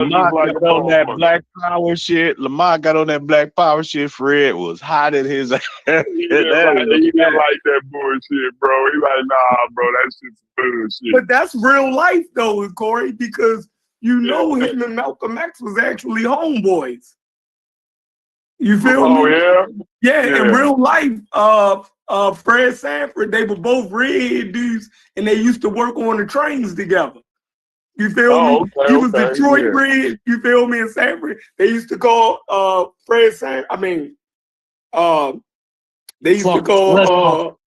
Lamar like a got on that motherfucker. Black Power shit. Lamar got on that Black Power shit. Fred was hot at his ass. That He is a didn't fact. like that bullshit, bro. He like, nah, bro, that shit's bullshit. But that's real life though, Corey, because you know him and Malcolm X was actually homeboys. You feel Oh me? yeah? Yeah, in real life, Fred Sanford, they were both redhead dudes and they used to work on the trains together. You feel me? Okay, He was okay, Detroit yeah. red, you feel me, and Sanford. They used to call Fred Sanford, they used to call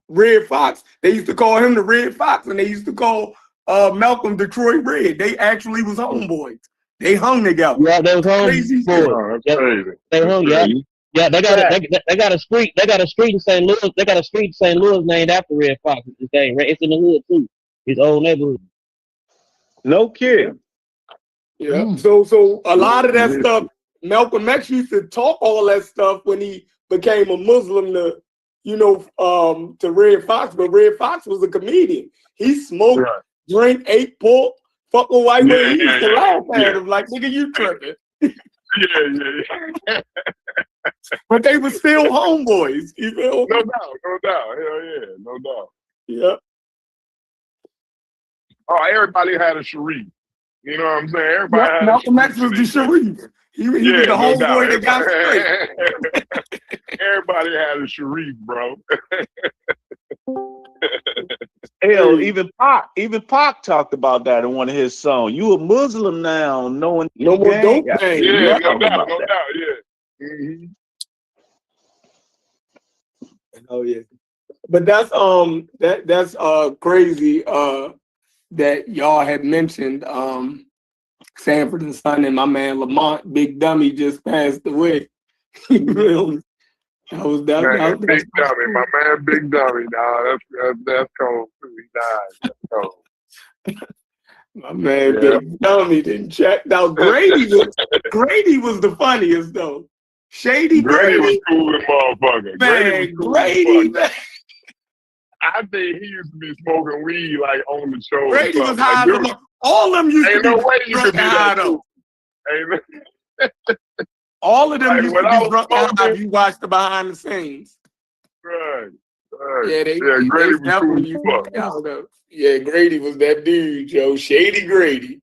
Red Fox. They used to call him the Red Fox, and they used to call Malcolm Detroit Red. They actually was homeboys. They hung together. Yeah, they was Crazy homeboys. Oh, that's Yep. crazy. They hung. Yeah, Crazy. yeah. They got a street. They got a street in St. Louis. They got a street in St. Louis named after Red Fox. It's in the hood too. His old neighborhood. No kidding. Yeah. So a lot of that stuff, Malcolm X used to talk all that stuff when he became a Muslim to Red Fox, but Red Fox was a comedian. He smoked, drank, ate pork, fuck a white man. He used to laugh at him like, nigga, you tripping. Yeah. But they were still homeboys, you feel? No doubt. Hell yeah, no doubt. Yeah. Oh, everybody had a Sharif. You know what I'm saying? Everybody had Malcolm X was the Sharif. He was the homeboy that got straight. Everybody had a Sharif, bro. Hell, even Pac talked about that in one of his songs. You a Muslim now, knowing no more dope gang. Yeah, no doubt, yeah. Mm-hmm. Oh yeah. But that's crazy that y'all had mentioned Sanford and Son and my man Lamont Big Dummy just passed away. That was Big Dummy, my man Big Dummy. Nah, that's cold too. He died. That's cold. My man Big Dummy didn't check out. Grady was the funniest though. Shady Grady was cool as motherfucker. Man, Grady, man. I think he used to be smoking weed like on the show. Grady was high. Like, all of them used to be way you could be that too. All of them used to be drunk high if you watched the behind the scenes. Right. Yeah, Grady was definitely cool. Yeah, Grady was that dude, Joe. Shady Grady.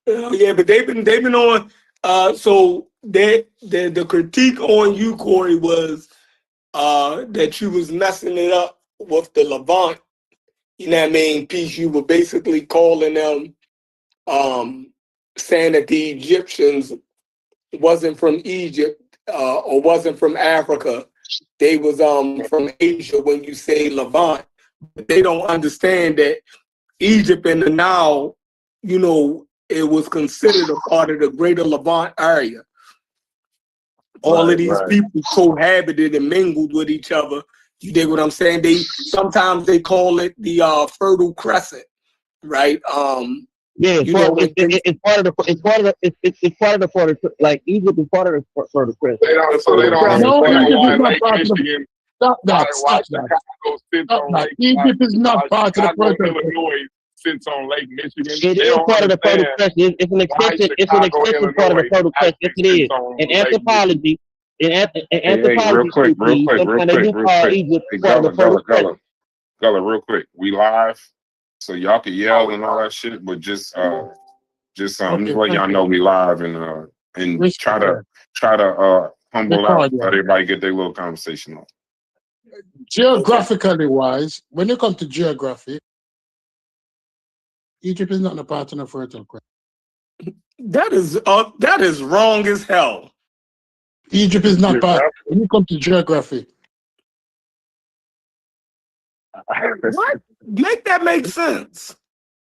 Yeah, but they've been on. So the critique on you, Corey, was that you was messing it up with the Levant. You know what I mean? Piece. You were basically calling them, saying that the Egyptians wasn't from Egypt or wasn't from Africa. They was from Asia when you say Levant. But they don't understand that Egypt and the Nile, you know, it was considered a part of the greater Levant area. All of these people cohabited and mingled with each other. You dig what I'm saying? Sometimes they call it the Fertile Crescent, right? Yeah, it's part of the like Egypt is part of the Fertile Crescent. They don't understand why Lake Michigan. Stop that. Egypt is not part of the Fertile Crescent. Illinois sits on Lake Michigan. It is part of the Fertile Crescent. It's an extension part of the Fertile Crescent. Yes, it is. In anthropology, real quick. Gullah, real quick. We live, so y'all can yell and all that shit, but just let y'all know we live and try to humble out, let everybody get their little conversation on. Geographically wise, when you come to geography, Egypt is not a part of the Fertile Crescent. That is wrong as hell. Egypt is not part. When you come to geography, what? Make that make sense.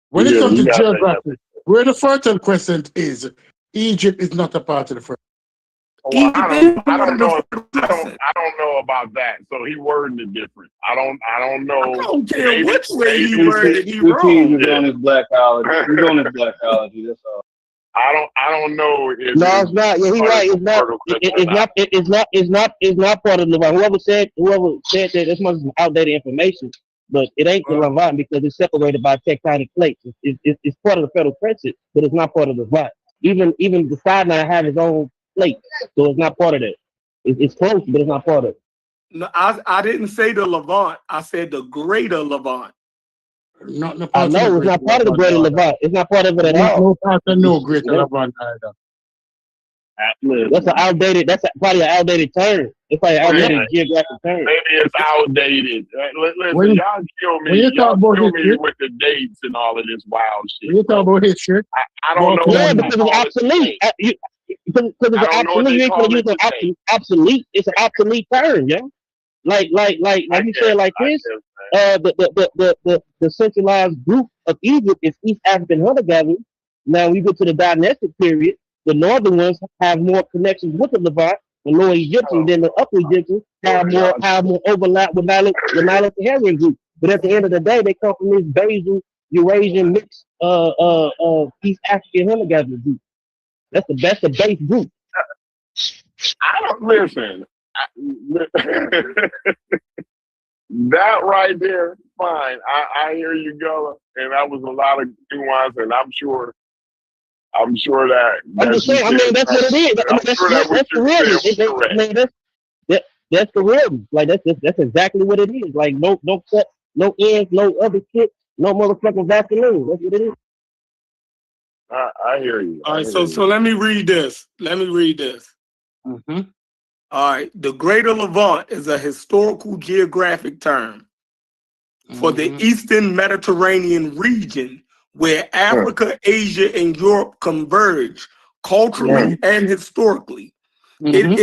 When it comes to geography, where the Fertile Crescent is, Egypt is not a part of the Fertile. Well, I don't know about that. So he worded it different. I don't know. I don't care which way he worded it. He wrong. He's on his blackology. He's on his blackology. That's all. I don't know. No, it's not. Yeah, he's right. It's not part of the Levant. Whoever said that, that's much outdated information. but it ain't the Levant because it's separated by tectonic plates. It's part of the Federal Crescent, but it's not part of the Levant. Even the Sinai have its own plate, so it's not part of that. It's close, but it's not part of it. No, I didn't say the Levant. I said the Greater Levant. Not I know it's not part of the Greater Levant. It's not part of it at all. No part of no Greater Levant either. That's probably an outdated term. It's probably an outdated geographic term. Maybe it's outdated. Listen, When- y'all kill me. when you talk Y'all about kill me history- with the dates and all of this wild shit. When you talk about history, I don't know. Yeah, what because they it's call it obsolete. today. Because it's I don't know what obsolete. You they ain't call gonna use it today. an obsolete. It's an obsolete term, yeah. Like you said, like this. The centralized group of Egypt is East African hunter gatherers. Now we go to the dynastic period. The northern ones have more connections with the Levant. The lower Egyptians than the upper Egyptians have more overlap with the Nilo-Saharan group. But at the end of the day, they come from this basal Eurasian mix East African hunter gatherer group. That's the base group. I don't listen. That right there, fine. I hear you go, and that was a lot of nuance, and I'm sure that. I'm just saying. I mean, that's what it is. I mean, that's the reality. That's the reality. Like that's exactly what it is. Like no cut, no ends, no other shit, no motherfucking Vaseline. That's what it is. I hear you. All right, so let me read this. mm-hmm. All right, the Greater Levant is a historical geographic term for the Eastern Mediterranean region where Africa, Asia, and Europe converge culturally and historically. It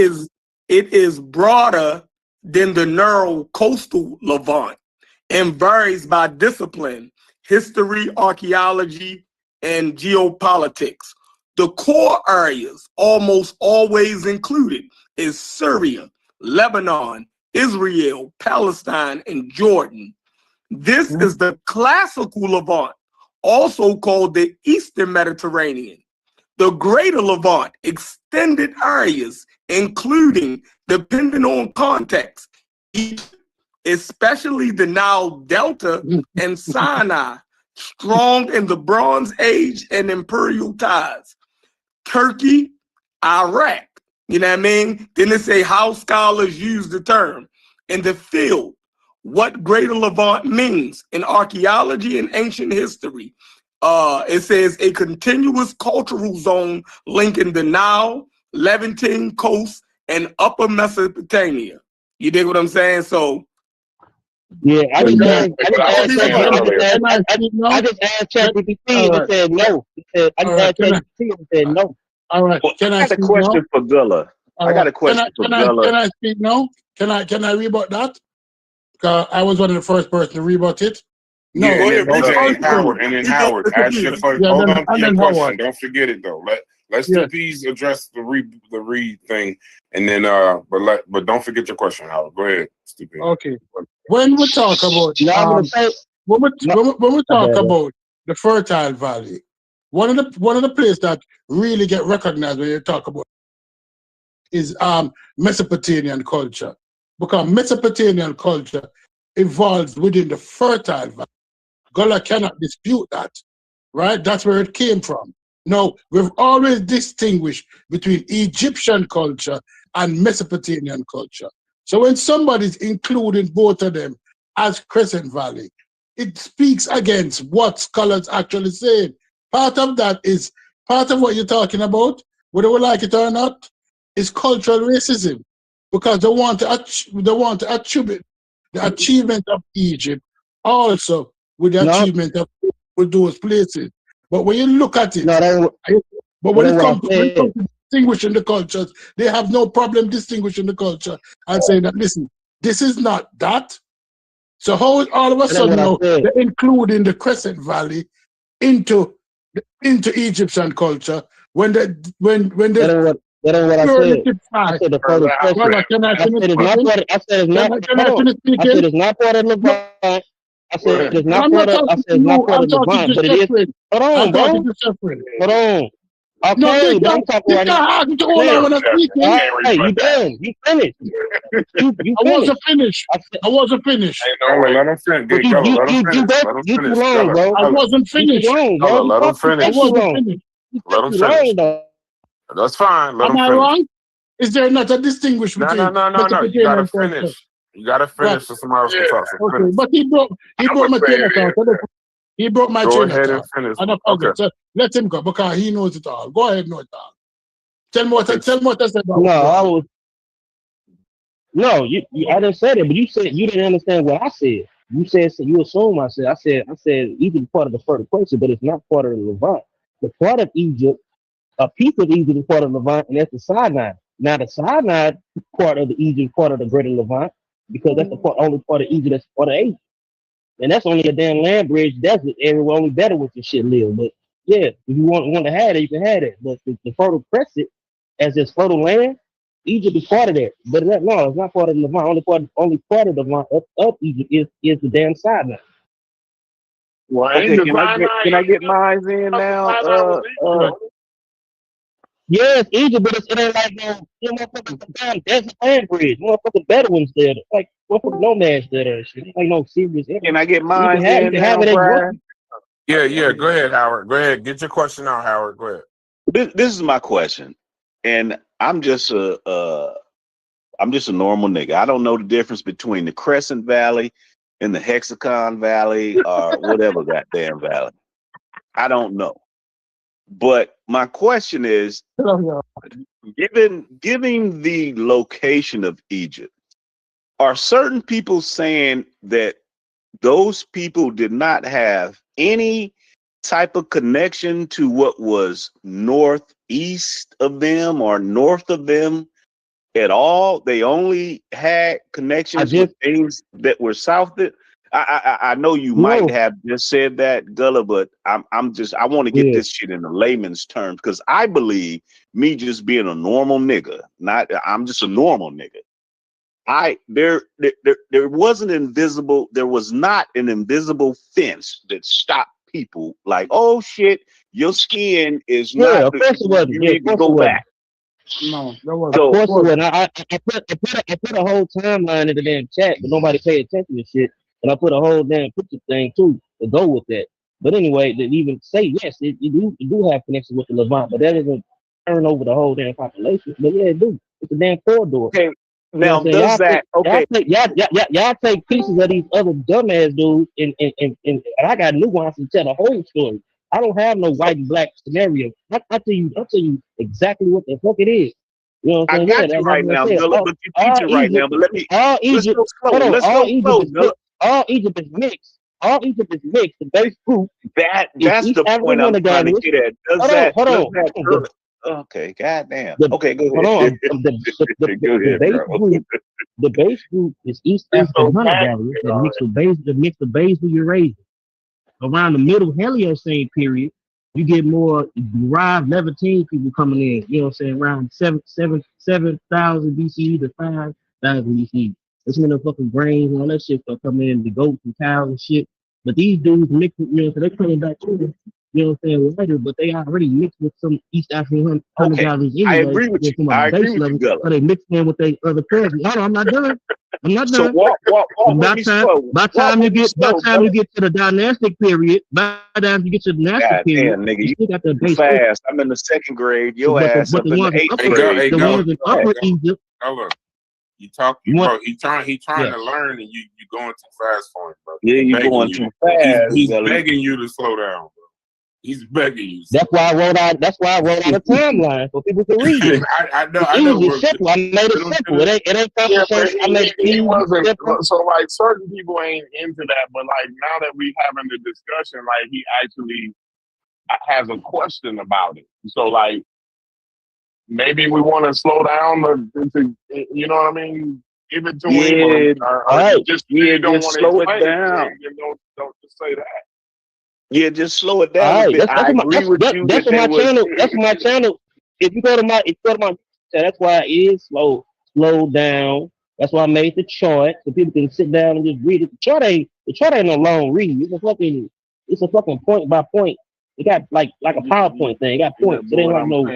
is broader than the narrow coastal Levant and varies by discipline, history, archaeology, and geopolitics. The core areas, almost always included, is Syria, Lebanon, Israel, Palestine, and Jordan. This is the classical Levant, also called the Eastern Mediterranean. The Greater Levant, extended areas, including, depending on context, especially the Nile Delta and Sinai, strong in the Bronze Age and imperial ties. Turkey, Iraq, you know what I mean? Then they say how scholars use the term. In the field, what Greater Levant means in archaeology and ancient history. It says a continuous cultural zone linking the Nile, Levantine coast, and Upper Mesopotamia. You dig what I'm saying? So, yeah, I just asked ChatGPT and said no. I just asked ChatGPT and said no. All right. Can I got a question for Villa? I got a question for Villa. Can I speak now? Can I rebut that? I was one of the first person to rebut it. No, and then Howard, ask your question. Hold on to your question. Don't forget it though. Let's please address the read thing, and then but don't forget your question, Howard. Go ahead, stupid. Okay. When we talk about when we talk about the Fertile Valley, one of the places that really get recognized when you talk about is Mesopotamian culture, because Mesopotamian culture evolved within the Fertile Valley. Gullah cannot dispute that, right? That's where it came from. Now, we've always distinguished between Egyptian culture and Mesopotamian culture. So when somebody's including both of them as Crescent Valley, it speaks against what scholars actually say. Part of that is, part of what you're talking about, whether we like it or not, is cultural racism, because they want to attribute the achievement of Egypt also with the achievement of with those places. But when you look at it, when it comes to distinguishing the cultures, they have no problem distinguishing the culture and saying that, listen, this is not that. So how all of a sudden now they're including the Crescent Valley into Egyptian culture when they That ain't what I said. I said the Fertile Crescent. I said it's not part of Levant. I said it's not part of Levant, but it is. Hold on, bro. Hold on. Okay, but I'm talking right now. Hold on when I'm speaking. Hey, you done? You finished? You I finished? wasn't finished. I wasn't finished. Let him finish. But Let him finish. you too long, bro. I wasn't You finished. too long, bro. Let him finish. I wasn't finished. Let him You finish. long, though. That's fine. Let Am him I finish. wrong? Is there not a distinguish No. between You gotta finish. You gotta finish so somebody else can talk. So Okay, finish. but he broke my train of thought. He broke my Go train of ahead and thought. finish. And I Okay. forget. So let him go because he knows it all. Go ahead, know it all. Tell me what I said. No, I didn't say that, but you said you didn't understand what I said. You said so you assume I said. I said Egypt is part of the fertile question, but it's not part of the Levant. The part of Egypt, a piece of Egypt is part of the Levant, and that's the Sinai. Now the Sinai part of the Egypt is part of the Greater Levant because that's the only part of Egypt that's part of Asia. And that's only a damn land bridge desert area where only Bedouins and shit live. But yeah, if you want to have it, you can have it. But the fertile crescent, as this fertile land, Egypt is part of that. But no, it's not part of the Levant. Only part of the Levant of Egypt is the damn Sinai. Well, Okay, can I get mine in now? Yes, Egypt, but it ain't like no motherfucking damn desert land bridge. Motherfucking Bedouins there, like motherfucking nomads there. Shit. Ain't no serious. Can I get mine you can have it as well. Yeah. Go ahead, Howard. Go ahead. Get your question out, Howard. Go ahead. This is my question, and I'm just a normal nigga. I don't know the difference between the Crescent Valley and the Hexagon Valley or whatever goddamn valley. I don't know. But my question is, given the location of Egypt, are certain people saying that those people did not have any type of connection to what was northeast of them or north of them at all? They only had connections with things that were south of. I know you might have just said that, Gullah, but I want to get this shit in the layman's terms because I believe me just being a normal nigga, I'm just a normal nigga. There was not an invisible fence that stopped people like, oh shit, your skin is not. Of course it wasn't. You need to go back. No, that was. Of course it wasn't. I put a whole timeline in the damn chat, but nobody paid attention to shit. And I put a whole damn picture thing too to go with that. But anyway, to even say yes, you do have connections with the Levant, but that doesn't turn over the whole damn population. But yeah, it do. It's a damn corridor. Okay. Now does that y'all take pieces of these other dumbass dudes and I got nuance to tell the whole story. I don't have no white and black scenario. I'll tell you exactly what the fuck it is. You know what I'm saying? I got you right now, Gullah, but you're teaching right now. But all Egypt, all Egypt is mixed. All Egypt is mixed. The base group. That's the point I'm trying to get at. Hold on. Okay, goddamn. Okay, go ahead. Hold on. The base group is East African hunter gatherers that mix the base with Eurasia. Around the middle Heliocene period, you get more derived Levantine people coming in. You know what I'm saying? Around 7,000 BCE to 5,000 BCE. That's when the fucking grains and all that shit start coming in, the goats and cows and shit. But these dudes mix with, so they're coming back to, you know what I'm saying, later, but they already mixed with some East African hunter gatherers anyway. I agree with you. I agree with you, Gullah. So they mix in with their other cousins. Hold on, I'm not done. So walk by the time you get to the dynastic period, by the time you get to the dynastic period, nigga, you still got the base fast. I'm in the second grade. Your ass up in the eighth grade. The ones in upper Egypt. He trying to learn, and you going too fast for him, bro. Yeah, you going too fast. He's begging you to slow down, bro. He's begging you. That's why I wrote out a timeline so people can read it. I know. It's simple. I made it simple. It ain't complicated. I made it simple. So like certain people ain't into that, but like now that we having the discussion, like he actually has a question about it. So like maybe we want to slow down you know what I mean? Give it to him, or just slow it down. Don't just say that. Yeah, just slow it down. Right. That's my channel. If you go to my channel, that's why it is slow down. That's why I made the chart so people can sit down and just read it. The chart ain't no long read. It's a fucking point by point It got like a PowerPoint thing. It got points. It ain't like no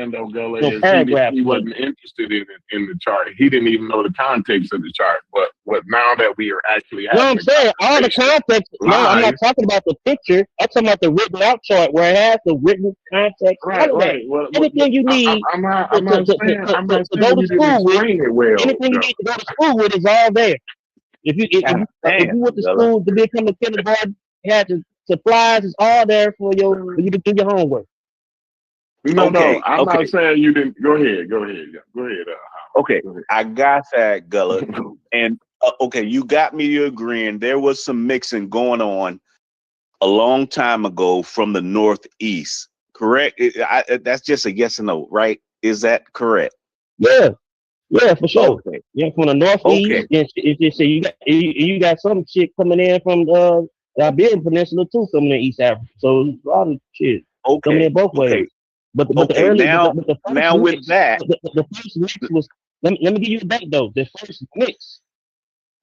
paragraph. He wasn't interested in it in the chart. He didn't even know the context of the chart. But now that we are actually having, I'm saying all the context. No, I'm not talking about the picture. I'm talking about the written out chart where it has the written context. Right. Anything you need I'm not to go to school with. Anything you need to go to school with is all there. If you went to school to become a kindergarten, you had the supplies is all there for you to do your homework. No, I'm not saying you didn't. Go ahead. Okay, I got that, Gullah. And okay, you got me to agreeing. There was some mixing going on a long time ago from the Northeast, correct? That's just a yes or no, right? Is that correct? Yeah, for sure. Okay. Yeah, from the Northeast. Okay. It's just you got some shit coming in from the Iberian Peninsula too, coming in East Africa. So it's a lot of shit coming in both ways. But the early now with mix, that the first mix was let me give you a back though. The first mix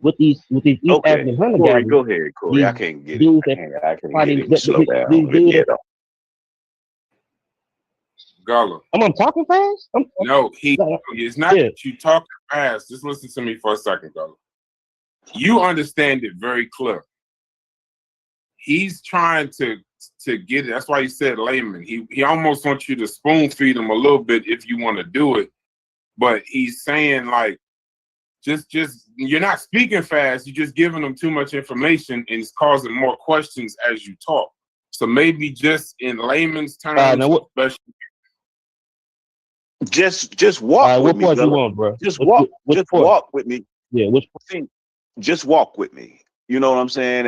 with these East African hunter gatherers. Go ahead, Corey. I can't get it. I can't get it. Slow down. Gullah. I'm talking fast? No, it's not that you talking fast. Just listen to me for a second, Gullah. You understand it very clear. He's trying to get it. That's why he said layman. He almost wants you to spoon feed him a little bit if you want to do it. But he's saying like, just you're not speaking fast. You're just giving them too much information and it's causing more questions as you talk. So maybe just in layman's terms, just walk with me. What part you want, bro? Just walk with me. Yeah, just walk with me. You know what I'm saying?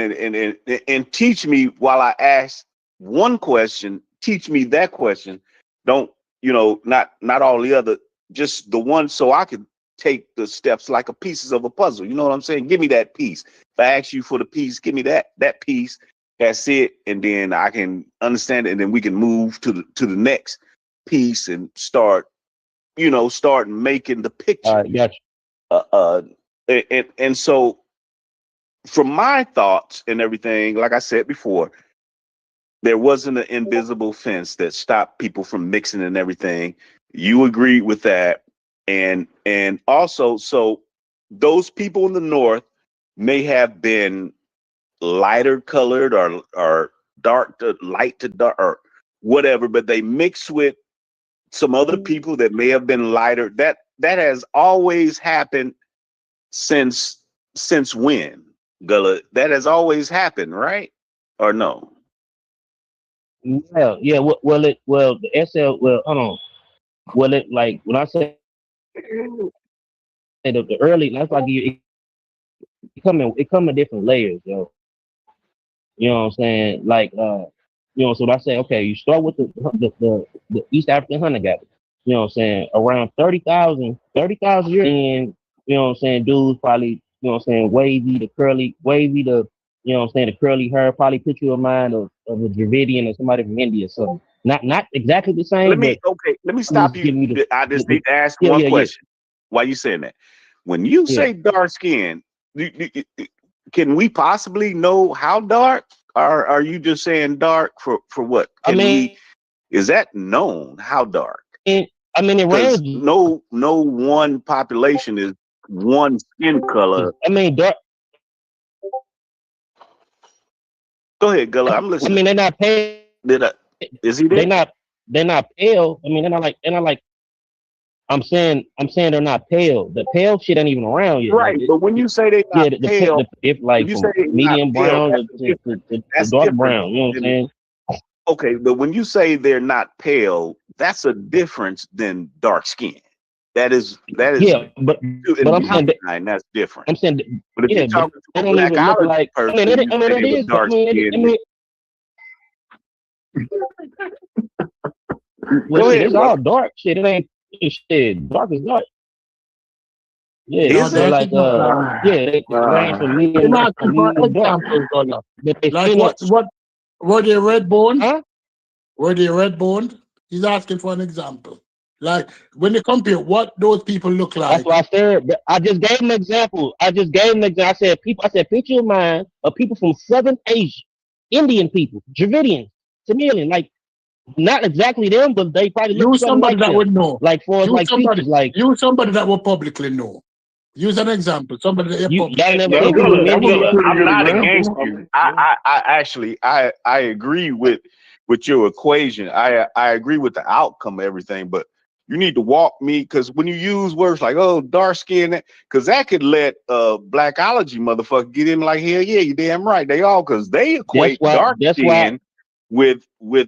And teach me while I ask one question. Teach me that question. Don't not all the other. Just the one, so I can take the steps like a pieces of a puzzle. You know what I'm saying? Give me that piece. If I ask you for the piece, give me that piece. That's it, and then I can understand it, and then we can move to the next piece and start making the picture. Gotcha. And so from my thoughts and everything, like I said before, there wasn't an invisible fence that stopped people from mixing and everything. You agreed with that. And also, so those people in the North may have been lighter colored or dark to light to dark or whatever, but they mixed with some other people that may have been lighter. That has always happened since when, Gullah? That has always happened, right? Or no? Yeah. The SL. Well, hold on. Well, it like when I say the early, that's like it come in different layers, yo. You know what I'm saying? Like so when I say, okay, you start with the East African hunter gatherer. You know what I'm saying? Around 30,000 years in, you know what I'm saying, dudes probably, you know what I'm saying, wavy the, you know what I'm saying, the curly hair probably put you in mind of a Dravidian or somebody from India. So not exactly the same. Let me stop you. I just need to ask one question. Why you saying that? When you say dark skin, can we possibly know how dark? Or are you just saying dark for what? Is that known how dark? It ranges. No one population is one skin color. Dark. Go ahead, Gullah. I'm listening. They're not pale. Is he there? They're not pale. They're not like. I'm saying they're not pale. The pale shit ain't even around yet. Right, but when you say they're not pale, if like from medium brown to dark brown, you know what I'm saying? Okay, but when you say they're not pale, that's a difference than dark skin. That is. Yeah, but I'm saying that's different. I'm saying, but if you're talking to a black like person, it is dark skin. Well, it's all dark shit. It ain't shit. Dark is dark. Yeah, so like they range from medium to dark. Like what? Were they red boned? Huh? Were they red boned? He's asking for an example. Like when they compare what those people look like. That's what I said. I just gave him an example. I said picture in mind of people from Southern Asia, Indian people, Dravidians, Tamilian, like Not exactly them, but they probably look Use somebody like that them. would know. Like for Use like somebody, features, like use somebody that will publicly know. Use an example. Somebody that y'all never That seen was people from a India. pretty I'm good not example. against you. I actually I agree with your equation. I agree with the outcome of everything, but you need to walk me, because when you use words like, oh, dark skin, because that could let blackology motherfucker get in like, hell yeah, you damn right. They all, because they equate dark skin with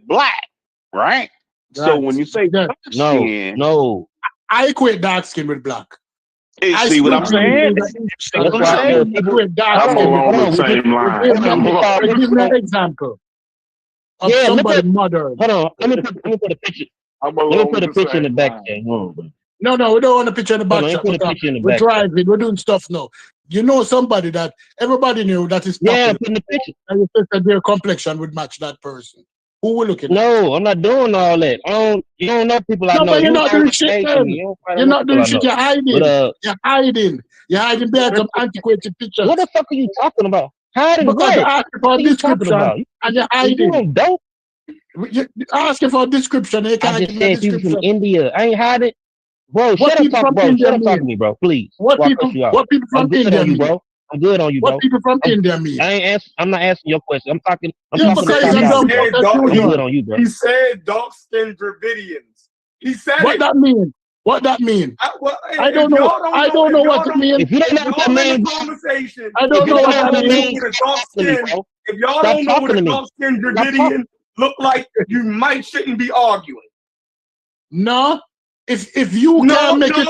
black, right? So when you say dark skin, no. I equate dark skin with black. See what I'm saying? That's why I tell people. I'm along the same line. Give me an example of somebody modern. Hold on, let me put a picture. Let me put a picture in the back there. No, we don't want a picture in the back. We're driving. We're doing stuff now. You know somebody that everybody knew that is popular. Put in the picture. And you think that their complexion would match that person. Who we looking at? No, I'm not doing all that. You don't know people I know. But you're not doing shit then. You're not doing shit. You're hiding. You're hiding. You're hiding behind some antiquated pictures. What the fuck are you talking about? Hiding because you're asking for a description and you're hiding. You dope. You're asking for a description. You can't I just said people from India. I ain't hiding. Bro, shut up talking to me, bro. Please. What people from India mean? Bro. I'm good on you, bro. What people from India mean? I'm not asking your question. I'm talking because I'm good on you, bro. He said dark-skinned Dravidians. He said what that mean? What that mean? I don't know. I don't know what it means. If you don't know what that means, I don't know what that means. If y'all don't know what a dark-skinned Dravidian look like, you shouldn't be arguing. No. If you can't make it,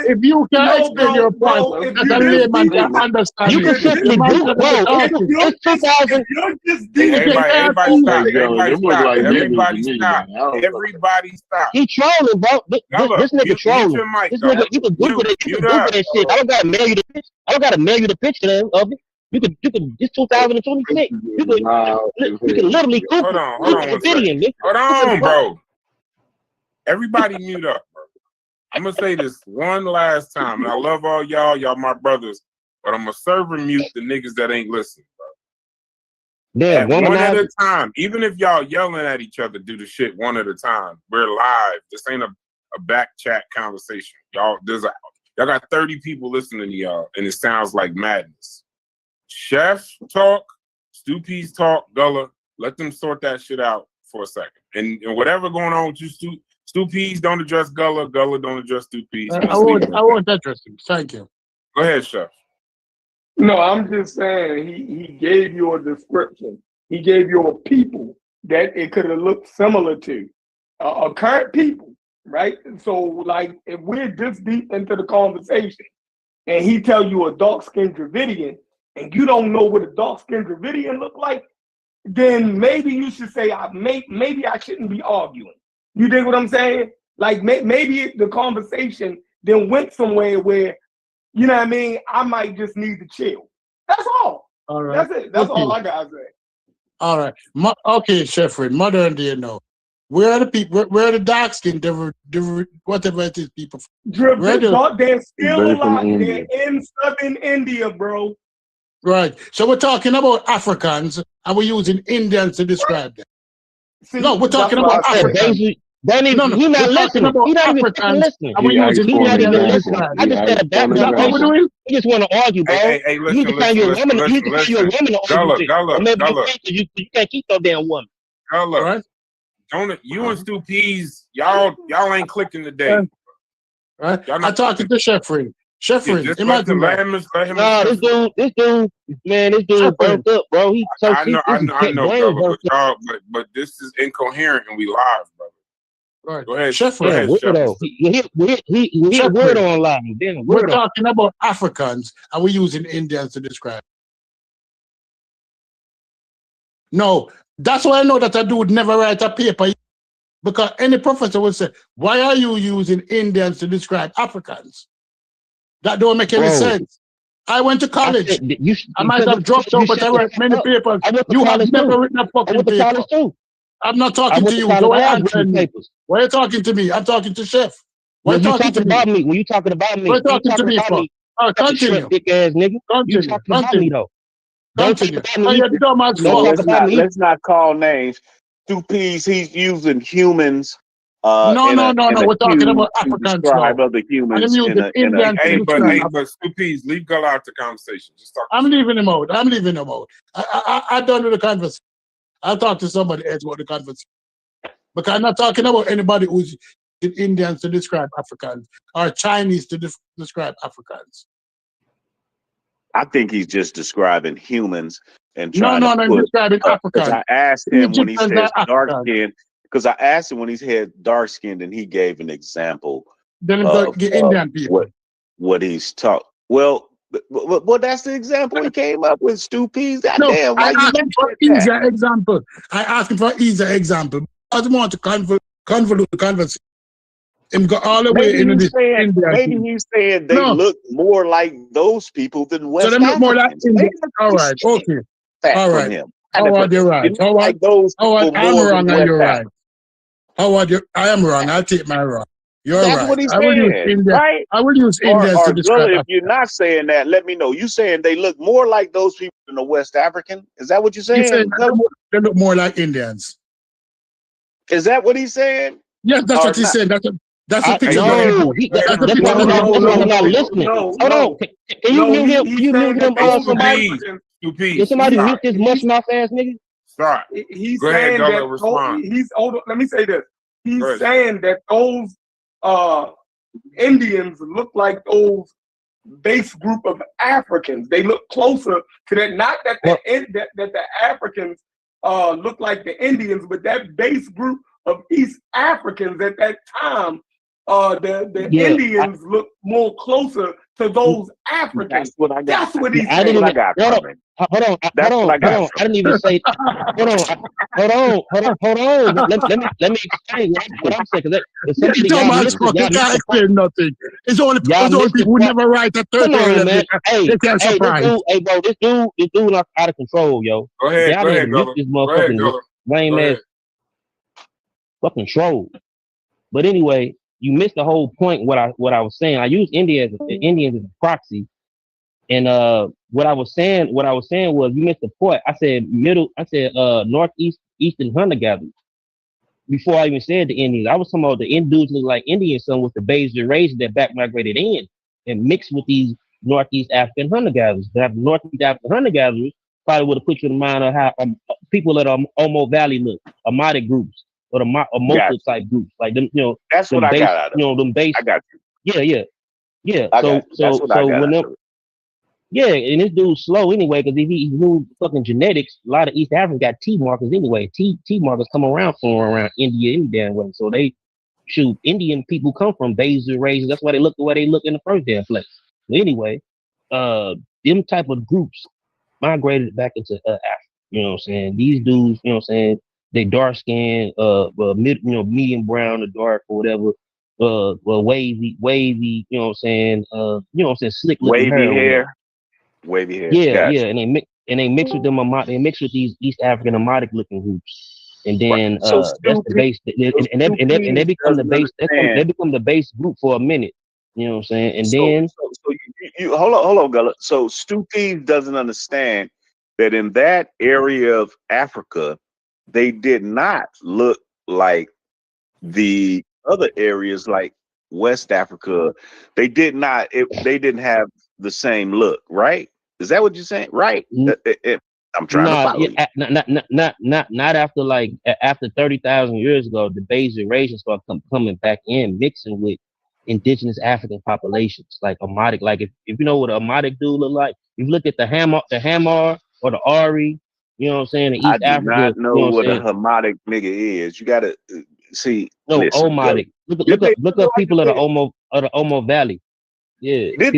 if you can't explain your point, that a layman can understand. You can simply do it. It's 2000. Everybody stop. He trolling, bro. This nigga trolling. This nigga, you can Google it. You can Google that shit. I don't gotta mail you the picture. I don't gotta mail you the picture of it. You could. It's 2026. You can literally Google the video. Hold on, bro. Everybody mute up, bro. I'm gonna say this one last time, and I love all y'all my brothers, but I'm gonna serve and mute the niggas that ain't listening, bro. Yeah, one at a time. Even if y'all yelling at each other, do the shit one at a time. We're live. This ain't a back chat conversation. Y'all got 30 people listening to y'all, and it sounds like madness. Chef talk, Stoopies talk, Gullah. Let them sort that shit out for a second. And whatever going on with you, Stoopies don't address Gullah. Gullah don't address Stoopies. I won't address him. Thank you. Go ahead, Chef. No, I'm just saying he gave you a description. He gave you a people that it could have looked similar to a current people, right? So, like, if we're this deep into the conversation and he tell you a dark-skinned Dravidian and you don't know what a dark-skinned Dravidian look like, then maybe you should say, maybe I shouldn't be arguing. You dig what I'm saying? Like, maybe the conversation then went somewhere where, you know what I mean, I might just need to chill. That's all. All right. That's it. That's all I got to say. All right. Okay, Chef Fred, modern day now. Where are the people? Where are the dark skinned, whatever it is, people? They're still alive. They're in southern India, bro. Right. So we're talking about Africans, and we're using Indians to describe them. See, no, we're talking about Africans. He's not listening. He's not even listening. He's not even listening. I just said a background. You just want to argue, bro. Hey, listen, you can tell you're a woman. You can tell you're a woman to argue. Gullah. You can't keep no damn woman. Gullah. Right? You and Stoopies, y'all ain't clicking today. Right? I'm talking to Chef Fred. Chef Fred, imagine that. This dude burnt up, bro. I know, but this is incoherent and we live, brother. Right. Go ahead, Chef Fred. He word online. We're talking about Africans, and we're using Indians to describe. No, that's why I know that a dude never write a paper, because any professor would say, "Why are you using Indians to describe Africans?" That don't make any sense. I went to college. I might have dropped out, but I read many papers. You have never written a fucking paper. I'm not talking to you. Go ahead and answer me. Why are you talking to me? I'm talking to Chef. Why are you talking to me? When you talking about me? Why are you talking to me for? Continue. Dick ass nigga. You talking about me though? Continue. Let's not call names. Stupides, he's using humans No. We're talking about to Africans describe now. other humans I'm using in a Indians to describe. But Stupides, leave Gullah out the conversation. Just talk. I'm leaving him out. I done with the conversation. I'll talk to somebody else about the conversation. Because I'm not talking about anybody who's Indians to describe Africans or Chinese to describe Africans. I think he's just describing humans and trying No, to put. describing Africans. I asked him when he says dark Africans. skin, because I asked him when he said dark skinned, and he gave an example Then of Indian people. What he's taught. Well, that's the example he came up with. Stupides. Goddamn, why you asked for easier example? I asked him for easier example. I just want to convolute the conversation. Him go all the way into this Indian. Maybe he's saying they look more like those people than West So they look more like Africans. Indian. All right, okay. All right. Him. Howard, you're right. Howard, I'm wrong and you're right. Howard, I am wrong. I'll take my wrong. You're That's right. what he's I will use saying, India. right? I will use Indians to describe. If you're not saying that, let me know. You saying they look more like those people than the West African? Is that what you're saying? They look more like Indians. Is that what he's saying? Yes, that's what he's saying. That's a picture. No, that's why I'm not listening. Hold on. Can you mute him? Can you mute him? Somebody. Can somebody mute this mush mouth ass nigga? Start. He's saying that let me say this. He's saying that those Indians look like those base group of Africans. They look closer to that. Not that the Africans look like the Indians, but that base group of East Africans at that time, the Indians look more closer to those Africans. That's what I got. That's what he's saying. Hold on. I didn't even say. Hold on. Let me explain what I'm saying. You can't explain nothing. It's only people who never write a third man. Hey, bro, this dude out of control, yo. Go ahead, this motherfucking lame ass fucking troll. But anyway, you missed the whole point. What I was saying. I used Indians as a proxy, and what I was saying was you missed the point. I said northeastern hunter gatherers. Before I even said the Indians, I was talking about the dudes look like Indians, some with the Bayesian race that back migrated in and mixed with these northeast African hunter gatherers. The northeast African hunter gatherers probably would have put you in mind of how people that are Omo Valley look, Amadic groups. Or the Mosul type groups, like them, That's what I got out of it. Them base. I got you. Yeah. So and this dude's slow anyway, because if he knew fucking genetics, a lot of East Africans got T markers anyway. T markers come around India any damn way. So Indian people come from Bayesian races. That's why they look the way they look in the first damn place. But anyway, them type of groups migrated back into Africa. You know what I'm saying? These dudes, you know what I'm saying? They dark skin, medium brown or dark or whatever, wavy, you know what I'm saying? Slick looking hair. Wavy hair. Yeah, and they mix with them. They mix with these East African Amadic looking groups, and then that's the base, and they become the base. They become the base group for a minute. You know what I'm saying? And then you hold on, Gullah. So Steve doesn't understand that in that area of Africa, they did not look like the other areas like West Africa. They did not. They didn't have the same look, right? Is that what you're saying? Right? I'm trying to follow you. Not after 30,000 years ago, the Bayesian races started coming back in, mixing with indigenous African populations, like Amadic. Like if you know what an Amadic dude look like, if you look at the Hamar or the Ari. You know what I'm saying? In East Africa, I do not know what a Hamitic nigga is. You gotta see. No, Omadic. Look up people of the Omo Valley. Yeah, did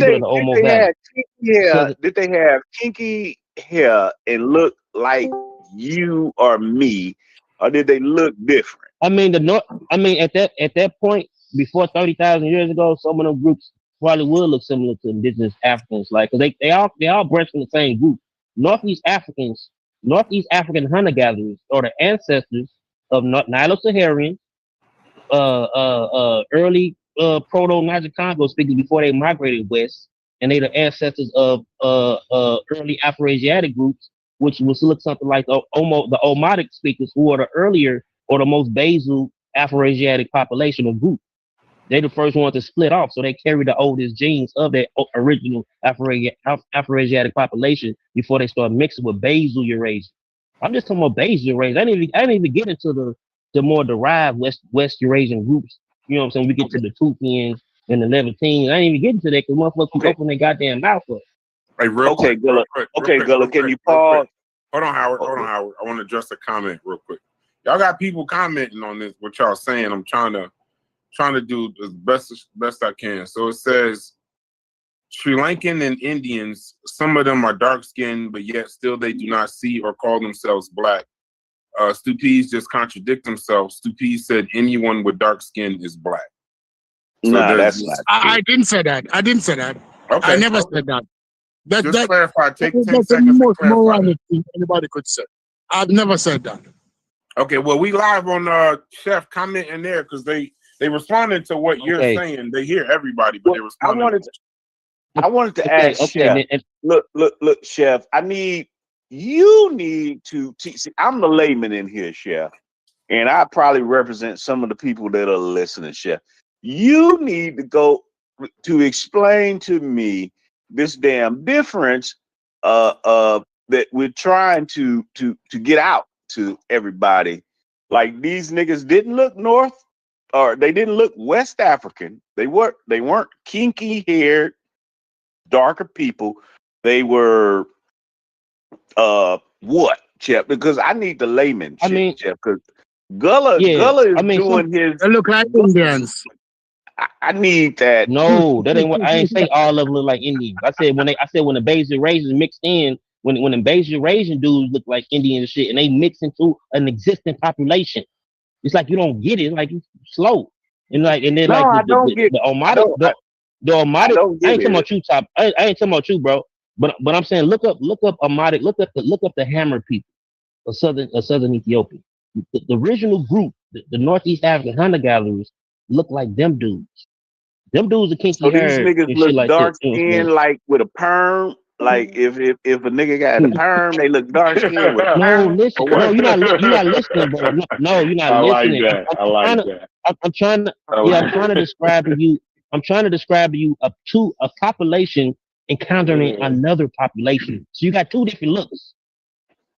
they have kinky hair and look like you or me, or did they look different? I mean, at that point, before 30,000 years ago, some of them groups probably would look similar to indigenous Africans, like because they all branched from the same group. Northeast African hunter gatherers are the ancestors of Nilo-Saharan, early proto-Niger Congo speakers before they migrated west, and they the ancestors of early Afro-Asiatic groups which looks something like the Omotic speakers, who are the earlier or the most basal Afroasiatic population or group. They're the first ones to split off, so they carry the oldest genes of that original Afroasiatic population before they start mixing with basal Eurasia. I'm just talking about basal Eurasia. I didn't even get into the more derived West Eurasian groups. You know what I'm saying? We get to the Tupians and the Levantines. I didn't even get into that because motherfuckers keep opening their goddamn mouth up. Hey, real Okay, quick, Gullah. Okay, Gullah, can you pause? Hold on, Howard. Okay. Hold on, Howard. I want to address a comment real quick. Y'all got people commenting on this, what y'all saying. I'm trying to do as best I can. So it says Sri Lankan and Indians, some of them are dark skinned, but yet still they do not see or call themselves black. Stupes just contradict themselves. Stupes said anyone with dark skin is black. So nah, that's not. I didn't say that. Okay. I never said that. Just clarify. Take 10 That's the seconds to most clarify. moronic thing anybody could say. I've never said that. Okay, well, we live on Chef comment in there because they responded to what you're saying. They hear everybody, but they responded. I wanted to ask Chef. Look, Chef. You need to teach. See, I'm the layman in here, Chef, and I probably represent some of the people that are listening, Chef. You need to go to explain to me this damn difference that we're trying to get out to everybody. Like, these niggas didn't look North, or they didn't look West African. They weren't kinky haired, darker people. They were what, Chef? Because I need the layman shit, Chef. Because Gullah is doing his. They look like Indians. I need that. No, that ain't what I ain't say. All of them look like Indians. I said when the Bayesian Eurasians mixed in, when the Bayesian Eurasian dudes look like Indian and shit, and they mix into an existing population. It's like you don't get it. It's like you slow. And then the Omotic. I ain't talking about you, Top. I ain't talking about you, bro. But I'm saying look up Omotic. Look up the Hammer people of southern Ethiopia. The original group, the Northeast African hunter gatherers, look like them dudes. Them dudes are kinky hair. These niggas look dark skinned, like with a perm. Like if a nigga got a perm, they look dark skinned with a perm. No, listen. No, you're not listening, bro. No, you're not listening. I'm trying to describe to you. I'm trying to describe to you a population encountering another population. So you got two different looks.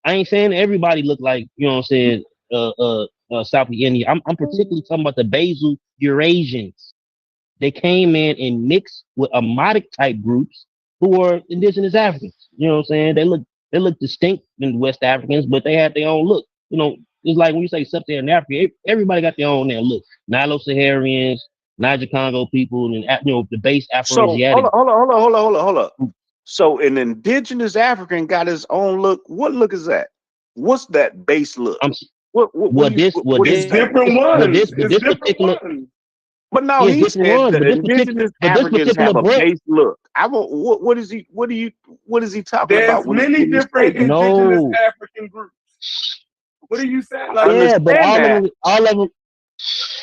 I ain't saying everybody look like, you know what I'm saying, South India. I'm particularly talking about the basal Eurasians. They came in and mixed with Omotic type groups who are indigenous Africans. You know what I'm saying? They look distinct than West Africans, but they had their own look. You know, it's like when you say Sub-Saharan Africa, everybody got their own look. Nilo-Saharians, Niger Congo people, and the base Afroasiatic. So hold up. So an indigenous African got his own look. What look is that? What's that base look? It's different ones. This particular. But no, he said that indigenous Africans have a base look. What is he talking about? There's many different indigenous African groups. What are you saying? Like, but all of them.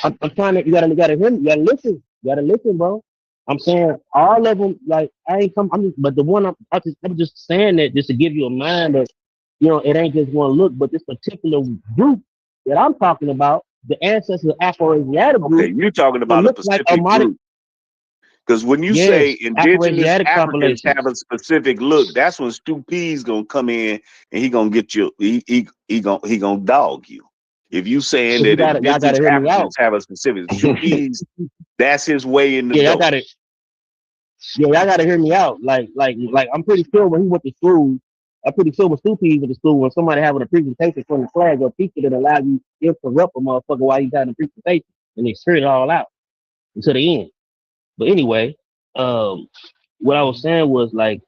I'm trying to. You gotta hear me. You gotta listen, bro. I'm saying all of them. Like I ain't come. But the one I'm just saying that just to give you a mind that it ain't just one look, but this particular group that I'm talking about. The ancestors of Afroasiatic group. Okay, you're talking about a specific group. Because when you say indigenous Africans have a specific look, that's when Stu P's gonna come in and he gonna get you. He gonna dog you. If you saying that indigenous Africans have a specific Stu P's, that's his way in the door. Y'all gotta hear me out. Like I'm pretty sure when he went to school. I'm pretty sure when Stu P's went to school, when somebody having a presentation from the flag or a teacher that allow you to interrupt a motherfucker while he's having a presentation and they spit it all out until the end. But anyway, what I was saying was like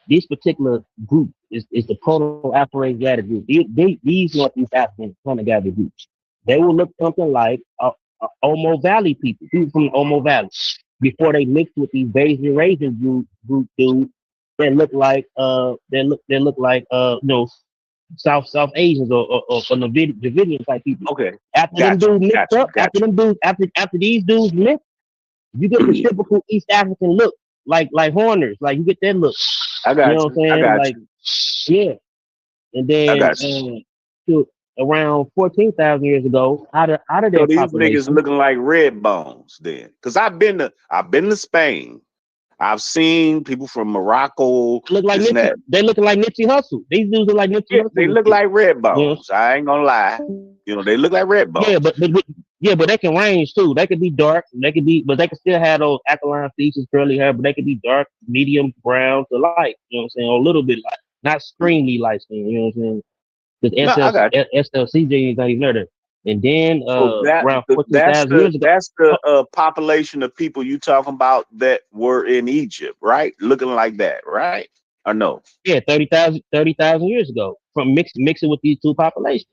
this particular group is the proto-Afroasiatic group. These Northeast African hunter-gatherer groups. They will look something like Omo Valley people from the Omo Valley before they mix with these Bayesian Eurasian group dudes. They look like South Asians or Davidian type people. Okay. After these dudes mix, you get the typical East African look, like Horners, like you get that look. I got you. What I'm saying? and then to around 14,000 years ago, out of So their these population. niggas looking like red bones then. Cause I've been to Spain. I've seen people from Morocco. Look like Nipsey, they looking like Nipsey Hussle. These dudes look like Nipsey Hussle. they look like red bones. Yeah. I ain't gonna lie. You know, they look like red bones. Yeah, but they can range too. They could be dark. But they can still have those alkaline features, curly hair. But they could be dark, medium, brown to light. You know what I'm saying? Or a little bit light, not extremely light skin. You know what I'm saying? Because SLCJ ain't even there. And then around 14,000 years ago, that's the population of people you talking about that were in Egypt, right? Looking like that, right? Or no? Yeah, 30,000 years ago, from mixing with these two populations.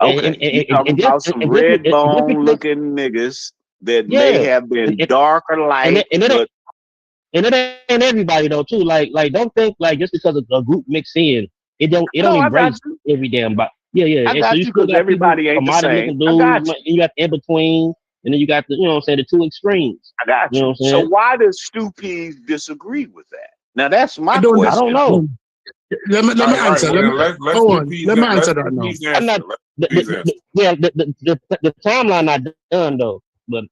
Okay, you talking about some red bone looking niggas that may have been dark or light, and it ain't everybody though too. Like don't think like just because a group mix in, it don't erase every damn body. Yeah. I got you because everybody ain't the same. Dudes, I got you. You got the in between, and then you got the the two extremes. I got you. So why does Stu Peas disagree with that? Now that's my question. I don't know. Let me answer. Let me answer that now. The timeline not done though. But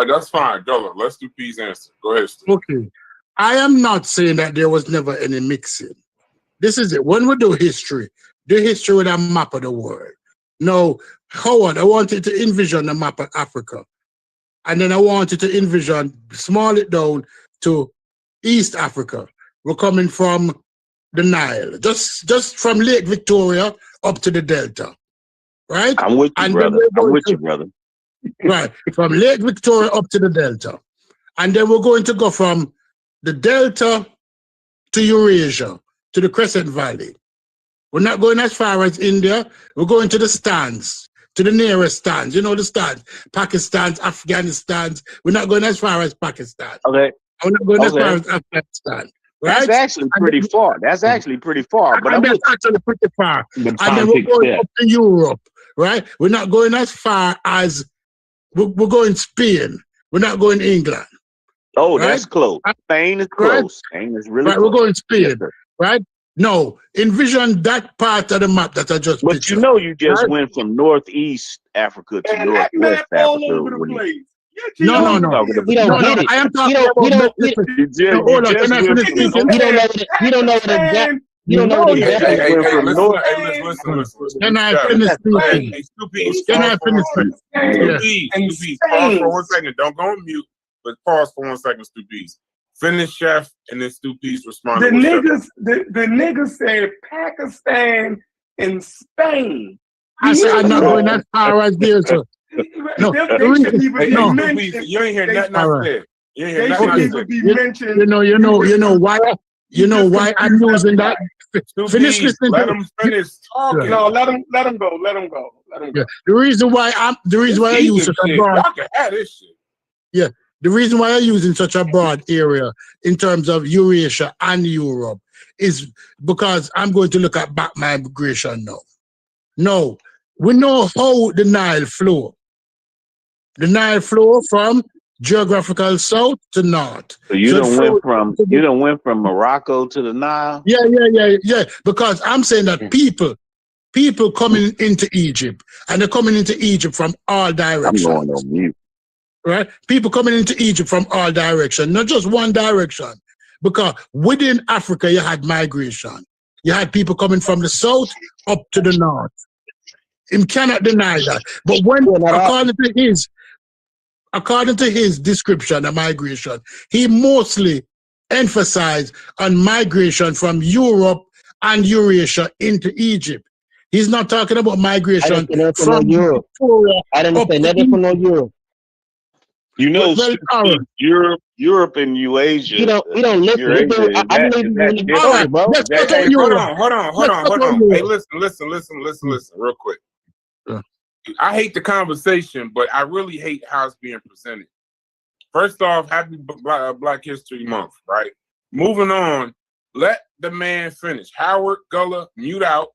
that's fine, Dollar. Let's do P's answer. Go ahead, Stu. Okay. I am not saying that there was never any mixing. This is it. When we do history, the history with a map of the world. Now, Howard, I wanted to envision a map of Africa. And then I wanted to envision, small it down to East Africa. We're coming from the Nile, just from Lake Victoria up to the Delta, right? I'm with you, brother. Right, from Lake Victoria up to the Delta. And then we're going to go from the Delta to Eurasia, to the Crescent Valley. We're not going as far as India. We're going to the stands, to the nearest stands. You know the stands, Pakistan, Afghanistan. We're not going as far as Pakistan. Okay. We're not going as far as Afghanistan. Right? That's actually pretty far. That's actually pretty far. But that's actually pretty far. And then we're going up to Europe, right? We're not going as far as we're going Spain. We're not going England. Oh, right? That's close. Spain is close. Right? Spain is really close. We're going Spain, right? No, envision that part of the map that I just pictured. You know, you just went from Northeast Africa to Northwest Africa. All over the place. No. We don't get it. I am talking about. You don't know what exactly. You don't know what exactly. Listen. Can I finish speaking? Can I finish speaking? Pause for 1 second. Don't go on mute, but pause for 1 second, Stu Peas. Finish, Chef, and then Stu Peas respond. The niggas said Pakistan and Spain. I said I'm not going that far as there, sir. No, you ain't hear nothing I said. You ain't hear nothing I said. You know why I'm using that. Finish listening. Let him finish talking. No, let him go. Yeah. The reason why I use such a broad. Y'all can have this shit. Yeah. The reason why I'm using such a broad area in terms of Eurasia and Europe is because I'm going to look at back migration now. No, we know how the Nile flow. The Nile flow from geographical south to north. So you don't went from Morocco to the Nile? Yeah. Because I'm saying that people coming into Egypt, and they're coming into Egypt from all directions. I'm going on mute. Right? People coming into Egypt from all directions, not just one direction. Because within Africa, you had migration. You had people coming from the south up to the north. He cannot deny that. But when, according to his description of migration, he mostly emphasized on migration from Europe and Eurasia into Egypt. He's not talking about migration from Europe. I didn't say nothing from Europe. You know, Europe and Eurasia. You don't listen. Hold on. Hey, listen, real quick. I hate the conversation, but I really hate how it's being presented. First off, happy Black History Month, right? Moving on, let the man finish. Howard Gullah, mute out.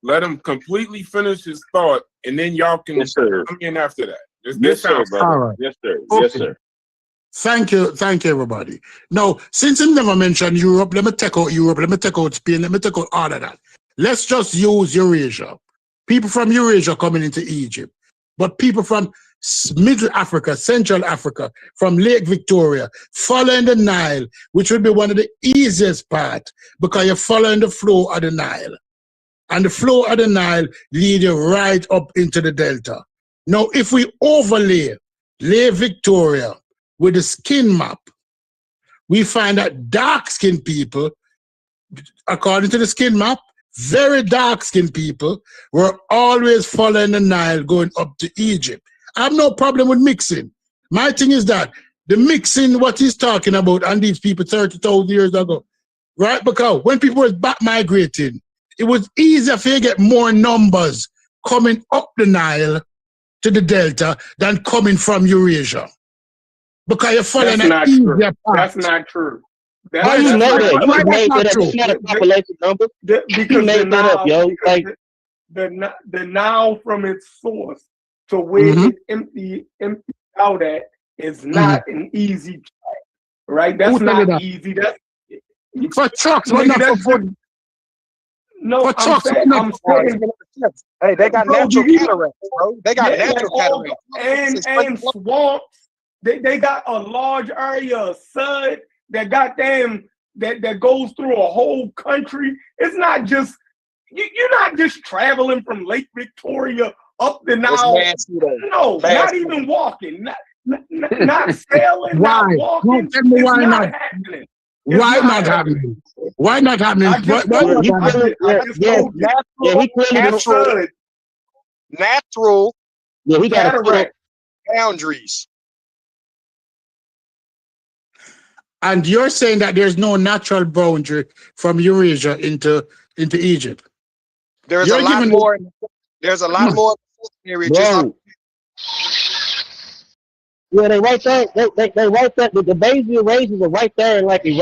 Let him completely finish his thought, and then y'all can come in after that. This sounds all right. Yes, sir. Okay. Yes, sir. Thank you, everybody. Now, since he never mentioned Europe, let me take out Europe, let me take out Spain, let me take out all of that. let's just use Eurasia. People from Eurasia coming into Egypt, but people from Middle Africa, Central Africa, from Lake Victoria, following the Nile, which would be one of the easiest part because you're following the flow of the Nile. And the flow of the Nile lead you right up into the Delta. Now, if we overlay Lake Victoria with the skin map, we find that dark-skinned people, according to the skin map, very dark-skinned people were always following the Nile going up to Egypt. I have no problem with mixing. My thing is that the mixing, what he's talking about, and these people 30,000 years ago, right? Because when people were back migrating, it was easier for you to get more numbers coming up the Nile to the Delta than coming from Eurasia. Because you're following an easier path. That's not true. How you know that? You made that up. It's not a population number. You made that up, yo. Like the Nile from its source to where it empty out at is not an easy track, right? That's not easy. That's for trucks, but not for food. No, I'm saying, hey, they got natural cataracts, bro. They got natural cataracts and swamps. They got a large area of sud that goddamn that goes through a whole country. It's not just you're not just traveling from Lake Victoria up the Nile. No, not even walking, not sailing, not walking. Tell me why not happening. Why not happening? Why not happening? Natural. Yeah, he got boundaries. And you're saying that there's no natural boundary from Eurasia into Egypt. There's a lot more. There's a lot more. Yeah, they right there. They right there. The Bayesian races are right there, like in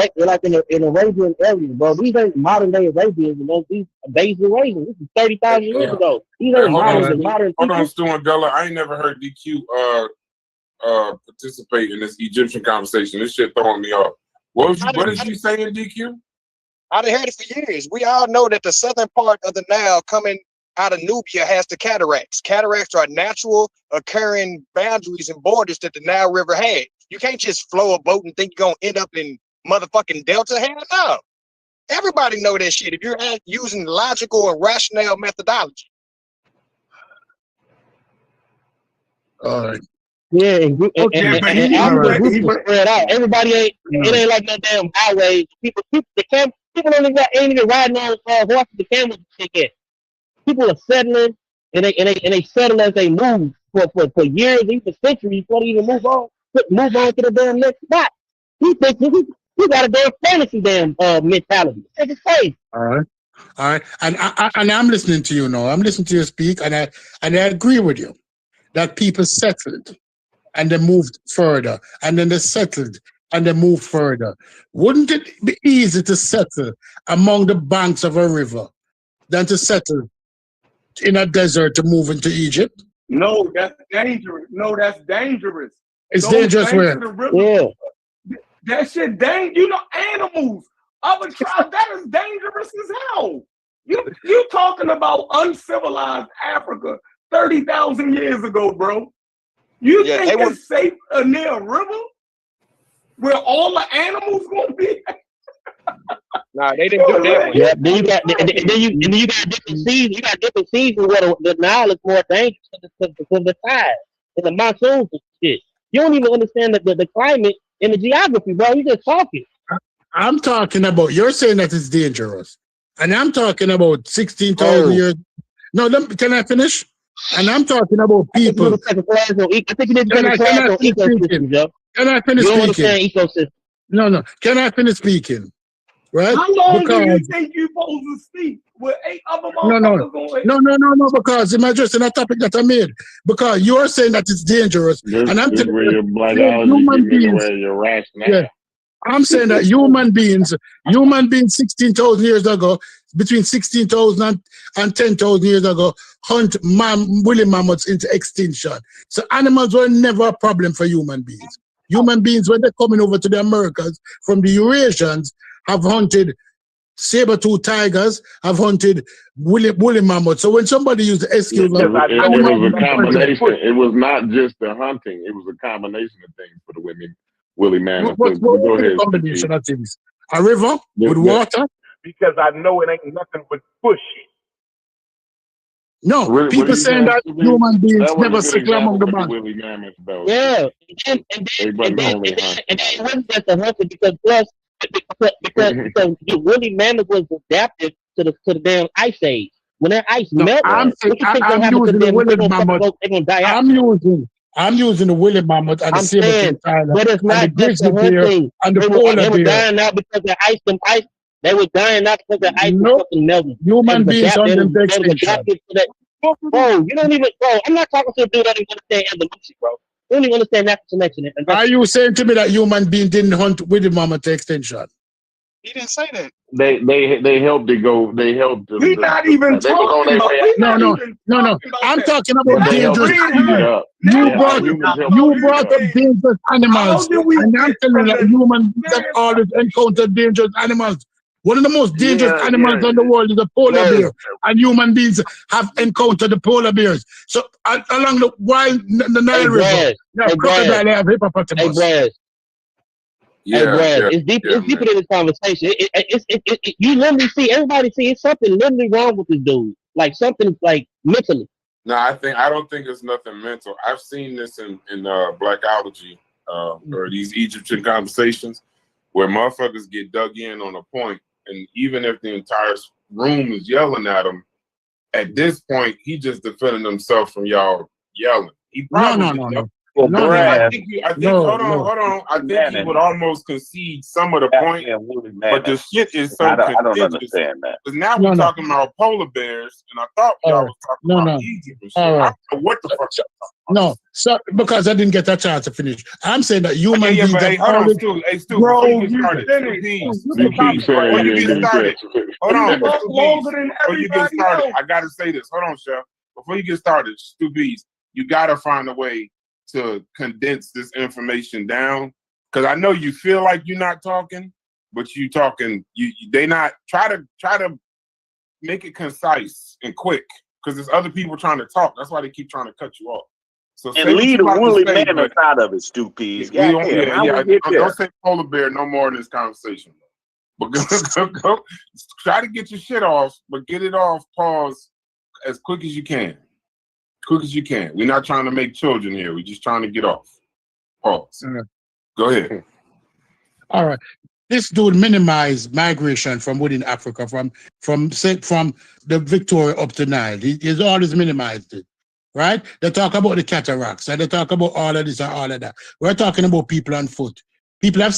Arabian areas, bro. These ain't modern day Arabians, you know. These Bayesian races. This is 30,000 years ago. These ain't modern. Hold on, Stu and Della. I ain't never heard DQ participate in this Egyptian conversation. This shit throwing me off. What is you saying, DQ? I've heard it for years. We all know that the southern part of the Nile coming out of Nubia has the cataracts. Cataracts are natural occurring boundaries and borders that the Nile River had. You can't just flow a boat and think you're gonna end up in motherfucking Delta. Hell no. Everybody know that shit if you're using logical and rational methodology. All right. Yeah, and spread out. Everybody ain't. It ain't like no damn highway. People ain't even riding on horses. The camels ticket. People are settling, and they settle as they move for years, even for centuries, before they even move on to the damn next spot. He thinks he got a damn fantasy mentality. It's crazy. All right, and I'm listening to you now. I'm listening to you speak, and I agree with you that people settled and they moved further, and then they settled and they moved further. Wouldn't it be easy to settle among the banks of a river than to settle in a desert to move into Egypt? No, that's dangerous. It's dangerous where? Yeah. That shit dangerous. You know, animals, other tribes, that is dangerous as hell. You talking about uncivilized Africa 30,000 years ago, bro. You think it's safe near a river where all the animals gonna be? Nah, they didn't do that. Yeah, then you got different seasons. You got different seasons where the Nile is more dangerous because of the tide and the monsoons and shit. You don't even understand the climate and the geography, bro. You just talking. I'm talking about. You're saying that it's dangerous, and I'm talking about 16,000 years. No, can I finish? And I'm talking about people. I think you need to take a class on ecosystems, Joe. Can I finish speaking? Ecosystem. No. Can I finish speaking? Right? How long do you think you're supposed to speak with 8 other motherfuckers? No, because I'm addressing a topic that I made. Because you're saying that it's dangerous. This and I'm is where your human beings, where your rationale. Yeah. I'm saying that human beings 16,000 years ago, between 16,000 and 10,000 years ago, hunt woolly mammoths into extinction. So animals were never a problem for human beings. Human beings, when they're coming over to the Americas from the Eurasians, have hunted saber-tooth tigers have hunted woolly mammoths. So when somebody used the excuse, It was a combination. It was not just the hunting. It was a combination of things for the woolly mammoth. What Go ahead. Combination of things? A river with water? Because I know it ain't nothing but bushy. No, people saying that human beings never circle among the man. Yeah, and it wasn't just a hunter because the woolly mammoth was adapted to the damn ice age. When that ice melts, I'm using the woolly mammoth. They're gonna die out. I'm using the woolly mammoth and the saber-tooth tiger, but it's not and the just the grizzly bear hunting. and the They polar were bear. dying out because the ice. They were dying out because the ice was fucking melting. Human beings on them extinction. Bro, you don't even, bro. I'm not talking to a dude that doesn't understand evolution, bro. You don't even understand natural selection. Are you saying to me that human beings didn't hunt with the mammoth to extinction? He didn't say that. They helped it go. They helped. We're not even talking about. No. I'm talking about dangerous animals. You brought up dangerous animals, and I'm telling you that humans have always encountered dangerous animals. One of the most dangerous animals in the world is a polar bear, and human beings have encountered the polar bears. So along the Nile River, you have crocodile, you have hippopotamus. It's deeper than this conversation. You literally see, everybody see it's something literally wrong with this dude. Like something like mentally. No, I don't think it's nothing mental. I've seen this in Blackology or these Egyptian conversations where motherfuckers get dug in on a point, and even if the entire room is yelling at him, at this point he just defending himself from y'all yelling. He probably no. I think hold on. I think he would almost concede some of the point, but the shit is so I don't understand that. Because now we're talking about polar bears, and I thought y'all was talking about Egypt and shit. I don't know what the fuck. No, so because I didn't get that chance to finish. I'm saying that human beings hold on, Stu. Hey, Stu, before you get started, hold on. Before you get started, I gotta say this. Hold on, Chef. Before you get started, Stu B's, you gotta find a way to condense this information down, because I know you feel like you're not talking, but you talking. They not try to make it concise and quick, because there's other people trying to talk. That's why they keep trying to cut you off. So and leave the woolly mammoth out of it, Stu Peas. Don't say polar bear no more in this conversation. But go, try to get your shit off, but get it off. Pause as quick as you can. Quick as you can. We're not trying to make children here. We're just trying to get off. Pause. Go ahead. All right. This dude minimized migration from within Africa, from the Victoria up to Nile. He's always minimized it, right? They talk about the cataracts, and they talk about all of this and all of that. We're talking about people on foot. People have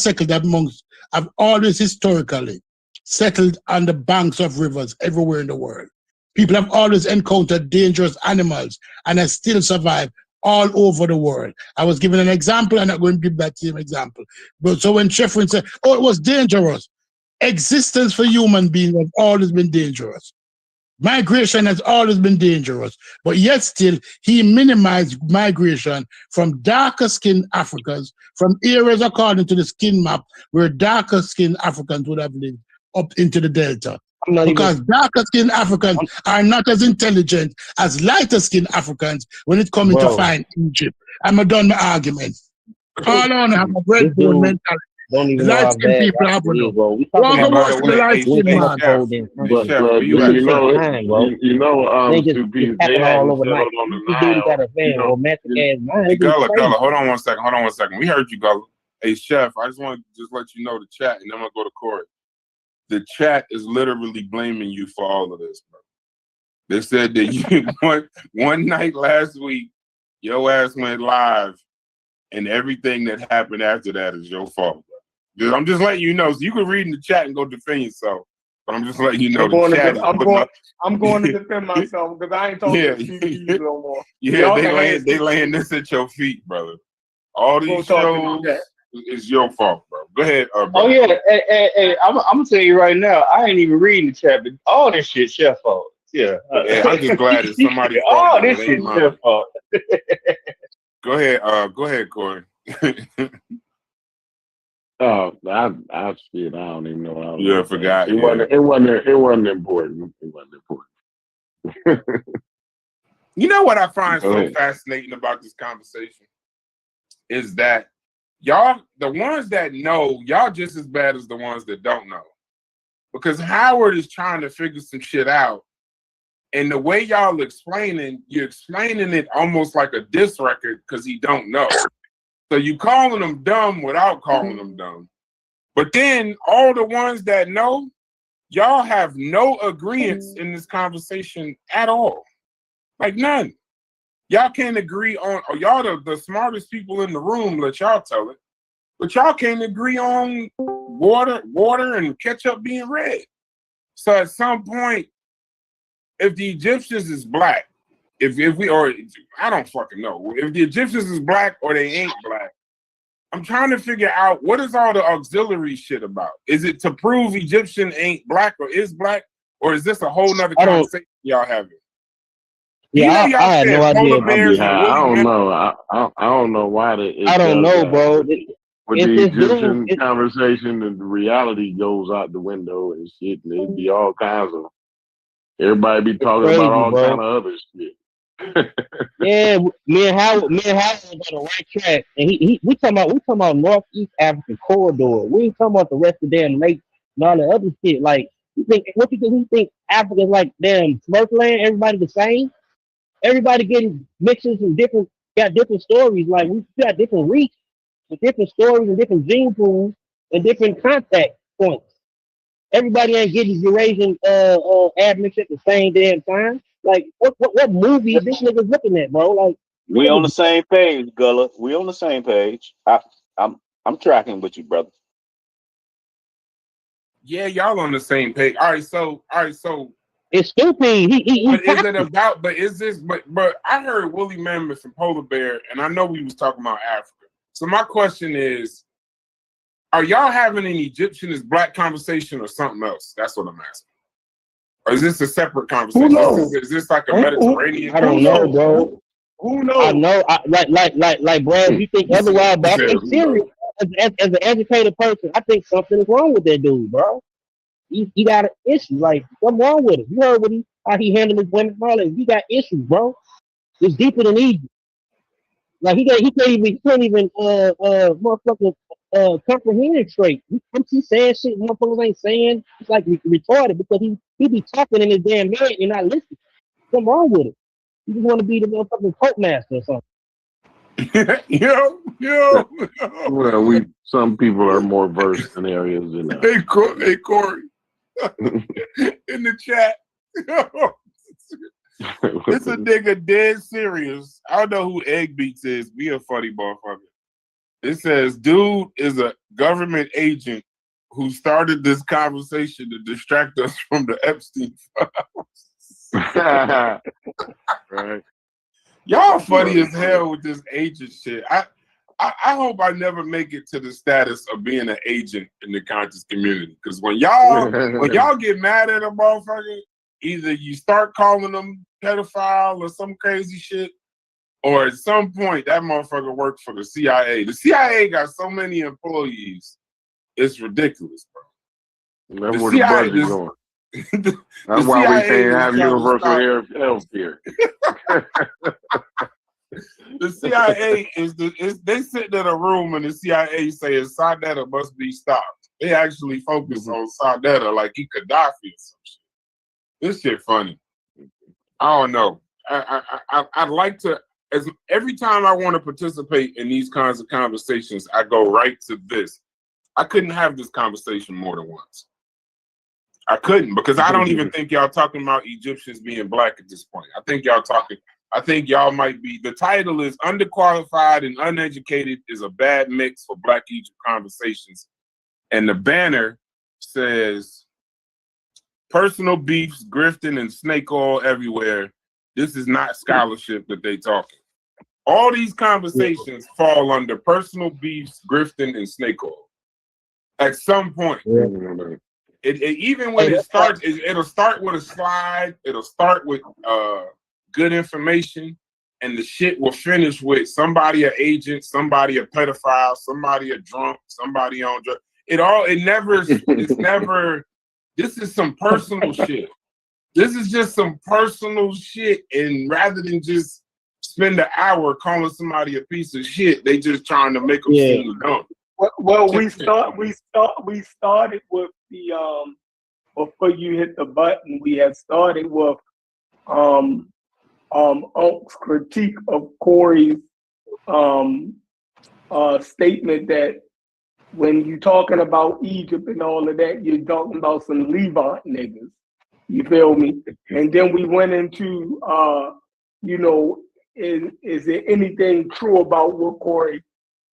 have always historically settled on the banks of rivers everywhere in the world. People have always encountered dangerous animals and have still survived all over the world. I was giving an example, and I'm going to give that same example. But so when Sheffrin said, oh, it was dangerous, existence for human beings has always been dangerous. Migration has always been dangerous, but yet still he minimized migration from darker skinned Africans, from areas according to the skin map where darker skinned Africans would have lived up into the Delta. Because darker skinned Africans are not as intelligent as lighter skinned Africans when it comes to find Egypt. I'm done my argument. All on have a red bone mentality. Light skinned people have one. Walk watch the light skinned man. Gullah, hold on one second. We heard you, Gullah. Hey, Chef, I just want to let you know the chat, and then I'm going to go to Corey. The chat is literally blaming you for all of this, bro. They said that you one night last week, your ass went live, and everything that happened after that is your fault, bro. I'm just letting you know. So you can read in the chat and go defend yourself, but I'm just letting you know I'm going to defend myself because I ain't talking to TV no more. Yeah, they laying this at your feet, brother. All these shows. It's your fault, bro. Go ahead. Oh yeah, hey, I'm gonna tell you right now. I ain't even reading the chat, but all this shit Chef fault. Yeah, I'm just glad it's somebody. All this shit Chef fault. Go ahead, Corey. Oh, I see it. I don't even know what I was. Yeah, I forgot. It wasn't important. It wasn't important. You know what I find Go so ahead. fascinating about this conversation is that y'all, the ones that know, y'all just as bad as the ones that don't know. Because Howard is trying to figure some shit out. And the way y'all explaining, you're explaining it almost like a diss record because he don't know. So you calling them dumb without calling them dumb. But then all the ones that know, y'all have no agreements in this conversation at all. Like none. Y'all can't agree on, or y'all the smartest people in the room, let y'all tell it. But y'all can't agree on water and ketchup being red. So at some point, if the Egyptians is black, if we, or I don't fucking know, if the Egyptians is black or they ain't black, I'm trying to figure out what is all the auxiliary shit about. Is it to prove Egyptian ain't black or is black, or is this a whole nother conversation y'all having? Yeah, you know, I had no idea. I don't know. I don't know why I don't know, bro. With the Egyptian conversation, and the reality goes out the window and shit, and it'd be all kinds of. Everybody be talking about all kind of other shit. Yeah, me and Howard was on the right track, and we talking about Northeast African corridor. We ain't talking about the rest of damn lake and all the other shit. Like, you think Africa's like damn Smurfland? Everybody the same? Everybody getting mixes and got different stories. Like, we got different reach with different stories and different gene pools and different contact points. Everybody ain't getting Eurasian admix at the same damn time. Like, what movie this nigga's looking at, bro? Like, we on the same page, Gullah. We on the same page. I'm tracking with you, brother. Yeah, y'all on the same page. All right, so it's stupid. But is it about? But is this? But I heard Willie Mammoth and Polar Bear, and I know we was talking about Africa. So my question is, are y'all having an Egyptian is black conversation or something else? That's what I'm asking. Or is this a separate conversation? Who knows? Is this like a Mediterranean? I don't know, bro. Who knows? I know. Like, bro. If you think otherwise, but I think serious as an educated person, I think something is wrong with that dude, bro. He got an issue. Like, what's wrong with him? You heard how he handled his women, bro. Like, he got issues, bro. It's deeper than Egypt. Like, he can't even motherfucking comprehend straight. He saying shit motherfuckers ain't saying. It's like retarded because he be talking in his damn head and not listening. What's wrong with it? You just want to be the motherfucking coat master or something. yo. Well, some people are more versed in areas than others. Hey, Corey. In the chat. It's a nigga dead serious. I don't know who Egg Beats is. Be a funny motherfucker. It says, dude is a government agent who started this conversation to distract us from the Epstein files. Right. Y'all funny as hell with this agent shit. I hope I never make it to the status of being an agent in the conscious community. Because when y'all get mad at a motherfucker, either you start calling them pedophile or some crazy shit, or at some point that motherfucker worked for the CIA. The CIA got so many employees, it's ridiculous, bro. That's where the budget's going. That's why we can't have universal health care. The CIA they sit in a room and the CIA saying Sadetta must be stopped. They actually focus on Sadetta like he Gaddafi or some shit. This shit funny. I don't know. I'd like to, every time I want to participate in these kinds of conversations, I go right to this. I couldn't have this conversation more than once. I couldn't, because I don't even think y'all talking about Egyptians being black at this point. I think y'all might be, the title is Underqualified and Uneducated is a Bad Mix for Black Egypt Conversations. And the banner says, personal beefs, grifting, and snake oil everywhere. This is not scholarship that they talking. All these conversations fall under personal beefs, grifting, and snake oil. At some point. Even when it starts, it'll start with a slide. It'll start with good information. and the shit will finish with somebody an agent, somebody a pedophile, somebody a drunk, somebody on drugs. It's never, this is some personal shit. This is just some personal shit. And rather than just spend an hour calling somebody a piece of shit, they just trying to make them seem dumb. Well, we started with the before you hit the button, we had started with Unc's critique of Corey's statement that when you're talking about Egypt and all of that, you're talking about some Levant niggas. You feel me? And then we went into, is there anything true about what Corey,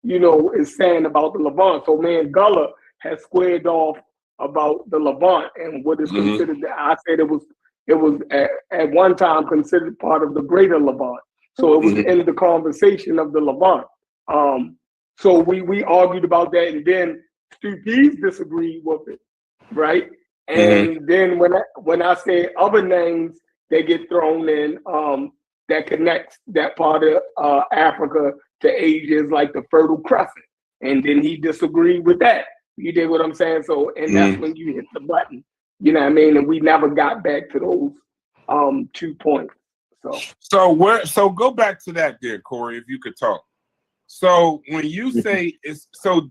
is saying about the Levant? So man, Gullah has squared off about the Levant and what is considered. I said it was at one time considered part of the greater Levant. So it was in the conversation of the Levant. So we argued about that, and then Stu Pease disagreed with it, right? And then when I say other names that get thrown in, that connects that part of Africa to Asia is like the Fertile Crescent, and then he disagreed with that. You dig what I'm saying? So, and that's when you hit the button. You know what I mean? And we never got back to those 2 points. So go back to that there, Corey, if you could talk. So when you say it's so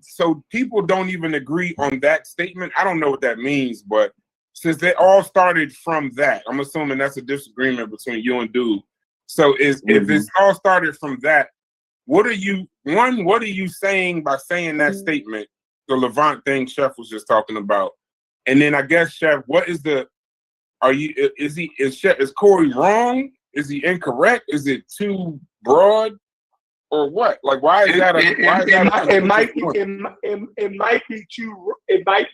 people don't even agree on that statement, I don't know what that means, but since they all started from that, I'm assuming that's a disagreement between you and Dude. So if it's all started from that, what are you saying by saying that statement, the Levant thing Chef was just talking about? And then I guess, Chef, what is is Corey wrong? Is he incorrect? Is it too broad? Or what? Like, why is that? It might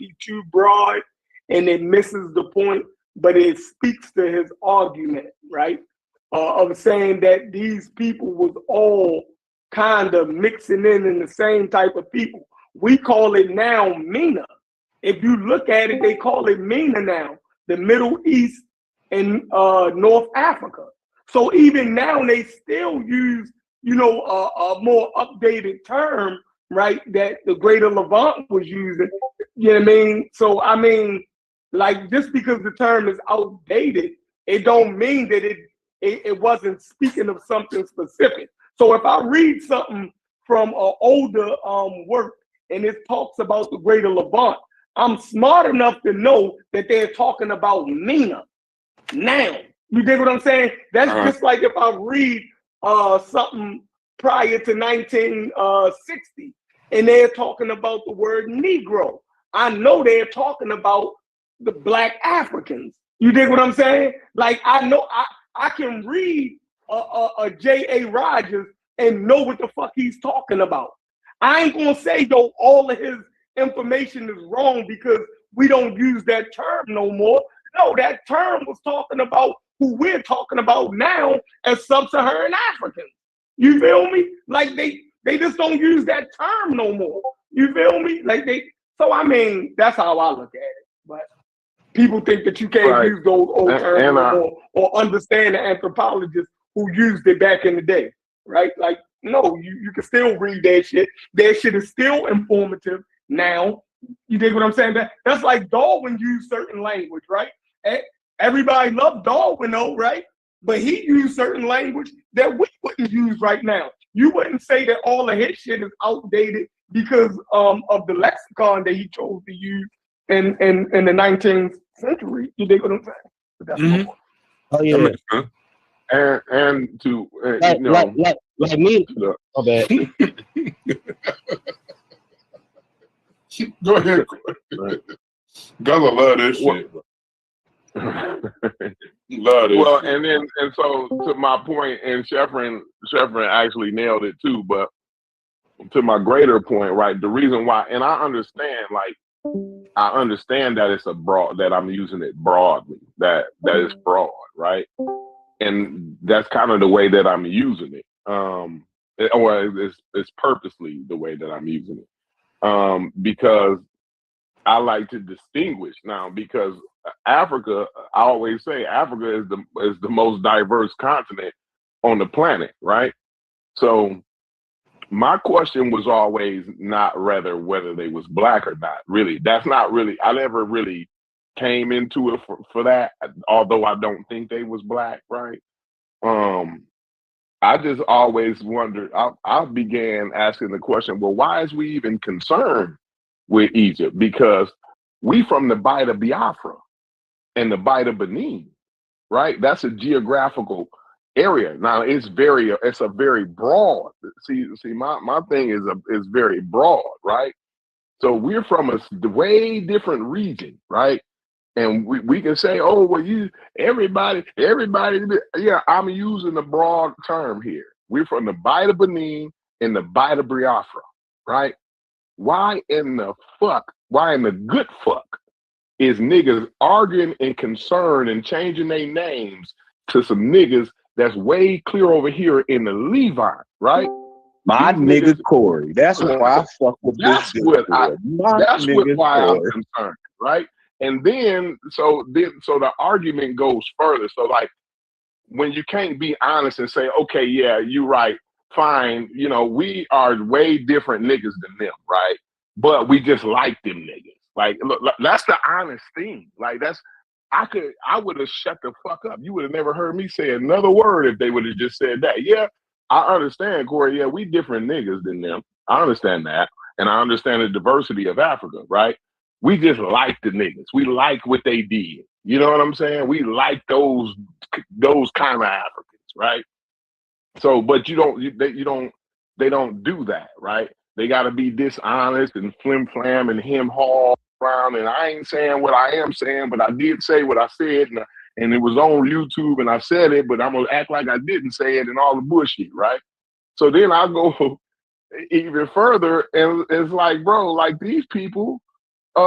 be too broad, and it misses the point. But it speaks to his argument, right? Of saying that these people was all kind of mixing in the same type of people. We call it now MENA. If you look at it, they call it MENA now, the Middle East and North Africa. So even now, they still use a more updated term, right, that the Greater Levant was using. You know what I mean? So, I mean, like, just because the term is outdated, it don't mean that it wasn't speaking of something specific. So if I read something from an older work and it talks about the Greater Levant, I'm smart enough to know that they're talking about MENA now. You dig what I'm saying? That's just like if I read something prior to 1960 and they're talking about the word Negro. I know they're talking about the Black Africans. You dig what I'm saying? Like, I know I can read a J.A. Rogers and know what the fuck he's talking about. I ain't gonna say though all of his information is wrong because we don't use that term no more. No, that term was talking about who we're talking about now as sub-Saharan Africans. You feel me? Like they just don't use that term no more. You feel me? So I mean, that's how I look at it. But people think that you can't use those old terms no more or understand the anthropologists who used it back in the day, right? Like, no, you can still read that shit. That shit is still informative now. You dig what I'm saying? That's like Darwin used certain language, right? Everybody loved Darwin though, right? But he used certain language that we wouldn't use right now. You wouldn't say that all of his shit is outdated because of the lexicon that he chose to use in the 19th century. You dig what I'm saying? But that's my point. Oh yeah. And to like me. My bad. Go ahead. Gullah love this shit. Love this. Well, and so to my point, and Sheffrin actually nailed it too. But to my greater point, right? The reason why, and I understand that it's a broad, that I'm using it broadly, that is broad, right? And that's kind of the way that I'm using it. It's purposely the way that I'm using it. Because I like to distinguish now, because Africa, I always say Africa is the most diverse continent on the planet, right? So my question was always not whether they was black or not. Really, that's not really. I never really came into it for that. Although I don't think they was black, right? I just always wondered. I began asking the question, well, why is we even concerned with Egypt? Because we from the Bight of Biafra and the Bight of Benin, right? That's a geographical area. Now it's a very broad. See, my thing is very broad, right? So we're from a way different region, right? And we can say, oh, well, everybody, yeah, I'm using a broad term here. We're from the Bight of Benin and the Bight of Biafra, right? Why in the good fuck is niggas arguing and concerned and changing their names to some niggas that's way clear over here in the Levant, right? My nigga Corey. That's why I fuck with this. That's why I'm concerned, right? And then so the argument goes further. So like when you can't be honest and say, okay, yeah, you're right, fine, we are way different niggas than them, right? But we just like them niggas. Like, look, that's the honest thing. Like I would have shut the fuck up. You would have never heard me say another word if they would have just said that. Yeah, I understand, Corey. Yeah, we different niggas than them. I understand that. And I understand the diversity of Africa, right? We just like the niggas. We like what they did. You know what I'm saying? We like those kind of Africans, right? So, but they don't do that, right? They got to be dishonest and flim flam and hem haw around. And I ain't saying what I am saying, but I did say what I said, and it was on YouTube, and I said it, but I'm gonna act like I didn't say it and all the bullshit, right? So then I go even further, and it's like, bro, like these people, they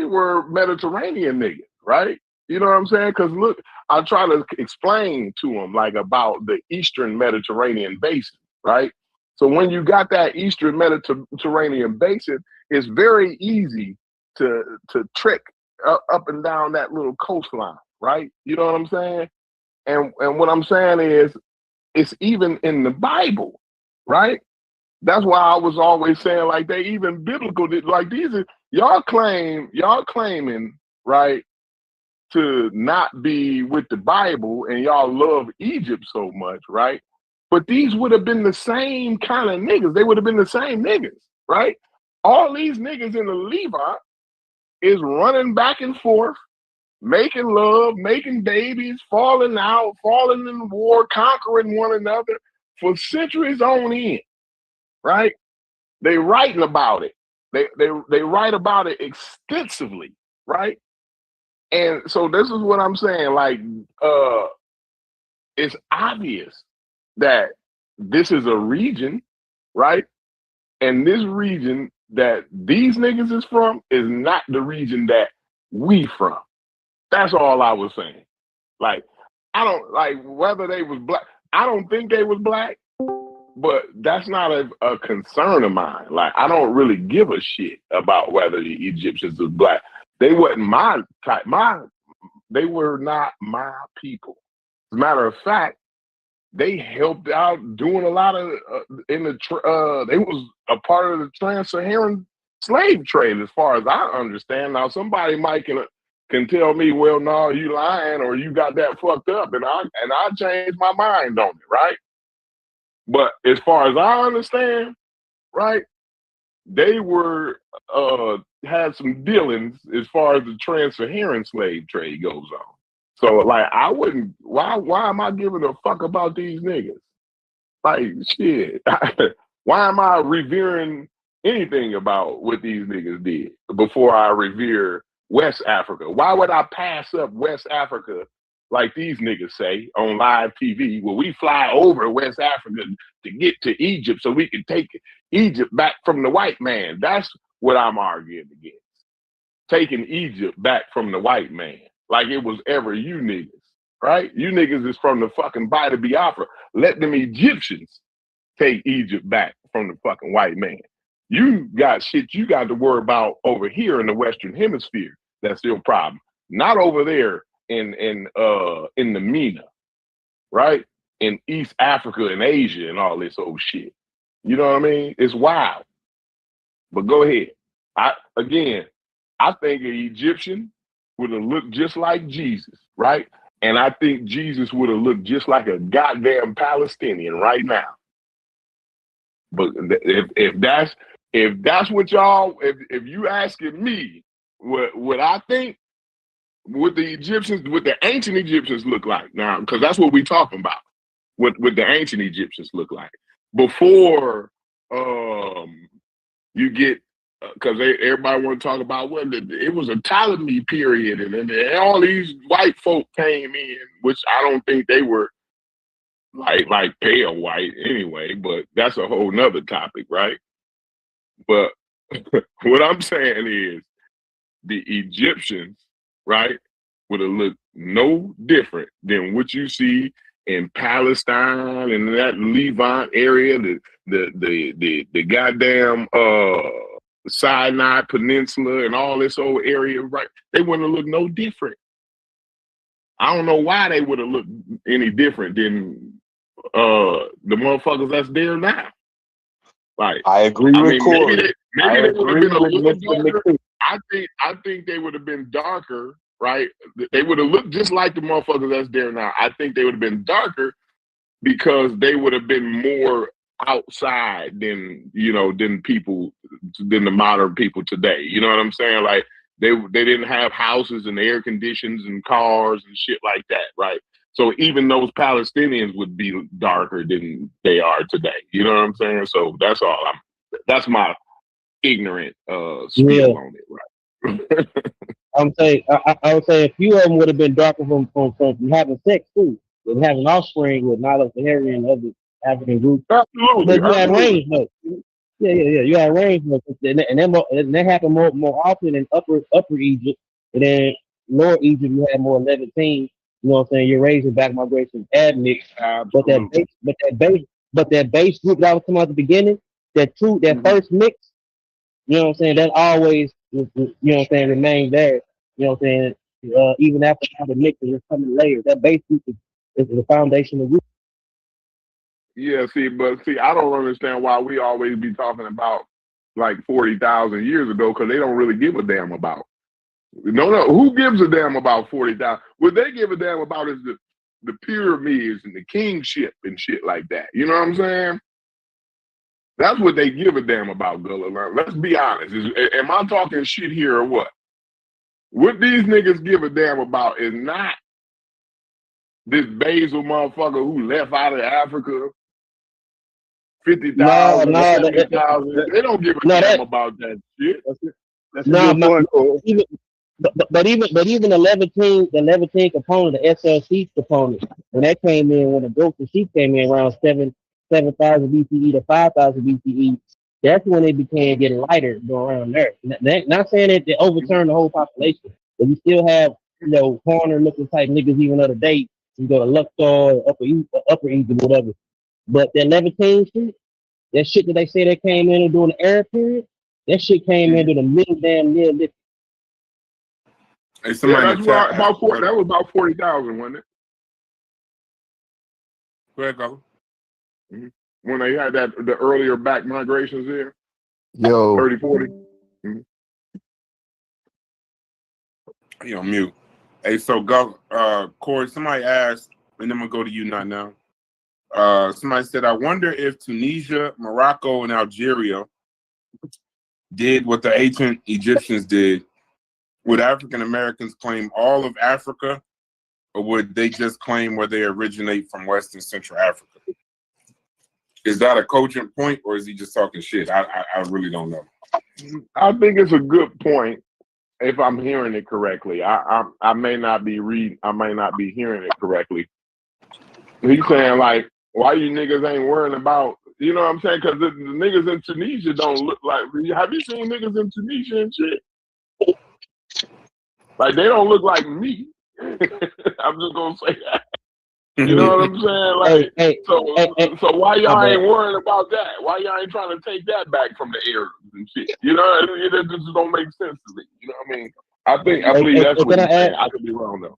were Mediterranean niggas, right? You know what I'm saying? Because look, I try to explain to them like about the Eastern Mediterranean basin, right? So when you got that Eastern Mediterranean basin, it's very easy to trick up and down that little coastline, right? You know what I'm saying? And what I'm saying is, it's even in the Bible, right? That's why I was always saying, like, they even biblical, like these are y'all claiming, right, to not be with the Bible, and y'all love Egypt so much, right? But these would have been the same kind of niggas. They would have been the same niggas, right? All these niggas in the Levant is running back and forth, making love, making babies, falling out, falling in war, conquering one another for centuries on end, right? They writing about it. They write about it extensively, right? And so this is what I'm saying. Like, it's obvious that this is a region, right? And this region that these niggas is from is not the region that we from. That's all I was saying. Like, I don't like whether they was black. I don't think they was black, but that's not a concern of mine. Like, I don't really give a shit about whether the Egyptians was black. They wasn't my type. They were not my people. As a matter of fact, they helped out doing a lot of they was a part of the trans-Saharan slave trade, as far as I understand. Now, somebody might can tell me, well, no, you lying or you got that fucked up, and I changed my mind on it, right? But as far as I understand, right, they were had some dealings as far as the trans-Saharan slave trade goes on. So, like, I wouldn't. Why am I giving a fuck about these niggas? Like, shit. Why am I revering anything about what these niggas did before I revere West Africa? Why would I pass up West Africa like these niggas say on live TV? Well, we fly over West Africa to get to Egypt so we can take Egypt back from the white man. That's what I'm arguing against. Taking Egypt back from the white man. Like it was ever you niggas, right? You niggas is from the fucking Bight of Biafra. Let them Egyptians take Egypt back from the fucking white man. You got shit you got to worry about over here in the Western Hemisphere. That's your problem. Not over there in the MENA. right? In East Africa and Asia and all this old shit. You know what I mean? It's wild. But go ahead. I think an Egyptian would have looked just like Jesus, right? And I think Jesus would have looked just like a goddamn Palestinian right now. But if that's what y'all, if you asking me what I think, what the ancient Egyptians look like now, because that's what we talking about. What the ancient Egyptians look like before you get, because everybody want to talk about it was a Ptolemy period, and all these white folk came in, which I don't think they were like pale white anyway, but that's a whole nother topic, right? But what I'm saying is the Egyptians, right, would have looked no different than what you see in Palestine and that Levant area, the goddamn Sinai Peninsula and all this old area, right? They wouldn't have looked no different. I don't know why they would have looked any different than the motherfuckers that's there now. Like, I agree with Corey. Maybe they would have been a little darker. I think they would have been darker, right? They would have looked just like the motherfuckers that's there now. I think they would have been darker because they would have been more outside than the modern people today. You know what I'm saying? Like they didn't have houses and air conditions and cars and shit like that, right? So even those Palestinians would be darker than they are today. You know what I'm saying? So that's all. That's my ignorant spiel on it, right? I would say a few of them would have been darker from having sex too, and having offspring with non-Saharan and other African groups. Absolutely. But you had range though. Yeah. You had range though, and that happened more often in upper Egypt, and then lower Egypt you had more Levantine. You know what I'm saying? You're raising back migration admixed. But that base group that I was talking about at the beginning, that first mix, you know what I'm saying? That always, you know what I'm saying, remained there. You know what I'm saying? Even after all the mixing is coming later, that base group is the foundation of group. Yeah, I don't understand why we always be talking about like 40,000 years ago, because they don't really give a damn about. No, who gives a damn about 40,000? What they give a damn about is the pyramids and the kingship and shit like that. You know what I'm saying? That's what they give a damn about, Gullah. Let's be honest. Am I talking shit here or what? What these niggas give a damn about is not this Basil motherfucker who left out of Africa, 50,000, 70,000. They don't give a damn about that shit. That's a good point, Cole. But even the Levantine component, the SLC component, when that came in, when the goats and sheep came in around 7,000 BCE to 5,000 BCE, that's when it began getting lighter around there. Not saying that they overturned the whole population, but you still have corner looking type niggas even of the day. You go to Luxor or Upper Egypt, whatever. But that Levantine shit, that shit that they say they came in during the Arab period, that shit came in during the middle damn Neolithic. Hey, that was about 40,000, wasn't it? Go ahead, go. Mm-hmm. When they had the earlier back migrations there. Yo. 30, 40. Mm-hmm. You on mute. Hey, so go, Corey, somebody asked, and then I'm gonna go to you now. Somebody said, I wonder if Tunisia, Morocco, and Algeria did what the ancient Egyptians did. Would African Americans claim all of Africa, or would they just claim where they originate from West and Central Africa? Is that a cogent point, or is he just talking shit? I really don't know. I think it's a good point. If I'm hearing it correctly, I may not be hearing it correctly. He's saying like, why you niggas ain't worrying about, you know what I'm saying? Because the niggas in Tunisia don't look like. Have you seen niggas in Tunisia and shit? Like, they don't look like me. I'm just gonna say that. You know what I'm saying? Like, so why y'all ain't worrying about that? Why y'all ain't trying to take that back from the Arabs and shit? You know, it just don't make sense to me. You know what I mean? I believe that's what he's saying. I could be wrong though.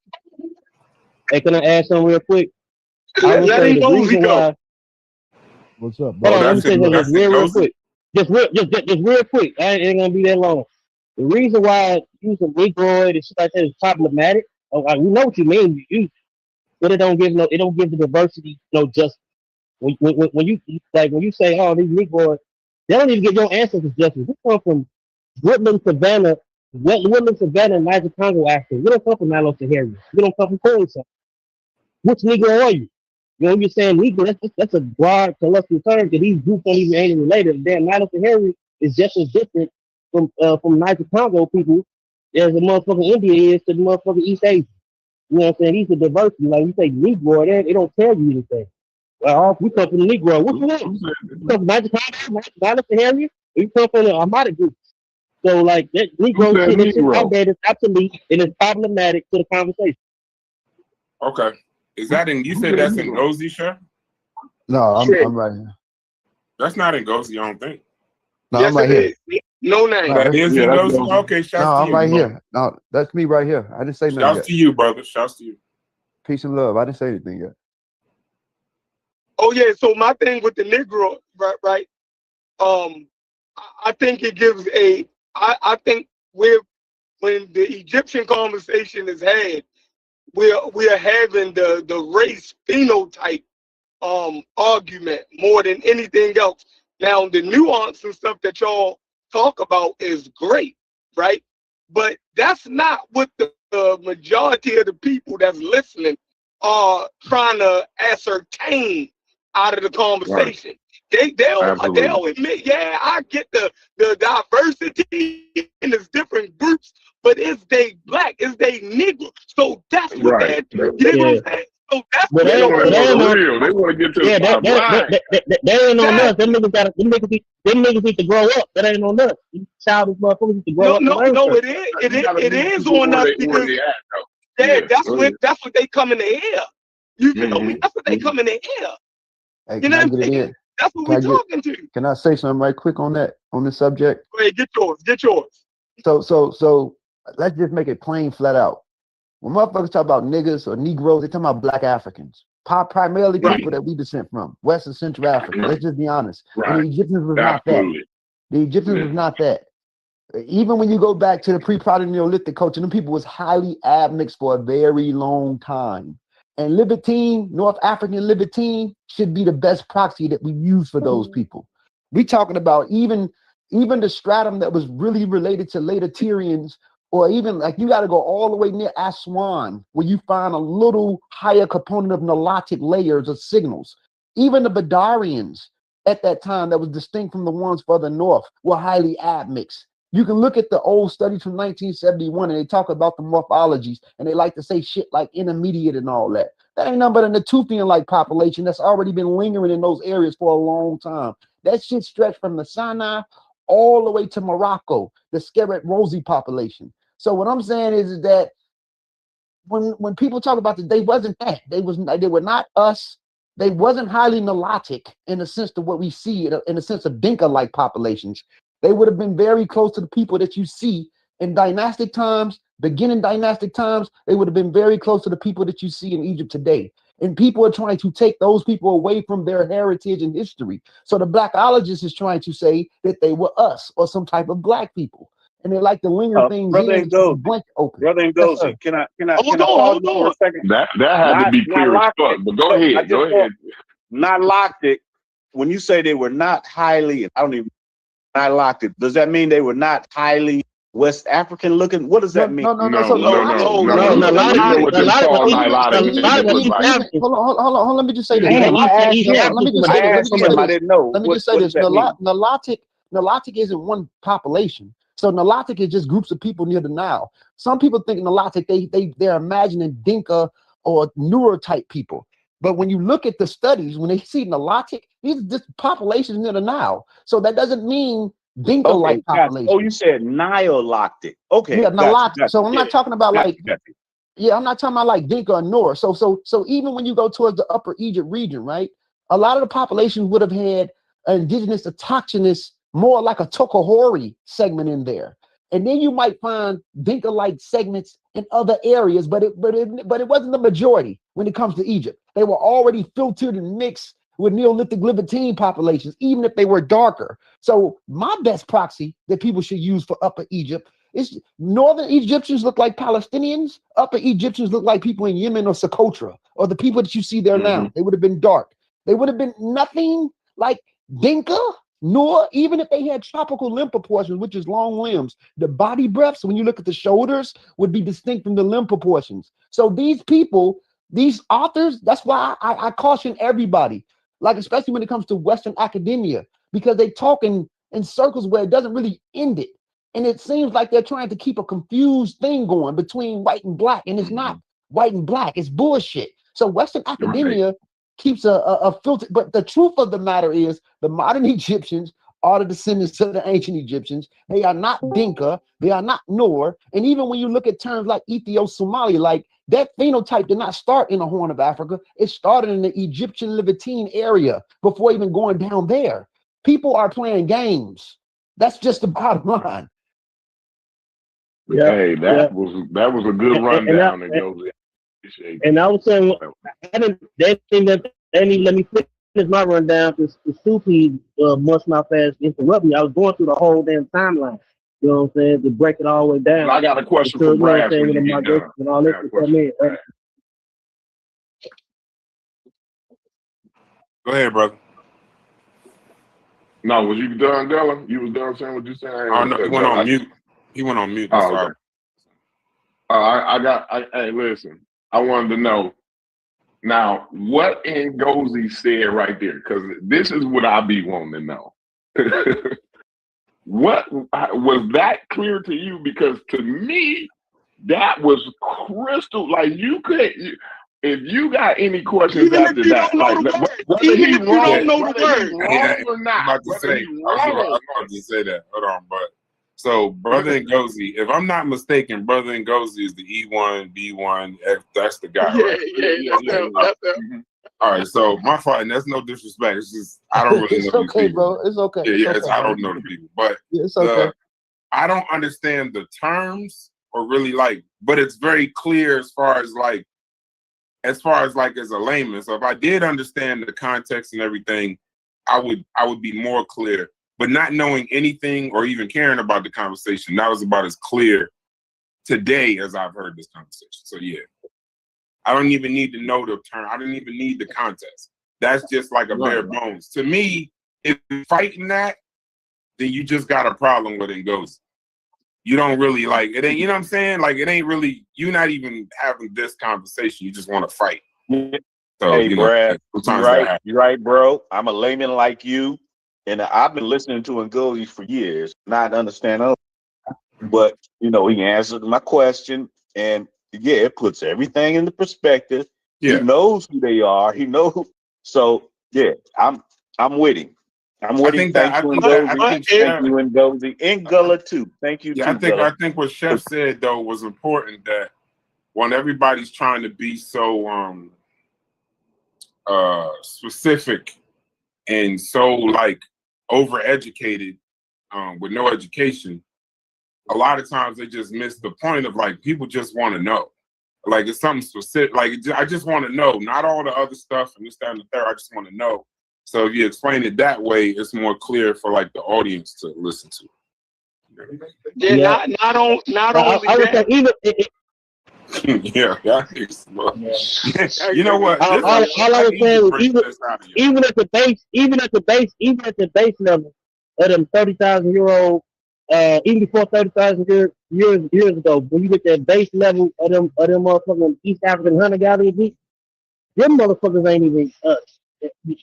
Hey, can I add something real quick? I would say the reason why. What's up, Hold bro? on, let me say something That's real quick. Just real quick. I ain't gonna be that long. The reason why using Negroid and shit like that is problematic. We know what you mean, but it don't give the diversity no justice. When you say, oh, these Negroids, they don't even give your ancestors justice. We come from Woodland, Savannah, and Niger Congo Africa. We don't come from Nilo Sahara. We don't come from Khoisan. Which Negro are you? You know, you're saying Negro, that's a broad, colloquial term because these groups ain't even related. Damn, Nilo Sahara is just as different from Niger Congo people as the motherfucking India is to the motherfucking East Asia. You know what I'm saying? These are diversity. Like you say Negro, they don't tell you anything. Well, we come from the Negro. What you want? You come from Niger Congo, Nilo Sahara, or you come from the Armada group. So like that Negro shit, that shit out there is obsolete and it's problematic to the conversation. Okay. Is that in? You said that's in Gozi, Chef? No, I'm right here. That's not in Gozi, I don't think. No, I'm right here. No name. That is in Gozi. Okay, shouts to you. No, I'm right here. No, that's me right here. I didn't say nothing yet. Shouts to you, brother. Shouts to you. Peace and love. I didn't say anything yet. Oh yeah. So my thing with the Negro, right? I think it gives I think when the Egyptian conversation is had, we are having the race phenotype argument more than anything else. Now the nuance and stuff that y'all talk about is great, right? But that's not what the majority of the people that's listening are trying to ascertain out of the conversation. Right. They'll admit, yeah, I get the diversity in its different groups, but is they black? Is they Negro? So that's what they're, you know what I'm saying? So that's what they want real. They want to get to the bottom line. They ain't on us. Them niggas need to grow up. That ain't on us. These childish motherfuckers need to grow up. No, it is. It is on us because that's what they come in the air. You feel me? That's what they come in the air. Hey, you know what I'm saying? That's what we're talking to. Can I say something right quick on this subject? Go ahead, get yours. So let's just make it plain flat out. When motherfuckers talk about niggas or Negroes, they talking about black Africans. Primarily people that we descent from, West and Central Africa. Let's just be honest. And the Egyptians was not that. The Egyptians was not that. Even when you go back to the pre-Proto Neolithic culture, them people was highly admixed for a very long time. And Libertine, North African Libertine, should be the best proxy that we use for those people. We talking about even the stratum that was really related to later Tyrians, or even like you got to go all the way near Aswan, where you find a little higher component of Nilotic layers of signals. Even the Badarians at that time that was distinct from the ones further north were highly admixed. You can look at the old studies from 1971 and they talk about the morphologies and they like to say shit like intermediate and all that. That ain't nothing but a Natufian-like population that's already been lingering in those areas for a long time. That shit stretched from the Sinai all the way to Morocco, the Skeret Rosie population. So what I'm saying is that when people talk about this, they wasn't that. They were not us. They wasn't highly Nilotic in the sense of what we see in the sense of Dinka-like populations. They would have been very close to the people that you see in dynastic times, beginning dynastic times. They would have been very close to the people that you see in Egypt today. And people are trying to take those people away from their heritage and history. So the blackologist is trying to say that they were us or some type of black people. And they like to linger things in to blank open. Brother Ngozi, can I pause you for a second? That had to be clear as fuck. But go ahead. Not locked it. When you say they were not highly, I don't even not locked it. Does that mean they were not highly West African looking? What does that mean? No. A lot of East Africans. Hold on. Let me just say this. I didn't know. Let me just say this. Nilotic isn't one population. So Nilotic is just groups of people near the Nile. Some people think Nilotic, they're imagining Dinka or Nuer type people. But when you look at the studies, when they see Nilotic, these are just populations near the Nile. So that doesn't mean Dinka-like population. Oh, you said Nile-loctic. Okay. Yeah, Nilotic. So I'm not talking about I'm not talking about like Dinka or Noor. So even when you go towards the Upper Egypt region, right, a lot of the populations would have had indigenous autochthonous, more like a Tokohori segment in there. And then you might find Dinka-like segments in other areas, but it wasn't the majority when it comes to Egypt. They were already filtered and mixed with Neolithic Levantine populations, even if they were darker. So my best proxy that people should use for Upper Egypt is Northern Egyptians look like Palestinians. Upper Egyptians look like people in Yemen or Socotra, or the people that you see there now. They would have been dark. They would have been nothing like Dinka, nor even if they had tropical limb proportions, which is long limbs. The body breadths, when you look at the shoulders, would be distinct from the limb proportions. So these people, these authors, that's why I caution everybody, like especially when it comes to Western academia, because they talk in circles where it doesn't really end it. And it seems like they're trying to keep a confused thing going between white and black, and it's not white and black, it's bullshit. So Western academia keeps a filter, but the truth of the matter is the modern Egyptians are the descendants of the ancient Egyptians. They are not Dinka, they are not Noor, and even when you look at terms like Ethio-Somali, like that phenotype did not start in the Horn of Africa, it started in the Egyptian Levantine area before even going down there. People are playing games. That's just the bottom line. Yeah, hey, that was a good rundown. And I was saying, they didn't let me finish my rundown because Suki must not fast interrupt me. I was going through the whole damn timeline. You know what I'm saying? To break it all the way down. I got a question for Brad. And all this Go ahead, brother. No, was you done, Della? You was done saying what you saying? Oh no, he went on mute. He went on mute. Oh, okay. Hey, listen. I wanted to know now what Ngozi said right there, because this is what I be wanting to know. What was that clear to you? Because to me, that was crystal. Like you could, if you got any questions Even after if you that, don't know the word, even if you don't know the word, wrong or not. I was about to say that. Hold on, but. So, Brother Ngozi, if I'm not mistaken, Brother Ngozi is the E1, B1, that's the guy, right? Yeah. All right, so my fault, and that's no disrespect. It's just, I don't really know these people. Bro. It's okay. Yeah, it's okay, I don't know the people. But it's okay. I don't understand the terms or really but it's very clear as far as as a layman. So if I did understand the context and everything, I would be more clear. But not knowing anything or even caring about the conversation, that was about as clear today as I've heard this conversation. So yeah, I don't even need to know the term. I don't even need the context. That's just like a bare bones. To me, if you're fighting that, then you just got a problem with Ngozi. You don't really it ain't, you know what I'm saying? Like it ain't really, you're not even having this conversation. You just want to fight. So, hey, Brad, you're right, bro. I'm a layman like you. And I've been listening to Ngozi for years, not understanding, but he answered my question, and yeah, it puts everything into perspective. Yeah. He knows who they are. He knows. So yeah, I'm with him. I'm with him. Thank you, Ngozi. Thank you, Ngozi. Ngullah too. Thank you. Yeah, too, I think what Chef said though was important, that when everybody's trying to be so specific and so overeducated with no education, a lot of times they just miss the point of people just want to know. It's something specific. I just want to know, not all the other stuff and this, that, and the third. I just want to know. So if you explain it that way, it's more clear for the audience to listen to. Yeah, not only that. You know what? All I was saying is even at the base level of them 30,000-year-old, even before 30,000 years ago, when you get that base level of them motherfucking East African hunter gatherers, them motherfuckers ain't even us.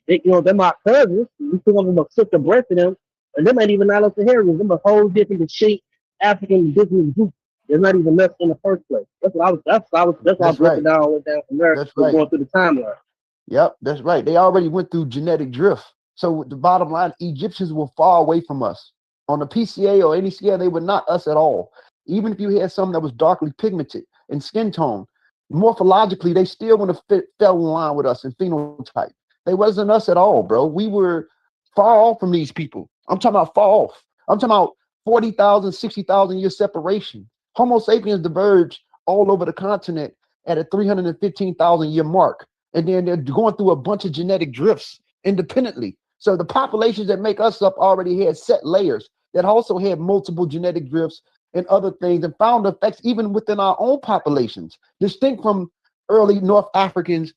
They're my cousins. We took them a sister breast of them, and them ain't even not us the Saharians. Them a whole different distinct African indigenous group. They're not even us in the first place. That's why I broke it down all the way down from there. That's right. Going through the timeline. Yep, that's right. They already went through genetic drift. So the bottom line, Egyptians were far away from us. On the PCA or any scale, they were not us at all. Even if you had some that was darkly pigmented in skin tone, morphologically, they still would have fell in line with us in phenotype. They wasn't us at all, bro. We were far off from these people. I'm talking about far off. I'm talking about 40,000, 60,000 year separation. Homo sapiens diverged all over the continent at a 315,000 year mark. And then they're going through a bunch of genetic drifts independently. So the populations that make us up already had set layers that also had multiple genetic drifts and other things, and found effects even within our own populations, distinct from early North Africans.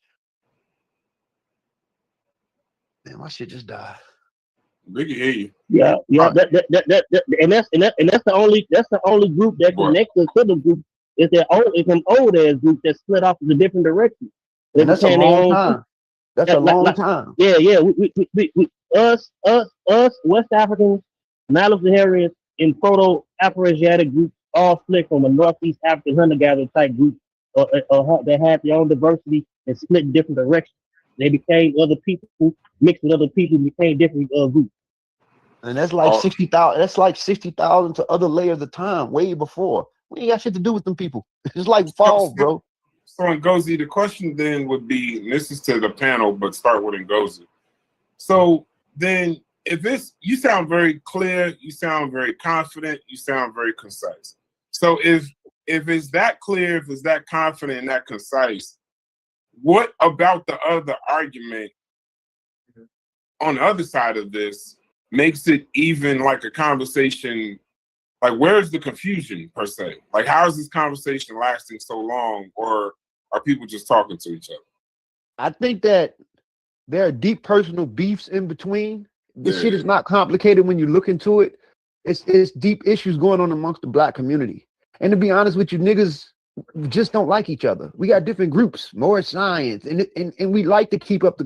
Man, my shit just died. We can hear you. Yeah. Right. And that's the only group that connects us to the group. Is them old ass group that split off in a different direction. And that's a long time. That's a long time. Yeah. We us, West Africans, Malo-Saharians, and Proto-Afro-Asiatic groups all split from a Northeast African hunter-gatherer type group, that had their own diversity and split in different directions. They became other people, mixed with other people, became different groups. And that's like 60,000. That's like 60,000 to other layers of time, way before. We ain't got shit to do with them people. It's like fall, bro. So Ngozi, the question then would be, and this is to the panel, but start with Ngozi. So then, if you sound very clear, you sound very confident, you sound very concise. So if it's that clear, if it's that confident and that concise, what about the other argument on the other side of this makes it even like a conversation? Like, where's the confusion per se? Like, how is this conversation lasting so long, or are people just talking to each other? I think that there are deep personal beefs in between. This shit is not complicated when you look into it. It's deep issues going on amongst the black community. And to be honest with you, niggas just don't like each other. We got different groups, more science, and we like to keep up the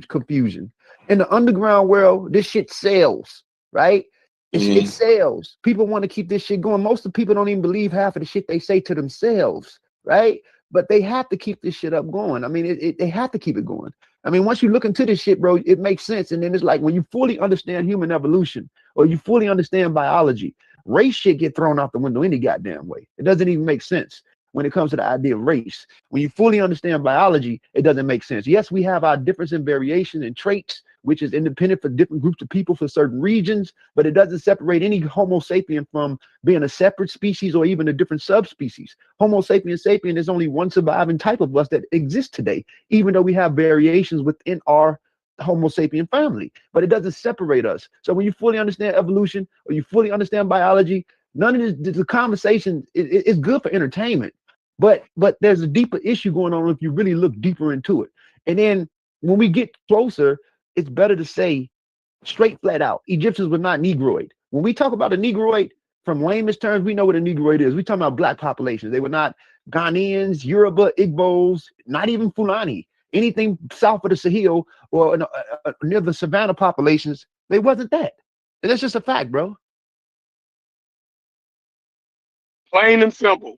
confusion. In the underground world, this shit sells, right? It sells. People want to keep this shit going. Most of the people don't even believe half of the shit they say to themselves, right? But they have to keep this shit up going. I mean, they have to keep it going. I mean, once you look into this shit, bro, it makes sense. And then it's like when you fully understand human evolution, or you fully understand biology, race shit get thrown out the window any goddamn way. It doesn't even make sense when it comes to the idea of race. When you fully understand biology, it doesn't make sense. Yes, we have our difference in variation and traits, which is independent for different groups of people for certain regions, but it doesn't separate any Homo sapien from being a separate species or even a different subspecies. Homo sapien is only one surviving type of us that exists today, even though we have variations within our Homo sapien family, but it doesn't separate us. So when you fully understand evolution, or you fully understand biology, none of this, the conversation is good for entertainment, but there's a deeper issue going on if you really look deeper into it. And then when we get closer, it's better to say straight flat out, Egyptians were not Negroid. When we talk about a Negroid, from layman's terms, we know what a Negroid is. We're talking about black populations. They were not Ghanaians, Yoruba, Igbos, not even Fulani. Anything south of the Sahel or near the Savannah populations, they wasn't that. And that's just a fact, bro. Plain and simple.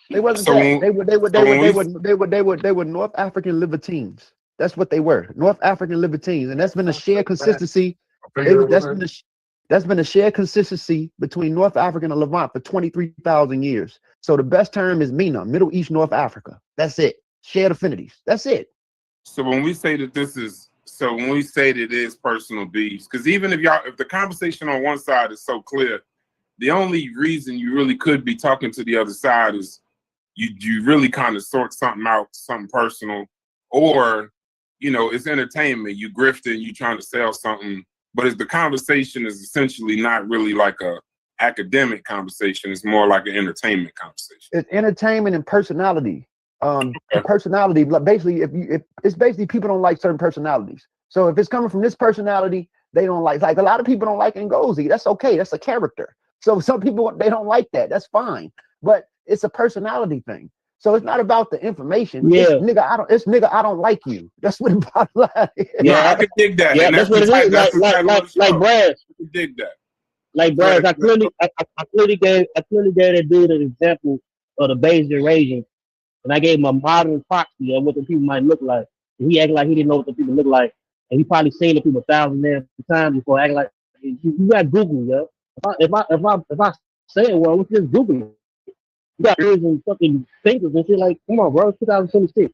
They wasn't that. They were North African Libertines. That's what they were, North African Libertines, and that's been a shared consistency. That's been a shared consistency between North Africa and Levant for 23,000 years. So the best term is MENA, Middle East, North Africa. That's it. Shared affinities. That's it. So when we say that it is personal beefs, because even if the conversation on one side is so clear, the only reason you really could be talking to the other side is you really kind of sort something out, something personal, or it's entertainment. You grifting, you trying to sell something, but the conversation is essentially not really like a academic conversation. It's more like an entertainment conversation. It's entertainment and personality. Personality, basically, if it's basically people don't like certain personalities. So if it's coming from this personality, they don't like a lot of people don't like Ngozi. That's okay. That's a character. So some people, they don't like that. That's fine. But it's a personality thing. So it's not about the information. Yeah. It's nigga, I don't like you. That's what the bottom line is. Yeah, I can dig that. Yeah, that's what it is. Like Brad. I can dig that. Like Brad, I clearly gave that dude an example of the Bayesian region, and I gave him a modern proxy of what the people might look like. And he acted like he didn't know what the people look like, and he probably seen the people 1,000 times before. Acting like you got Google, yo. If I say it well, let's just Google it. You got ears and fucking fingers and shit. Like, come on, bro, it's 2026.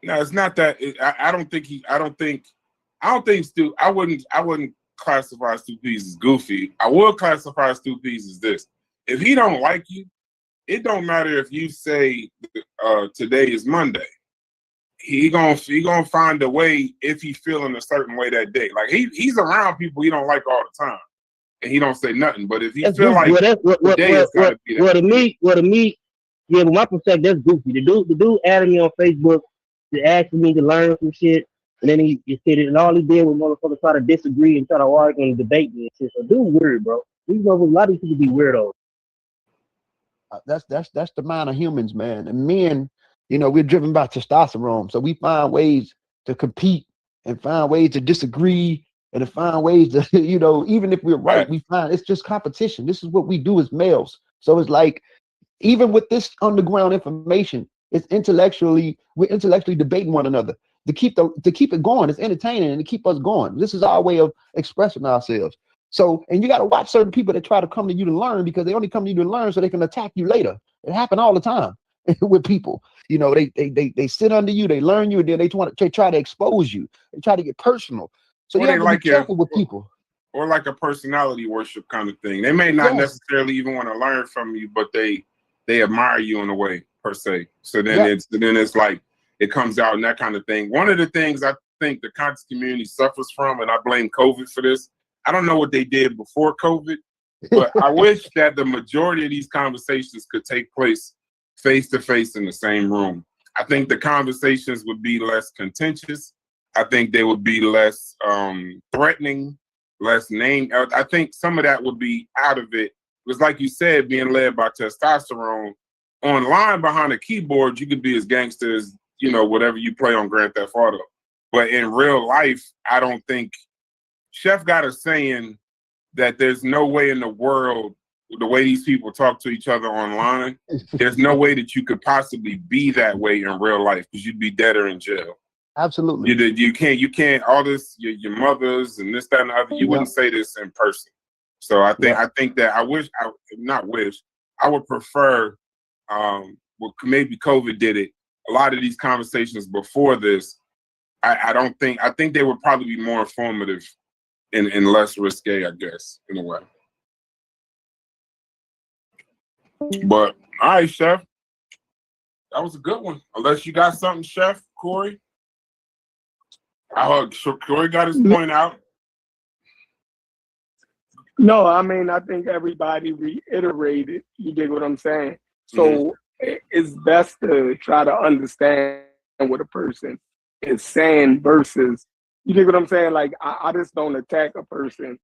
No, it's not that. I wouldn't classify Stu Peas as goofy. I will classify Stu Peas as this. If he don't like you, it don't matter if you say today is Monday. He gonna find a way if he feeling a certain way that day. Like he's around people he don't like all the time, and he don't say nothing. But if he feel like today is gotta be that. To me, yeah, but my perspective, that's goofy. The dude added me on Facebook to ask me to learn some shit, and then he said it, and all he did was motherfuckers try to disagree and try to argue and debate me and shit. So dude weird, bro. These motherfuckers, a lot of these people be weirdos. That's the mind of humans, man. And men, you know, we're driven by testosterone, so we find ways to compete and find ways to disagree and to find ways to, you know, even if we're right, we find it's just competition. This is what we do as males. So it's like, even with this underground information, we're intellectually debating one another to keep it going. It's entertaining and to keep us going. This is our way of expressing ourselves. So, and you got to watch certain people that try to come to you to learn, because they only come to you to learn so they can attack you later. It happens all the time with people. You know, they sit under you, they learn you, and then they try to expose you. They try to get personal. So you have to be careful with people. Or like a personality worship kind of thing. They may not necessarily even want to learn from you, but they admire you in a way per se. So then it's like it comes out and that kind of thing. One of the things I think the conscious community suffers from, and I blame COVID for this. I don't know what they did before COVID, but I wish that the majority of these conversations could take place face to face in the same room. I think the conversations would be less contentious. I think they would be less threatening, less name. I think some of that would be out of it. It was like you said, being led by testosterone. Online behind a keyboard, you could be as gangster as, you know, whatever you play on Grand Theft Auto. But in real life, I don't think Chef got a saying that there's no way in the world, the way these people talk to each other online, there's no way that you could possibly be that way in real life, because you'd be dead or in jail. Absolutely. You can't all this, your mothers and this, that, and the other, you wouldn't say this in person. So I think that I would prefer, well, maybe COVID did it, a lot of these conversations before this, I think they would probably be more informative and less risque, I guess, in a way. But all right, Chef, that was a good one. Unless you got something, Chef Corey. Corey got his point out. No, I mean, I think everybody reiterated. You dig what I'm saying? So it's best to try to understand what a person is saying versus, you dig what I'm saying? Like, I just don't attack a person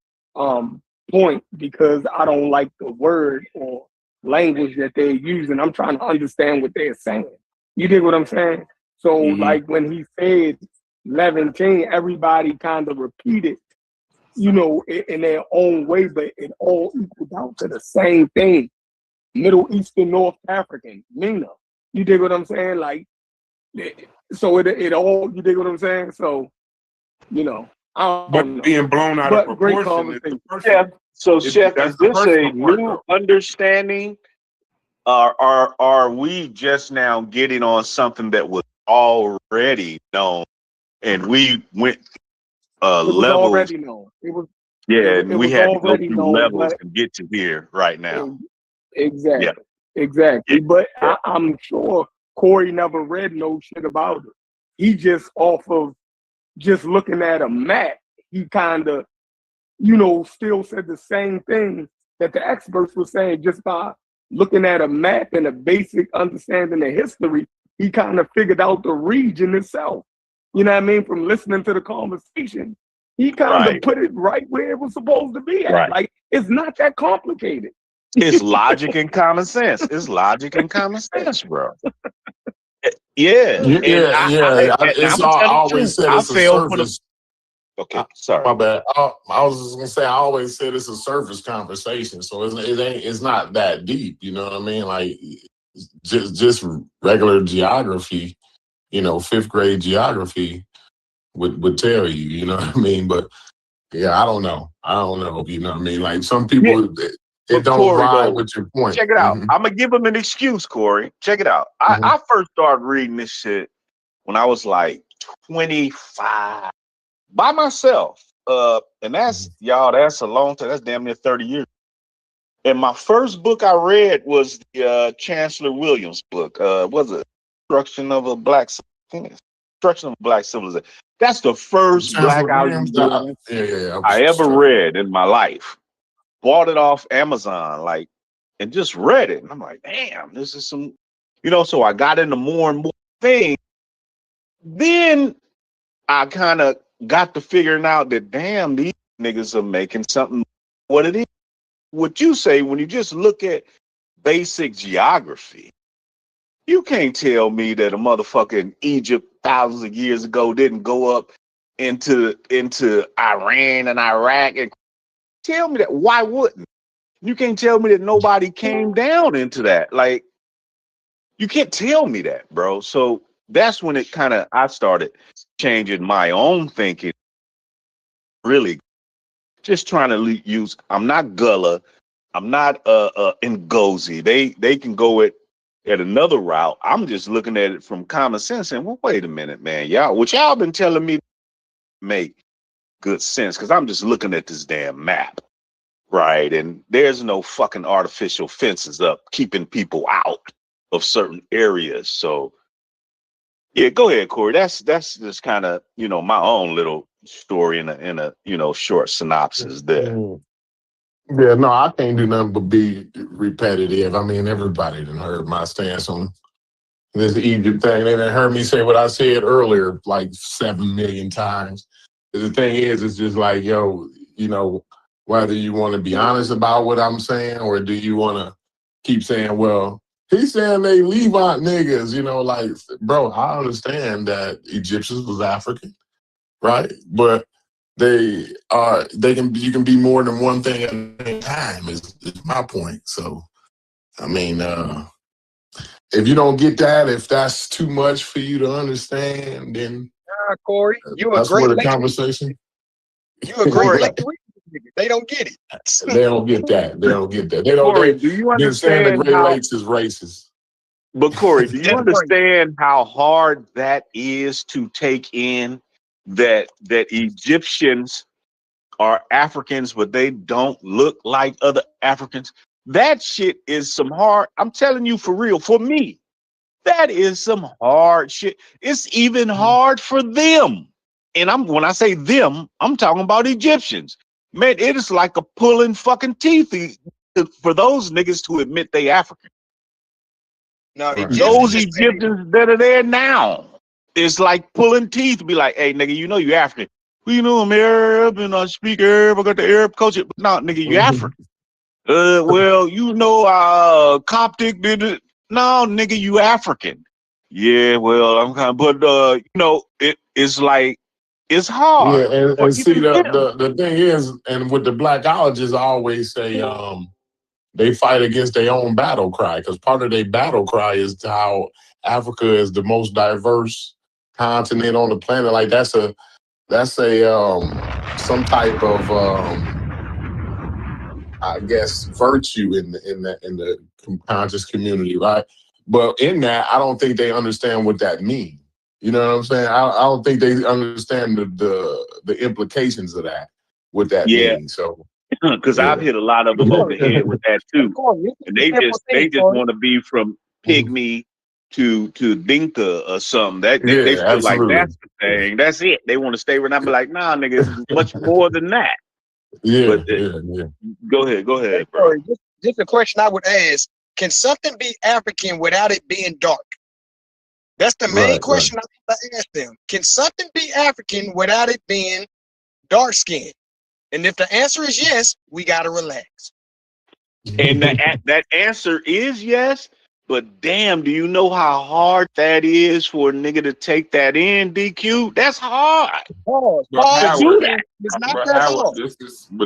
point because I don't like the word or language that they're using. I'm trying to understand what they're saying. You dig what I'm saying? So like when he said 11-10, everybody kind of repeated, you know, in their own way, but it all equals out to the same thing. Middle Eastern, North African, Mina. You dig what I'm saying? Like, so it all, you dig what I'm saying? So, you know, but being blown out of proportion. Yeah. So, Chef, is this a new understanding? Are we just now getting on something that was already known, and we went levels? Already known. We had to go through levels to get to here right now. Exactly. Yeah. But I'm sure Corey never read no shit about it. He just off of just looking at a map, he kind of, you know, still said the same thing that the experts were saying. Just by looking at a map and a basic understanding of history, he kind of figured out the region itself. You know what I mean? From listening to the conversation, he kind of put it right where it was supposed to be at. Like, it's not that complicated. It's logic and common sense. It's logic and common sense, bro. Yeah. I always said it's a surface. Okay, sorry. My bad. I was just gonna say I always said it's a surface conversation, so it's not that deep. You know what I mean? Like just regular geography. You know, 5th grade geography would tell you. You know what I mean? But yeah, I don't know. You know what I mean? Like some people. It don't Corey, ride with your point. Check it out. I'm gonna give him an excuse, Corey. Check it out. I first started reading this shit when I was like 25 by myself. And that's y'all. That's a long time. That's damn near 30 years. And my first book I read was the Chancellor Williams book. Was it Destruction of a Black Civilization? That's the first black book I ever read in my life. Bought it off Amazon, like, and just read it. And I'm like, damn, this is some, so I got into more and more things. Then I kind of got to figuring out that, damn, these niggas are making something what it is. What you say, when you just look at basic geography, you can't tell me that a motherfucker in Egypt thousands of years ago didn't go up into Iran and Iraq, and tell me that. Why wouldn't? You can't tell me that nobody came down into that. Like, you can't tell me that, bro. So that's when I started changing my own thinking. Really just trying to use, I'm not Gullah, I'm not Ngozi. They can go at another route. I'm just looking at it from common sense and, well, wait a minute, man. Y'all been telling me make good sense, because I'm just looking at this damn map, right? And there's no fucking artificial fences up keeping people out of certain areas. So yeah, go ahead, Corey. That's just kind of, my own little story in a short synopsis there. Yeah, no, I can't do nothing but be repetitive. I mean, everybody done heard my stance on this Egypt thing. They done heard me say what I said earlier like 7 million times. The thing is, it's just like, yo, whether you want to be honest about what I'm saying, or do you want to keep saying, well, he's saying they Levant niggas, like, bro, I understand that Egyptians was African, right? But you can be more than one thing at the same time is my point. So, I mean, if you don't get that, if that's too much for you to understand, then Corey, that's where the conversation. You a great lecturer. They don't get it. They don't get that. They don't get that. They don't. Corey, do you understand the Great Lakes is racist? But Corey, do you understand how hard that is to take in? That Egyptians are Africans, but they don't look like other Africans. That shit is some hard. I'm telling you, for real. For me, that is some hard shit. It's even hard for them. And when I say them, I'm talking about Egyptians. Man, it is like a pulling fucking teeth for those niggas to admit they African. No, those Egyptians that are there now, it's like pulling teeth. Be like, hey, nigga, you African. Well, I'm Arab and I speak Arab. I got the Arab culture. But no, nigga, you African. Well, Coptic did it. No, nigga, you African. Yeah, well, I'm kind of, but it's like, it's hard. Yeah, and see, the thing is, and with the blackologists, I always say they fight against their own battle cry, because part of their battle cry is how Africa is the most diverse continent on the planet. Like that's some type of I guess virtue in the conscious community, right? But in that, I don't think they understand what that means. You know what I'm saying? I don't think they understand the implications of that. What that means. So, because I've hit a lot of them over the head with that too, and they just want to be from pygmy to Dinka or something. They feel absolutely. Like that's the thing. That's it. They want to stay with. I'm like, nah, nigga, it's much more than that. Yeah, Go ahead, bro. Just a question I would ask: can something be African without it being dark? That's the main question I want to ask them. Can something be African without it being dark skinned? And if the answer is yes, we gotta relax. And that answer is yes. But damn, do you know how hard that is for a nigga to take that in, DQ? That's hard. But Howard, it's not that hard.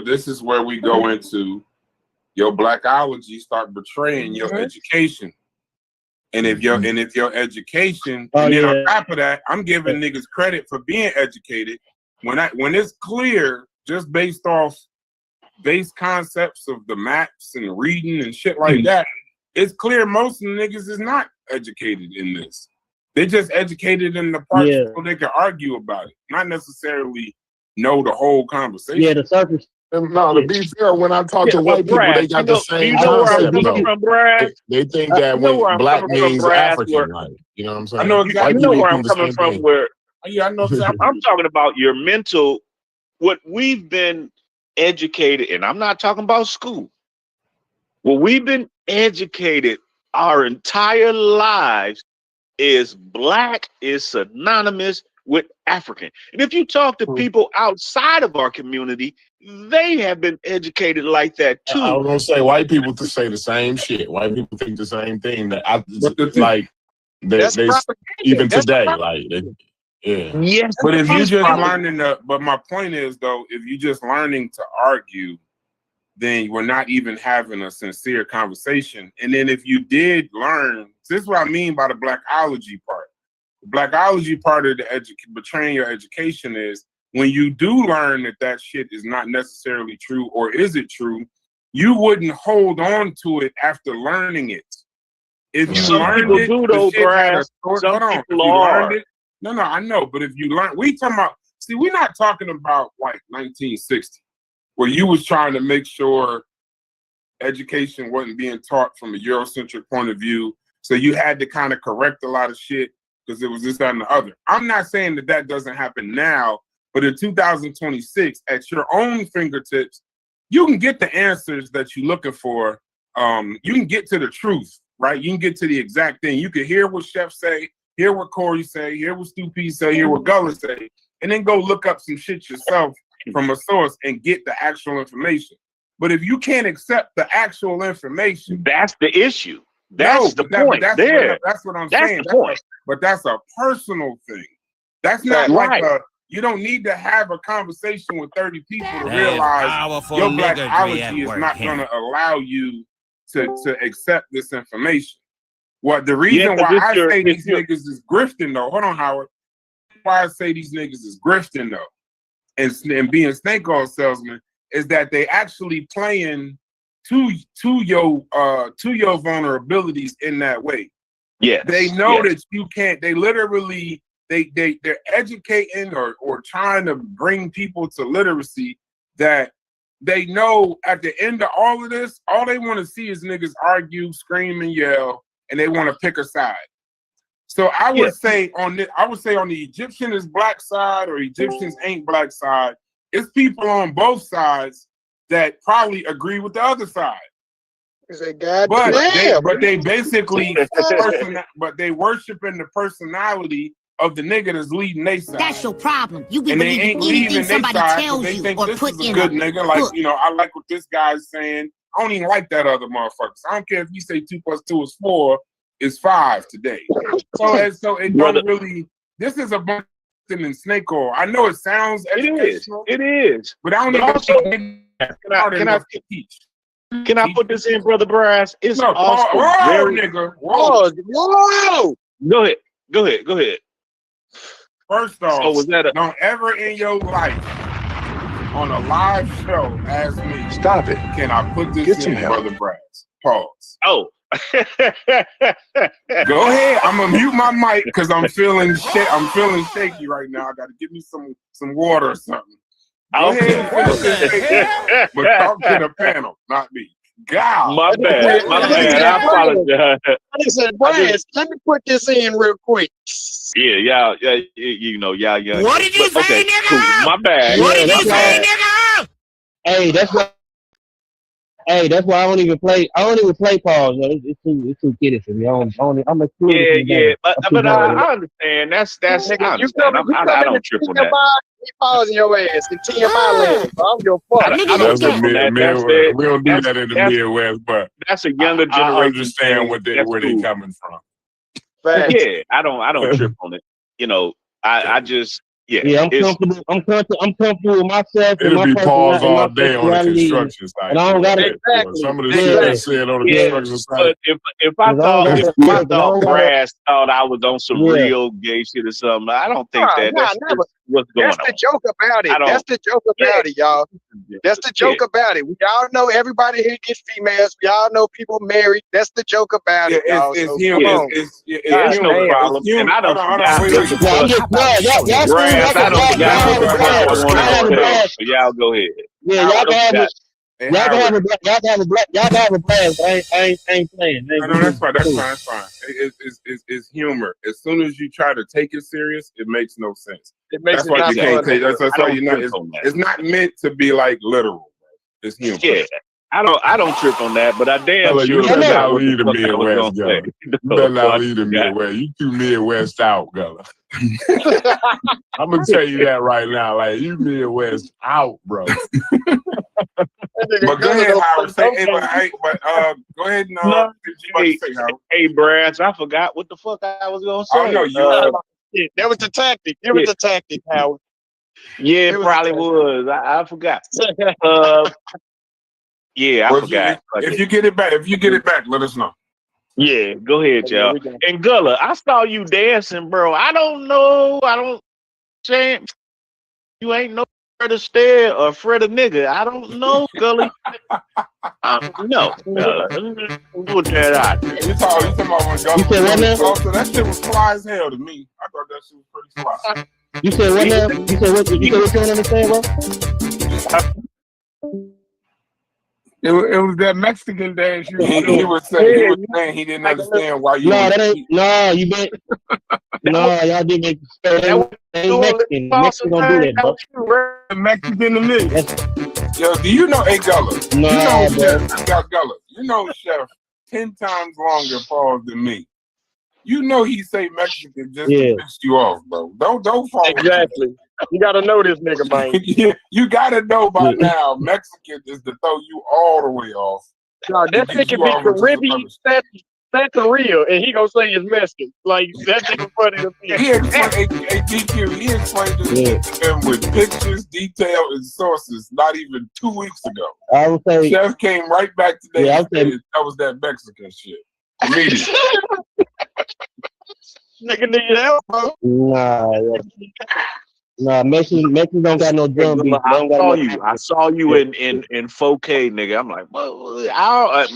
This is where we go into your blackology start betraying your education. And if your education, and then on top of that, I'm giving niggas credit for being educated when it's clear, just based off base concepts of the maps and reading and shit like that. It's clear most of the niggas is not educated in this. They're just educated in the parts so they can argue about it, not necessarily know the whole conversation. Yeah, the surface. No, to be fair, when I talk to white people, they got the same concept. They think that when black means African, like, you know what I'm saying? I know exactly. You know where I'm coming from. Where I know exactly. I'm talking about your mental. What we've been educated, and I'm not talking about school. What we've been educated our entire lives is black is synonymous with African. And if you talk to people outside of our community, they have been educated like that too. I was gonna say white people to say the same shit. White people think the same thing that they even today, like yeah. Yes. But if you just learning but my point is though, if you just learning to argue, then we're not even having a sincere conversation. And then if you did learn, this is what I mean by the blackology part. The blackology part of the betraying your education is when you do learn that shit is not necessarily true, or is it true, you wouldn't hold on to it after learning it. If you learned it, the shit had a story. Hold on. If you learned it, no, I know. But if you learn, we're not talking about like 1960. Where you was trying to make sure education wasn't being taught from a Eurocentric point of view. So you had to kind of correct a lot of shit because it was this, that, and the other. I'm not saying that doesn't happen now, but in 2026, at your own fingertips, you can get the answers that you're looking for. You can get to the truth, right? You can get to the exact thing. You can hear what Chef say, hear what Corey say, hear what Stu P say, hear what Gullah say, and then go look up some shit yourself from a source and get the actual information. But if you can't accept the actual information, that's the issue. That's the point. That's what I'm saying. But that's a personal thing. That's not like you don't need to have a conversation with 30 people to realize your blackology is not going to allow you to accept this information. Well, the reason why I say these niggas is grifting though, hold on, Howard. Why I say these niggas is grifting though, and being snake oil salesmen, is that they actually playing to your vulnerabilities in that way. Yeah, they know that you can't. They literally they're educating or trying to bring people to literacy that they know at the end of all of this, all they want to see is niggas argue, scream, and yell, and they want to pick a side. So I would say on the Egyptian is black side or Egyptians ain't black side, it's people on both sides that probably agree with the other side. But they basically but they worshiping the personality of the nigga that's leading they side. That's your problem. You be and they ain't leaving they side because they think this is a good nigga. Like, you know, I like what this guy's saying. I don't even like that other motherfucker. I don't care if you say 2 + 2 is 4. Is 5 today. So it don't really. This is a bunch in snake oil. I know it sounds educational. It is. But I don't even Can I put this in, Brother Brass? It's no, also nigga. Whoa. Go ahead. First off, so was that don't ever in your life on a live show ask me. Stop it. Can I put this in, Brother Brass? Pause. Oh. Go ahead. I'm gonna mute my mic because I'm feeling shaky right now. I gotta give me some water or something. Go ahead and finish this, but talk to the panel, not me. God. My bad. I apologize. Listen, Brad, let me put this in real quick. Yeah, you know, y'all. What did you say, nigga? Cool. My bad. What did you say, nigga? Hey, that's why I don't even play. I don't even play pause. It's too kiddie for me. I'm excluded. But I understand. That's. I don't trip on that. Pause in your ass and TMI land. I'm your fuck. We don't do that in the Midwest, but that's a younger generation. I understand where they coming from. Yeah, I don't trip on it. You know, I just. Yeah, I'm comfortable with myself. It'll be paused all day on the construction site. And I don't got some of the shit they said on the construction site. If I thought Brass thought I was on some real gay shit or something, I don't think that's what's going That's on. the joke about it. That's the joke about it, y'all. That's the joke about it. We all know everybody here gets females. We all know people married. That's the joke about it, y'all. It's So human. come on. It's That's no problem. And I don't forgot wait. Grass, I don't forgot what the fuck I wanted to say. So y'all go ahead. Yeah, y'all can have it. Y'all can have a black. Y'all can have a black. Y'all can have a blast. I ain't playing. No, that's fine. That's fine. It's humor. As soon as you try to take it serious, it makes no sense. That's why you can't take. That's why you're not. It's not meant to be like literal. It's humor. Yeah. I don't trip on that, but I damn Fella, sure you better forgot not what leave the the fuck I was Midwest, gonna Gullah. say. You better not leave the Midwest. You too Midwest out, Gullah. I'm gonna tell you that right now. Like you Midwest out, bro. But go ahead, Howard. Say, go ahead and hey, Brass, I forgot what the fuck I was gonna say. Oh no, that was the tactic. It was the tactic, Howard. Yeah, it probably was. I forgot. Yeah, I forgot. If you get it back, let us know. Yeah, go ahead, y'all. And Gullah, I saw you dancing, bro. I don't know. Say you ain't no Fred Astaire or Fred a nigga. I don't know, Gully. No. Put that out there. You talking about when Gullah was on the salsa? That shit was fly as hell to me. I thought that shit was pretty fly. You said what now? You said what you don't understand, bro? It was that Mexican dance. He was saying he didn't understand why you. No, that ain't. No, you bet. No, y'all didn't make the ain't Mexican. Mexican don't do that, bro. Mexican to me. Yo, do you know Gullah? No, you know bro. Chef Gullah. You know Chef 10 times longer pause than me. You know he say Mexican just to piss you off, bro. Don't fall. Exactly. You gotta know this nigga, man. You gotta know by now. Mexican is to throw you all the way off. No, that nigga be Caribbean. That's real, and he gonna say it's Mexican. Like that nigga funny to me. He explained it to them with pictures, detail, and sources. Not even 2 weeks ago. I would say Chef came right back today. And said that was that Mexican shit. Immediately. Nigga need help, bro. Nah, Mexicans don't got no drum beat. I saw you in 4K, nigga. I'm like, well,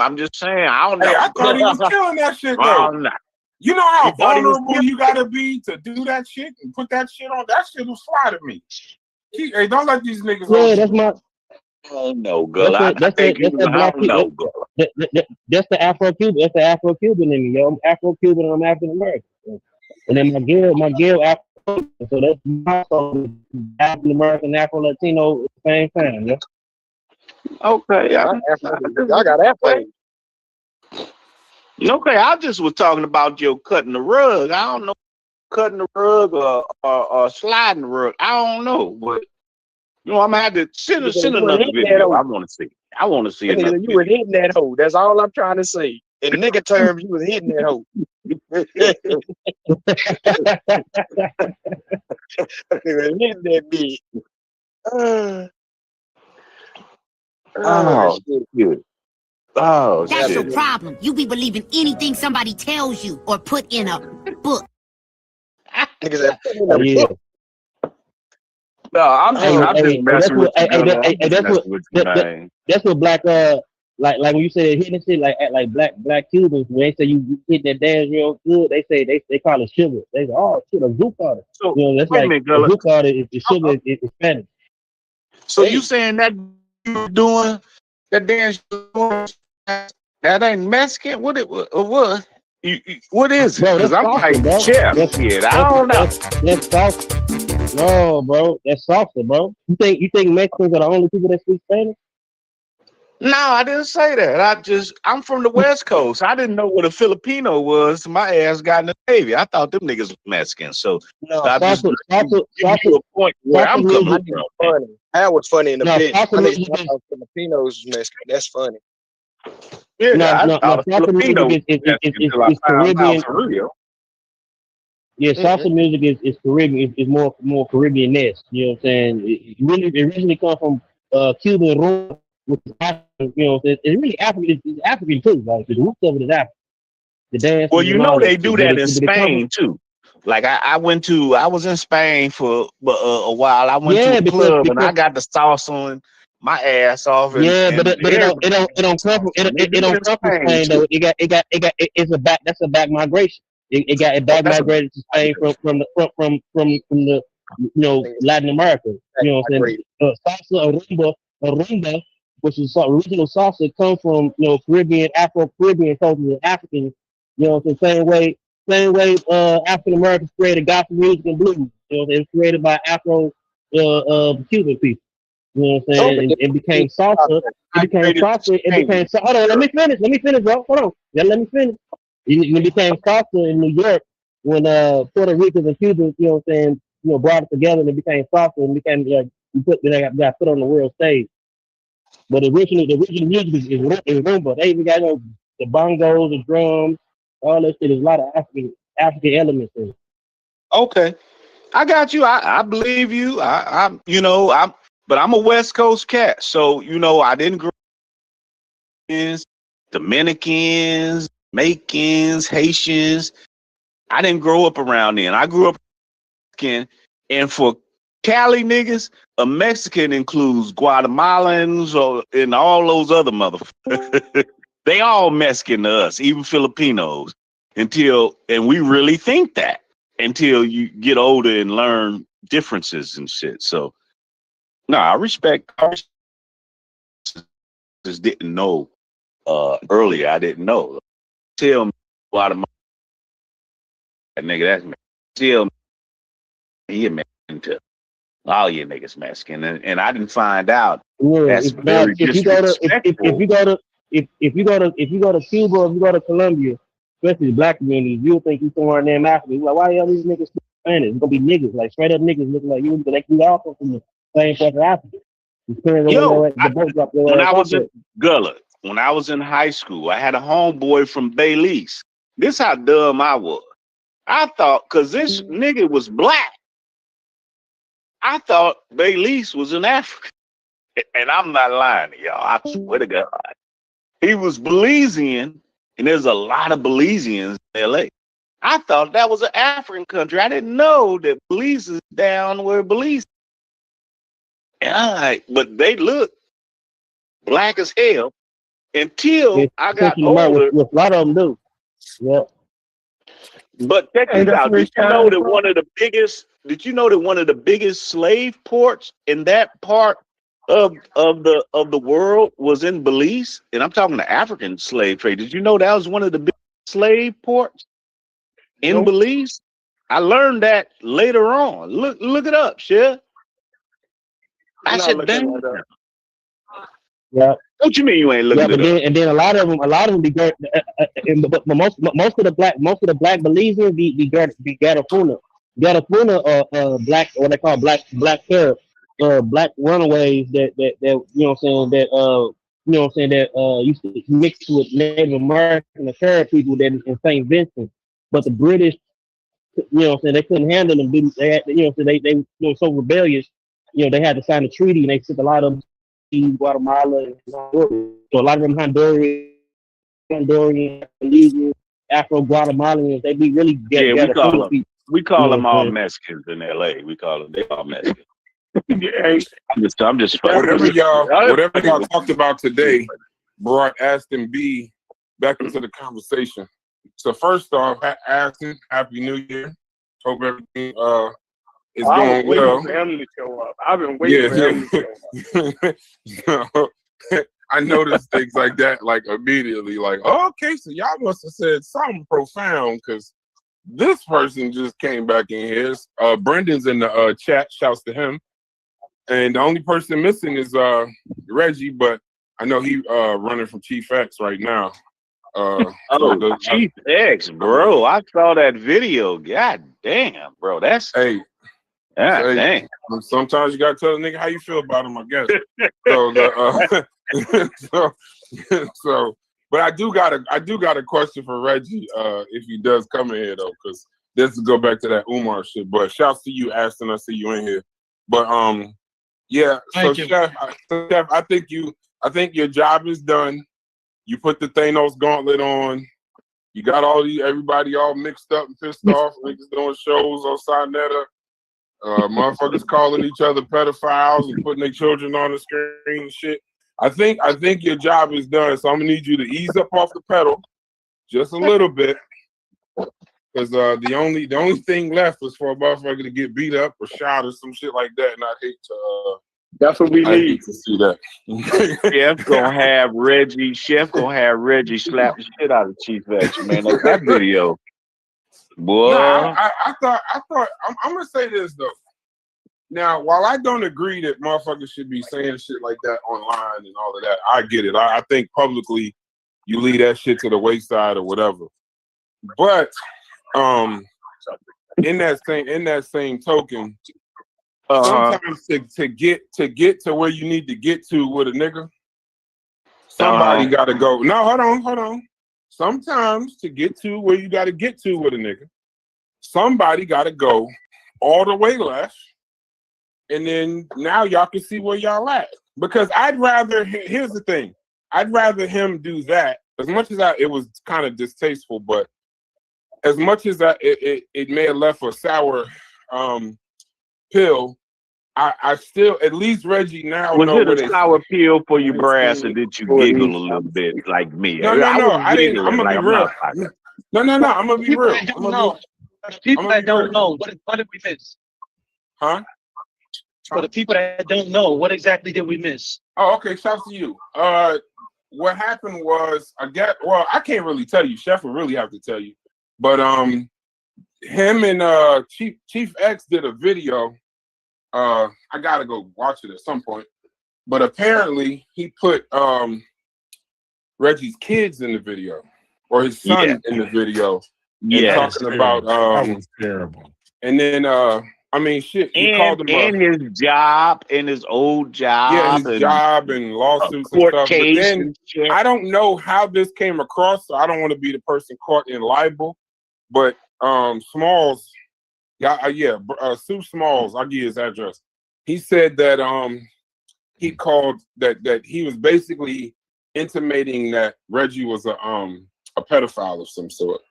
I'm just saying, I don't know. Hey, I thought he was killing that shit, though. You know how vulnerable you gotta be to do that shit and put that shit on? That shit was fly to me. Hey, don't let these niggas. Yeah, that's my. Oh no, Gullah. That's the Afro-Cuban. That's the Afro-Cuban in me, yo. I'm Afro-Cuban and I'm African American. And then my Gil Afro. So that's my African American, Afro Latino at the same time, yeah. Okay, I got Afro. Okay, I just was talking about your cutting the rug. I don't know, cutting the rug or sliding the rug. I don't know, but you know, I'm gonna have to send another video. I want to see. I want to see it. You were hitting that hoe. That's all I'm trying to say. In nigga terms, you was hitting that hoe. Hitting that bitch. Shit. Oh, that's shit. your problem. You be believing anything somebody tells you or put in a book. Niggas put in a book. No, I'm just messing with you. That's what black like when you say hitting shit like black Cubans, when they say you hit that dance real good, they say they call it sugar. They say, oh shit, a zuccotti. So you know, that's like a zuccotti is sugar is Spanish. So you saying that you doing that dance that ain't Mexican? What is it? What is it? Because I'm like, chef. I don't know. That's salsa. No, bro, that's salsa, bro. You think Mexicans are the only people that speak Spanish? No, I didn't say that. I'm from the West Coast. I didn't know what a Filipino was. My ass got in the Navy. I thought them niggas were Mexican. So I just give you a point where I'm coming from. Funny. That was funny in the bit. I thought Filipinos was Mexican. That's funny. Yeah, salsa music is Caribbean. Yeah, salsa music is Caribbean. It's more Caribbean-esque. You know what I'm saying? It originally comes from Cuban Rome, which is African. You know, it's really African. It's African too. Like the roots of it is African. The dance. Well, you know they do that in Spain too. Like I was in Spain for a while. I went to a because club and I got the sauce on my ass off, and but it don't come from they it do it don't in come from Spain Spain though. too. That's a back migration. It Oh, back that's a migrated to Spain from the Latin America. You know what I'm saying? Salsa rumba, which is original salsa, comes from Caribbean, Afro-Caribbean culture, and African. You know what I'm saying? Same way African Americans created gospel music and blues. It's created by Cuban people. You know what I'm saying? And it became salsa. Hold on, let me finish, bro. Hold on. Yeah, let me finish. It became salsa in New York when Puerto Ricans and Cubans, you know what I'm saying, brought it together and it became salsa and became got put on the world stage. But the original music is rumba. They even got the bongos, the drums, all that shit. There's a lot of African elements in it. Okay, I got you. I believe you. But I'm a West Coast cat, so I didn't grow up in Dominicans, Jamaicans, Haitians. I didn't grow up around then. I grew up Mexican, and for Cali niggas, a Mexican includes Guatemalans and all those other motherfuckers. They all Mexican to us, even Filipinos. And we really think that until you get older and learn differences and shit. So no, I just didn't know earlier. I didn't know. Tell me Guatemala, that nigga, that's me. Tell me he a Mexican too. All you niggas Mexican, and I didn't find out. Yeah, That's very disrespectful. if you go to Cuba, or if you go to Colombia, especially the black communities, you'll think you somewhere in damn Africa. You're like, why are these niggas speak Spanish? It's gonna be niggas, like straight up niggas looking like you, but they can also from the same part of Africa. Yo, when I was in There. Gullah, when I was in high school, I had a homeboy from Belize. This how dumb I was. I thought, cause this nigga was black, I thought Belize was in Africa. And I'm not lying to y'all. I swear to God. He was Belizean, and there's a lot of Belizeans in LA. I thought that was an African country. I didn't know that Belize is down where Belize. And but they look black as hell until I got older. With a lot of them do. Yeah. But check this out. Did you know that one of the biggest slave ports in that part of the world was in Belize? And I'm talking the African slave trade. Did you know that was one of the big slave ports in Belize? I learned that later on. Look it up, Shell. I said, damn. Yeah. What you mean you ain't looking it up? And then a lot of them be but most of the black Belizeans be Garifuna. Garifuna black, what they call black Arab, black runaways that used to mix with Native American and Carib people that in St. Vincent. But the British, they couldn't handle them. They had, they were so rebellious. They had to sign a treaty, and they took a lot of them to Guatemala and Honduras. So a lot of them Honduran, Belizean, Afro-Guatemalans, they be really we call them all Mexicans in LA. They all Mexicans. I'm just whatever y'all talked about today brought Aston B back into the conversation. So first off, Aston, Happy New Year. Hope everything is going well. For him to show up. I've been waiting for him to show up. I noticed things like that, like immediately, like, oh, okay, so y'all must have said something profound because this person just came back in here. Brendan's in the chat, shouts to him. And the only person missing is Reggie, but I know he running from Chief X right now. Chief X, bro. I saw that video. God damn, bro. That's dang. Sometimes you gotta tell a nigga how you feel about him, I guess. But I do got a question for Reggie, if he does come in here though, because this will go back to that Umar shit. But shouts to you, Aston. I see you in here. But yeah. So Chef, I think your job is done. You put the Thanos gauntlet on. You got everybody all mixed up and pissed off. Niggas doing shows on Sinetta. Motherfuckers calling each other pedophiles and putting their children on the screen and shit. I think your job is done. So I'm gonna need you to ease up off the pedal just a little bit. Because the only thing left was for a motherfucker to get beat up or shot or some shit like that, and I'd hate to. That's what we need to see that. Chef gonna have Reggie slap the shit out of Chief X, man. Like that video, boy. No, I thought I'm gonna say this though. Now, while I don't agree that motherfuckers should be saying shit like that online and all of that, I get it. I think publicly you leave that shit to the wayside or whatever. But in that same token, sometimes to get to where you need to get to with a nigga, somebody gotta go. No, hold on. Sometimes to get to where you gotta get to with a nigga, somebody gotta go all the way left, and then now y'all can see where y'all at. Because here's the thing, I'd rather him do that. As much as it was kind of distasteful, but as much as it may have left a sour pill, I still, at least Reggie now was know it a sour pill for you, Brass, or did you giggle a little bit like me? No, I didn't. I'm gonna be real. No, I'm gonna be real. People that don't know, what did we miss? Huh? For the people that don't know, what exactly did we miss? Oh, okay. Shouts to you. What happened was, I can't really tell you. Chef will really have to tell you. But him and Chief X did a video. I gotta go watch it at some point. But apparently he put Reggie's kids in the video, or his son in the video. Yeah, talking about that was terrible. And then I mean, shit. He called him his job, and his old job. Yeah, his job and lawsuits and court stuff. case But then and shit. I don't know how this came across, so I don't want to be the person caught in libel. But Smalls, Sue Smalls, I'll give you his address. He said that he called that he was basically intimating that Reggie was a pedophile of some sort.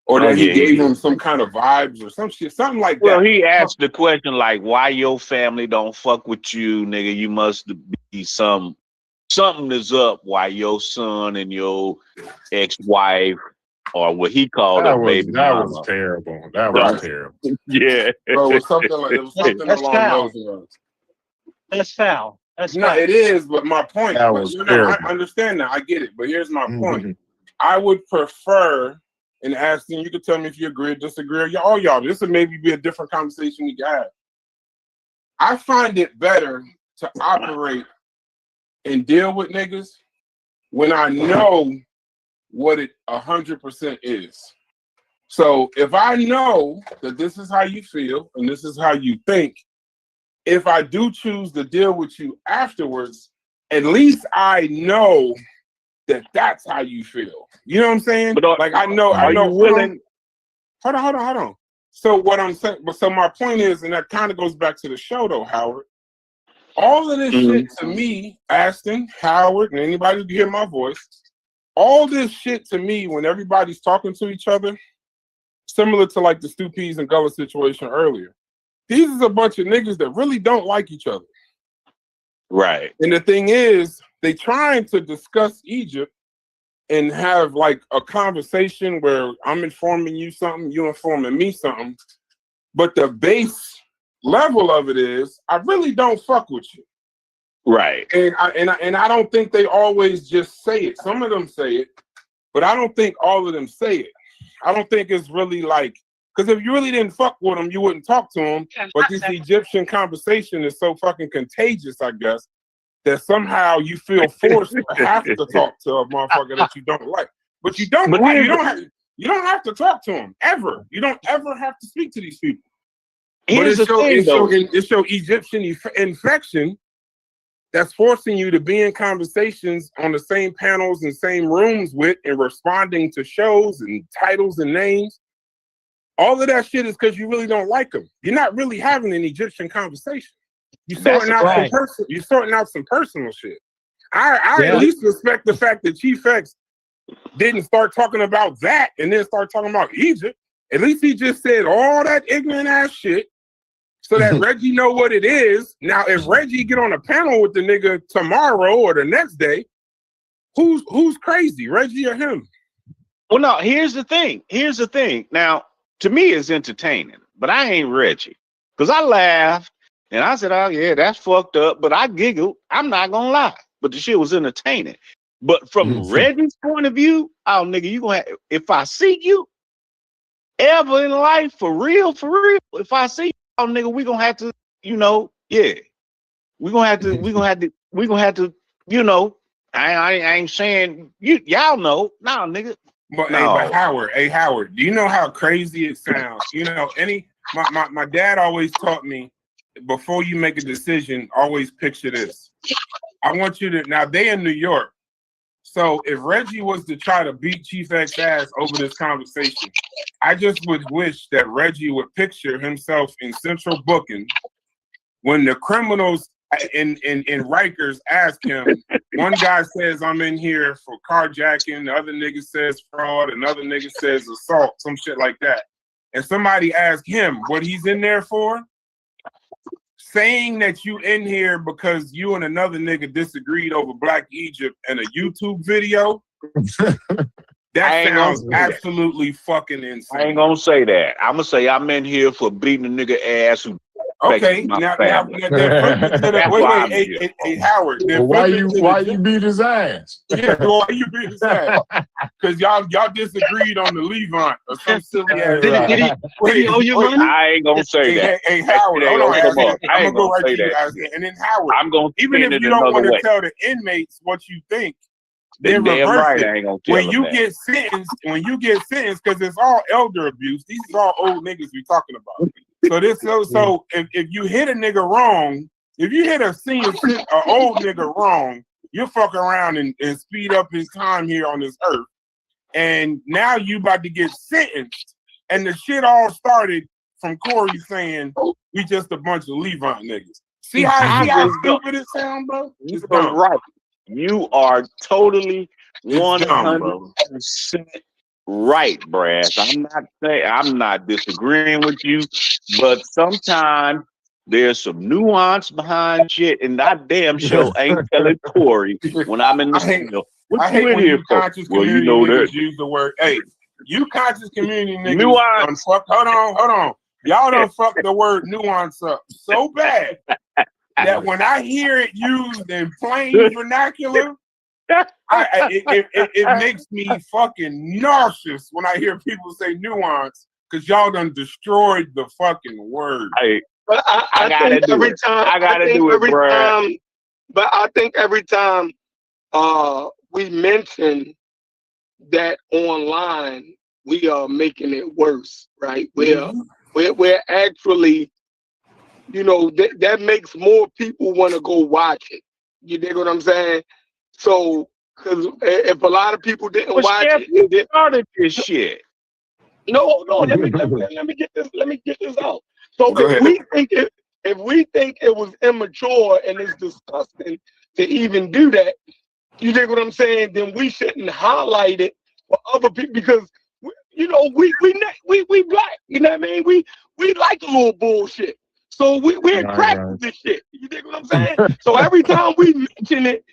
Or that he gave him some kind of vibes or some shit, something like that. Well, he asked the question like, why your family don't fuck with you, nigga? You must be something is up why your son and your ex-wife, or what he called a baby mama. That was terrible. That was terrible. Yeah. Bro, it was something along those lines. That's foul. That's no, foul. it is, but my point, That was terrible. I understand that. I get it. But here's my point. I would prefer, and Aston, you can tell me if you agree or disagree, or y'all, this would maybe be a different conversation we got. I find it better to operate and deal with niggas when I know what it 100% is. So if I know that this is how you feel and this is how you think, if I do choose to deal with you afterwards, at least I know that that's how you feel. You know what I'm saying? But like I know. You willing? Hold on. So what I'm saying, so my point is, and that kind of goes back to the show though, Howard. All of this shit to me, Aston, Howard, and anybody who can hear my voice, all this shit to me when everybody's talking to each other, similar to like the Stu Peas and Gullah situation earlier. These is a bunch of niggas that really don't like each other. Right. And the thing is, they trying to discuss Egypt and have like a conversation where I'm informing you something, you informing me something. But the base level of it is, I really don't fuck with you. Right. And I don't think they always just say it. Some of them say it, but I don't think all of them say it. I don't think it's really like, because if you really didn't fuck with them, you wouldn't talk to them. But this Egyptian conversation is so fucking contagious, I guess, that somehow you feel forced to have to talk to a motherfucker that you don't like. But you don't. You don't have to talk to them ever. You don't ever have to speak to these people. But it's your Egyptian infection that's forcing you to be in conversations on the same panels and same rooms with and responding to shows and titles and names. All of that shit is because you really don't like them. You're not really having an Egyptian conversation. You're sorting out some personal shit. I at least respect the fact that Chief X didn't start talking about that and then start talking about Egypt. At least he just said all that ignorant ass shit so that Reggie know what it is. Now, if Reggie get on a panel with the nigga tomorrow or the next day, who's crazy, Reggie or him? Well, no, here's the thing. Now, to me, it's entertaining, but I ain't Reggie. Because I laughed and I said, oh, yeah, that's fucked up. But I giggled. I'm not going to lie. But the shit was entertaining. But from Reggie's point of view, oh, nigga, you going to, if I see you ever in life, for real, if I see you, oh, nigga, we going to have to, you know, yeah. We going to have to, you know, I ain't saying, y'all know. Nah, nigga. But, no. But Howard, do you know how crazy it sounds? You know, my dad always taught me, before you make a decision, always picture this. I want you to, now they in New York. So if Reggie was to try to beat Chief X's ass over this conversation, I just would wish that Reggie would picture himself in central booking when the criminals in Rikers ask him, one guy says, I'm in here for carjacking, the other nigga says fraud, another nigga says assault, some shit like that. And somebody asks him what he's in there for, saying that you in here because you and another nigga disagreed over Black Egypt and a YouTube video, that sounds absolutely fucking insane. I ain't gonna say that. I'm gonna say I'm in here for beating a nigga ass who. Okay, now wait, Howard. Well, why you beat his ass? Yeah, why you beat his ass? Because y'all disagreed on the Levant or some silly ass. Did he owe you money? I ain't gonna say that. Hey, Howard, hold on. I'm gonna go right to you, and then Howard. I'm gonna even if you don't want to tell the inmates what you think, then reverse it. When you get sentenced, because it's all elder abuse. These are all old niggas we talking about. So if you hit a nigga wrong, if you hit a old nigga wrong, you fuck around and speed up his time here on this earth. And now you about to get sentenced. And the shit all started from Corey saying, we just a bunch of Levant niggas. See how stupid it sounds, bro? It's dumb. Right. You are totally 100% right, Brass. I'm not disagreeing with you, but sometimes there's some nuance behind shit, and that damn show ain't telling Corey when I'm in the studio. I hate when you conscious community niggas use the word. Hey, you conscious community niggas. Nuance. Hold on. Y'all done fuck the word nuance up so bad that when I hear it used in plain vernacular, it makes me fucking nauseous when I hear people say nuance, because y'all done destroyed the fucking word. But I think every time, but I think every time we mention that online, we are making it worse, right? We're actually, you know, that makes more people want to go watch it. You dig what I'm saying? So, because if a lot of people didn't watch it, they started this shit. No, let me get this out. So if we think it was immature and it's disgusting to even do that, you dig what I'm saying? Then we shouldn't highlight it for other people, because we black. You know what I mean? We like a little bullshit. So we're cracking this shit. You dig what I'm saying? So every time we mention it,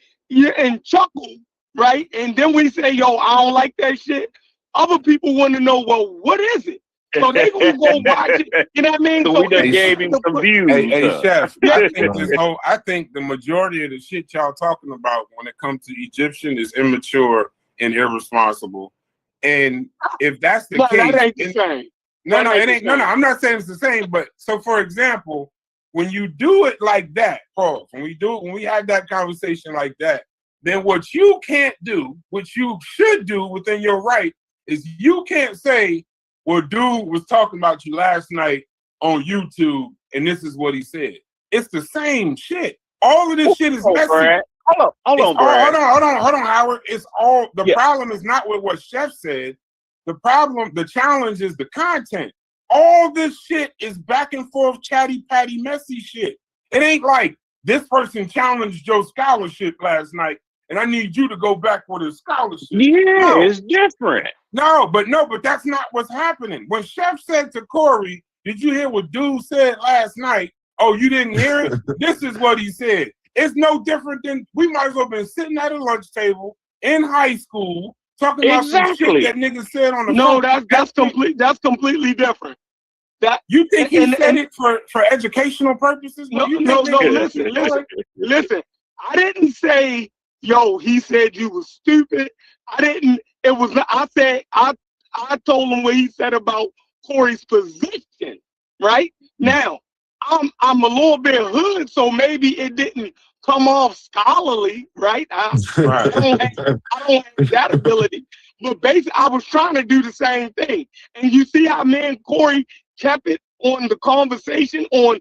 and chuckle, right? And then we say, yo, I don't like that shit. Other people want to know, well, what is it? So they gonna go watch it. You know what I mean? So we just gave him some views. Hey, Chef, I think the majority of the shit y'all talking about when it comes to Egyptian is immature and irresponsible. And if that's the case, that ain't the same. No, it ain't. No, I'm not saying it's the same. But so, for example, when you do it like that, Paul, when we have that conversation like that, then what you can't do, what you should do within your right, is you can't say, well, dude was talking about you last night on YouTube, and this is what he said. It's the same shit. All of this shit is messy. Hold on, Howard. It's all the problem is not with what Chef said. The challenge is the content. All this shit is back and forth, chatty patty, messy shit. It ain't like this person challenged your scholarship last night and I need you to go back with a scholarship. Yeah, it's different. No, but that's not what's happening. When Chef said to Corey, did you hear what Dude said last night? Oh, you didn't hear it? This is what he said. It's no different than we might as well have been sitting at a lunch table in high school talking about some shit that niggas said on the phone. That's completely different. That you think he said it for educational purposes? No, listen. I didn't say, yo, he said you was stupid. I didn't. It was. I said I told him what he said about Corey's position. Right now, I'm a little bit hood, so maybe it didn't come off scholarly. Right. I don't have that ability. But basically, I was trying to do the same thing. And you see how me and Corey kept it on the conversation on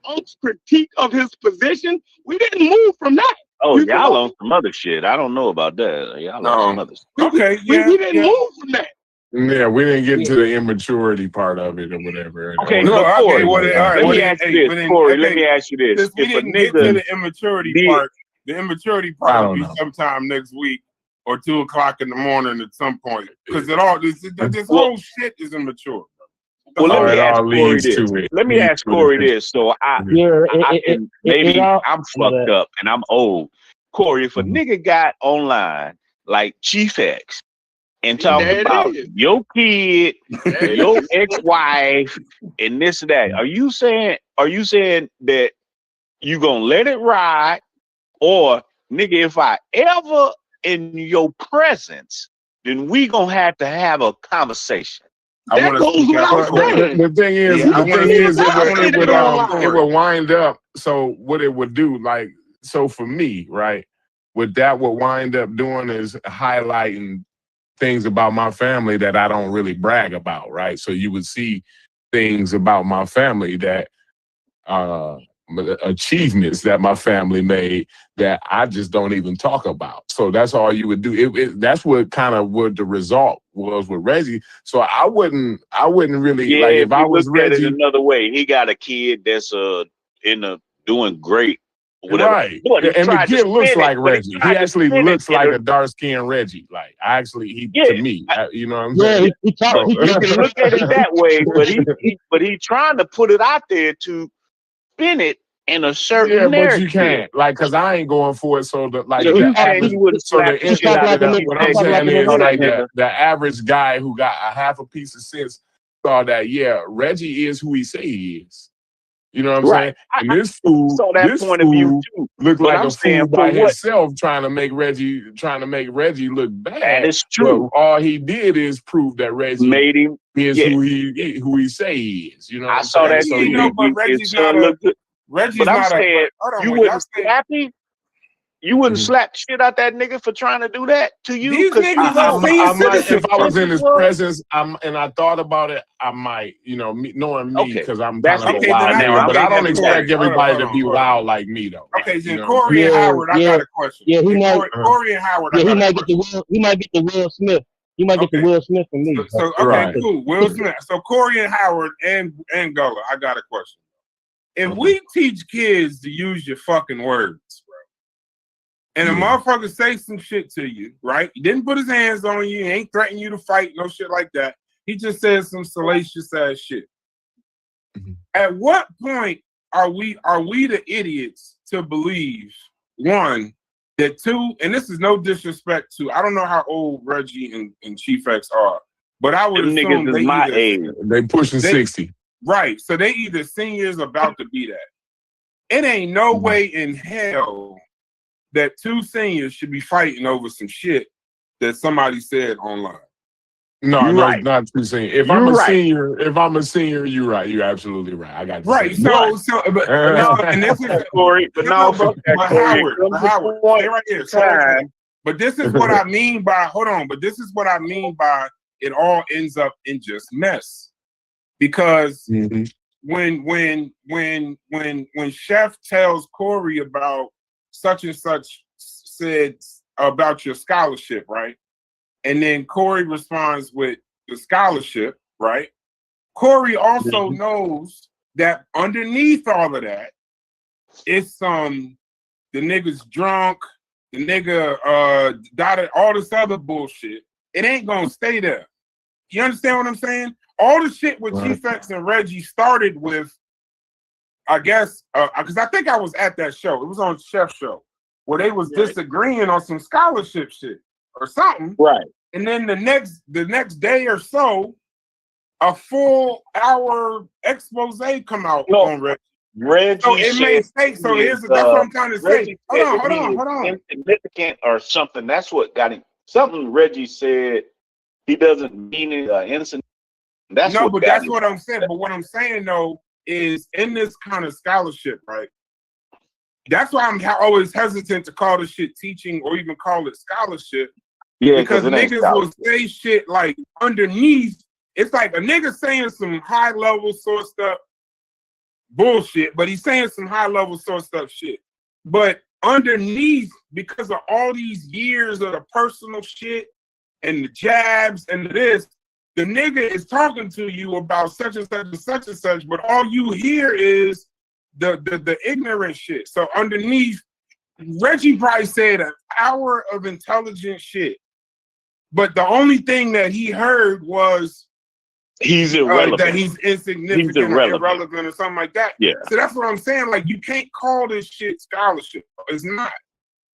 Unc's critique of his position. We didn't move from that. Oh, y'all on some other shit. I don't know about that. Y'all on some other shit. Okay, we didn't move from that. Yeah, we didn't get to the immaturity part of it or whatever. Okay, Corey, let me ask you this, Corey. Let me ask you this: if we didn't get to the immaturity part, the immaturity part will be sometime next week or 2 o'clock in the morning at some point, because this whole shit is immature. Well, let me ask Corey this. So maybe I'm fucked up and I'm old. Corey, if a nigga got online like Chief X and talk about your kid, your ex-wife, and this and that, are you saying that you gonna let it ride, or nigga, if I ever in your presence, then we gonna have to have a conversation? The thing is, it would wind up. So what it would do, so for me, right, what that would wind up doing is highlighting things about my family that I don't really brag about, right? So you would see things about my family that achievements that my family made that I just don't even talk about. So that's all you would do. That's what kind of what the result was with Reggie. So I wouldn't really like if I was Reggie. Another way, he got a kid that's doing great. Whatever. Right. And the kid looks like Reggie. He actually looks like a dark-skinned Reggie. Like, to me, you know what I'm saying? You can look at it that way, but he trying to put it out there to spin it in a certain narrative. But you can't, because I ain't going for it. So what I'm saying is, the average guy who got a half a piece of sense saw that, Reggie is who he say he is. You know what I'm saying? And this fool looked like a fool by himself trying to make Reggie look bad. That is true. But all he did is prove that Reggie made him who he say he is. You know what I saw that. But Reggie's not but I'm saying you wouldn't slap him. You wouldn't slap the shit out that nigga for trying to do that to you? These niggas if I was in his presence, and I thought about it, I might, knowing me, because I'm kind of a wild man, but I don't expect everybody to be wild like me, though. Okay, then Corey and Howard, I got a question. Yeah, Corey and Howard, he might get the Will Smith. He might get the Will Smith from me. So cool. Will Smith. So Corey and Howard and Gullah, I got a question. If we teach kids to use your fucking words, and a motherfucker say some shit to you, right? He didn't put his hands on you. He ain't threatening you to fight, no shit like that. He just said some salacious ass shit. At what point are we the idiots to believe, one, that two, and this is no disrespect to, I don't know how old Reggie and Chief X are, but I would assume niggas is my age. They pushing 60. Right. So they either seniors about to be that. It ain't no way in hell that two seniors should be fighting over some shit that somebody said online. No, not two seniors. If I'm a senior, you're right. You're absolutely right. I got you. Right. So, but no, and this is Corey, but Howard, stay right here. But this is what I mean by But this is what I mean by it all ends up in just mess, because when Chef tells Corey about such and such said about your scholarship, right? And then Corey responds with the scholarship, right? Corey also knows that underneath all of that, it's the nigga's drunk, the nigga dotted all this other bullshit. It ain't gonna stay there. You understand what I'm saying? All the shit with G-Fex and Reggie started with, I guess, because I think I was at that show. It was on Chef's show where they was disagreeing on some scholarship shit or something. Right. And then the next day or so, a full hour expose come out on Reggie. Reggie so it may stay. So that's what I'm trying to say. Hold on. Insignificant or something. That's what got him. Something Reggie said. He doesn't mean it. Innocent. That's what I'm saying. But what I'm saying though is in this kind of scholarship, right? That's why I'm always hesitant to call this shit teaching or even call it scholarship. Yeah, because niggas will say shit like underneath. It's like a nigga saying some high level source stuff bullshit, but he's saying some high level source stuff shit. But underneath, because of all these years of the personal shit and the jabs and this, the nigga is talking to you about such and such and such and such, but all you hear is the ignorant shit. So underneath, Reggie probably said an hour of intelligent shit, but the only thing that he heard was he's irrelevant. That he's insignificant or irrelevant or something like that. Yeah. So that's what I'm saying. Like, you can't call this shit scholarship. It's not.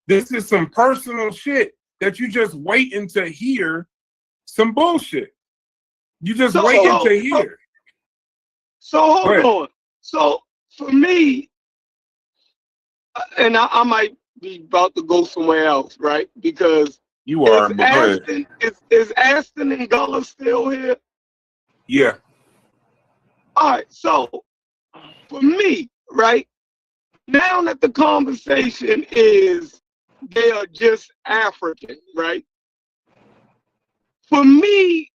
This is some personal shit that you just waiting to hear some bullshit. You just waiting to hear. So hold on. So for me, and I might be about to go somewhere else, right? Because you are. Is Aston and Gullah still here? Yeah. All right. So for me, right now that the conversation is they are just African, right? For me,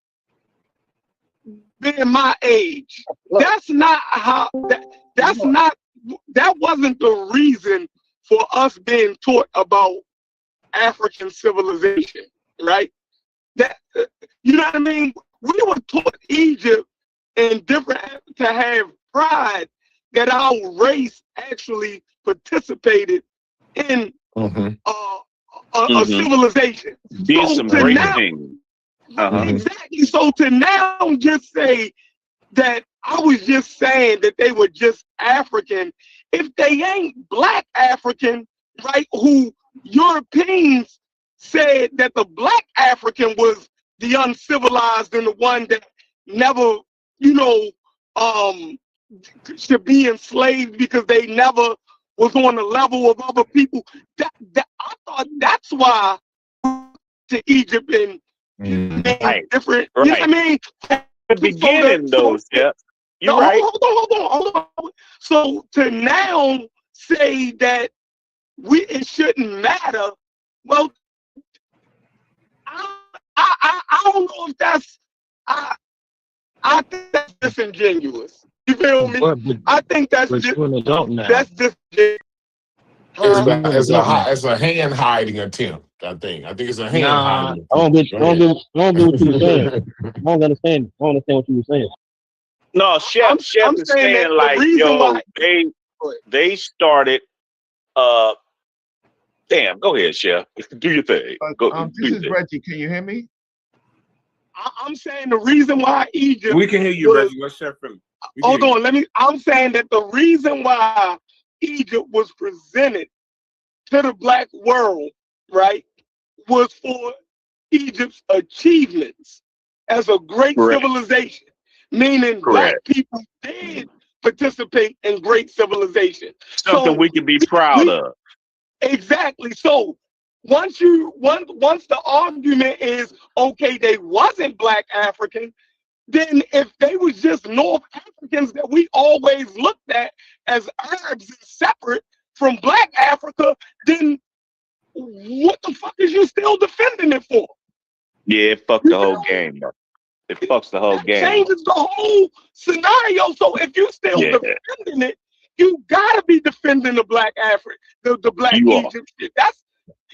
being my age, that wasn't the reason for us being taught about African civilization, right? That, you know what I mean? We were taught Egypt and different to have pride that our race actually participated in a civilization. Did some great things. Exactly. So to now just say that I was just saying that they were just African, if they ain't black African, right, who Europeans said that the black African was the uncivilized and the one that never, should be enslaved because they never was on the level of other people. That I thought that's why to Egypt and different. You know what I mean? The beginning, though, yeah. You're right. Hold on. So to now say that it shouldn't matter, well, I don't know if that's. I think that's disingenuous. You feel me? I think that's just an adult now. That's just. It's a hand hiding attempt. I think it's a hand hiding. I don't get what you were saying. I don't understand what you were saying. No, Chef is saying like, they started. Damn, go ahead, Chef. Do your thing. This is Reggie. Can you hear me? I'm saying the reason why Egypt. We can hear you, Reggie. Let's Chef him. Hold on, I'm saying that the reason why Egypt was presented to the black world, right, was for Egypt's achievements as a great civilization, meaning black people did participate in great civilization. Something we can be proud of. Exactly. So once the argument is okay, they wasn't black African, then if they was just North Africans that we always looked at as Arabs and separate from black Africa, then what the fuck is you still defending it for? Yeah, it fucked the whole game up. It fucks the whole game. Changes the whole scenario. So if you still defending it, you gotta be defending the black African, the black Egypt shit. That's,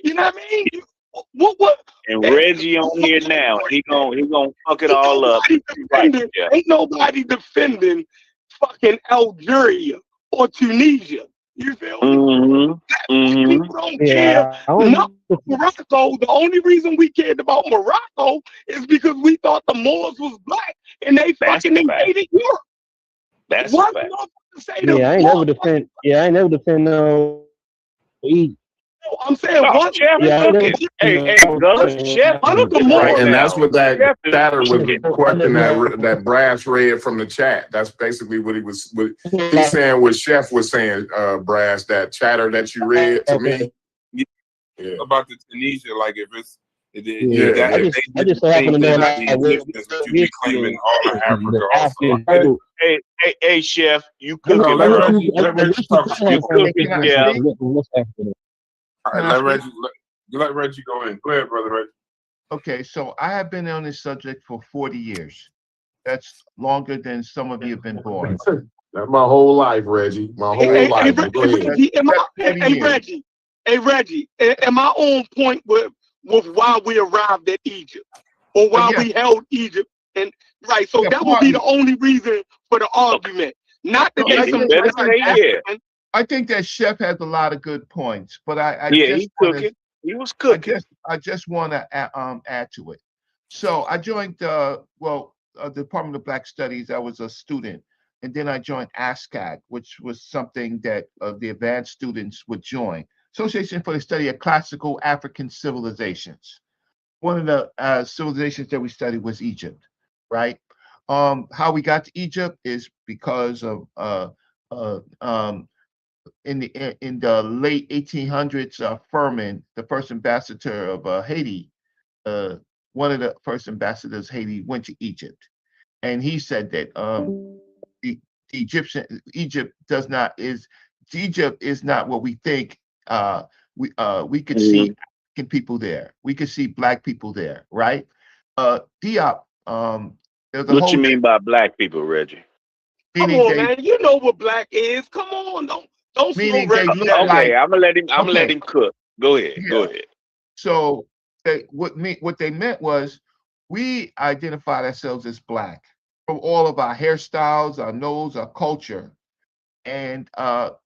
you know what I mean? What? And Reggie on here now, he gonna fuck it all up. Ain't nobody defending fucking Algeria or Tunisia. You feel me? People don't care. Not Morocco. The only reason we cared about Morocco is because we thought the Moors was black and they fucking invaded Europe. That's what a fact. I ain't never defend. Yeah, I ain't never defend no Egypt. I'm saying no, Chef cooking. Hey, Gullah, Chef cooking right and now. that's what that Chef is chatter was cooking. question that Brass read from the chat. That's basically what he was. What he's saying, what Chef was saying, Brass. That chatter that you read to me. Yeah. About the Tunisia, like if it's I just so happen to know that you be claiming all of Africa also. Hey, Chef, you No, cooking, let bro. Reggie talk. You cooking, yeah. All right, let Reggie go in. Go ahead, brother Reggie. Okay, so I have been on this subject for 40 years. That's longer than some of you have been born. That's my whole life, Reggie. My whole life. Go ahead. Reggie, am I on point with why we arrived at Egypt or why we held Egypt? And right, so that would be the only reason for the argument. Not that they I think that Chef has a lot of good points, but he was cooking. I just want to add to it. So I joined the Department of Black Studies. I was a student, and then I joined ASCAD, which was something that the advanced students would join. Association for the Study of Classical African Civilizations. One of the civilizations that we studied was Egypt, right? How we got to Egypt is because of in the late 1800s, Furman, the first ambassador of Haiti, one of the first ambassadors Haiti went to Egypt, and he said that Egypt is not what we think. We could see African people there. We could see black people there, right? Diop. What you mean by black people, Reggie? Come on, man. You know what black is. Come on, don't meaning they look okay, like. I'm gonna let him cook. Go ahead. Yeah. Go ahead. So what they meant was we identified ourselves as black from all of our hairstyles, our nose, our culture, and how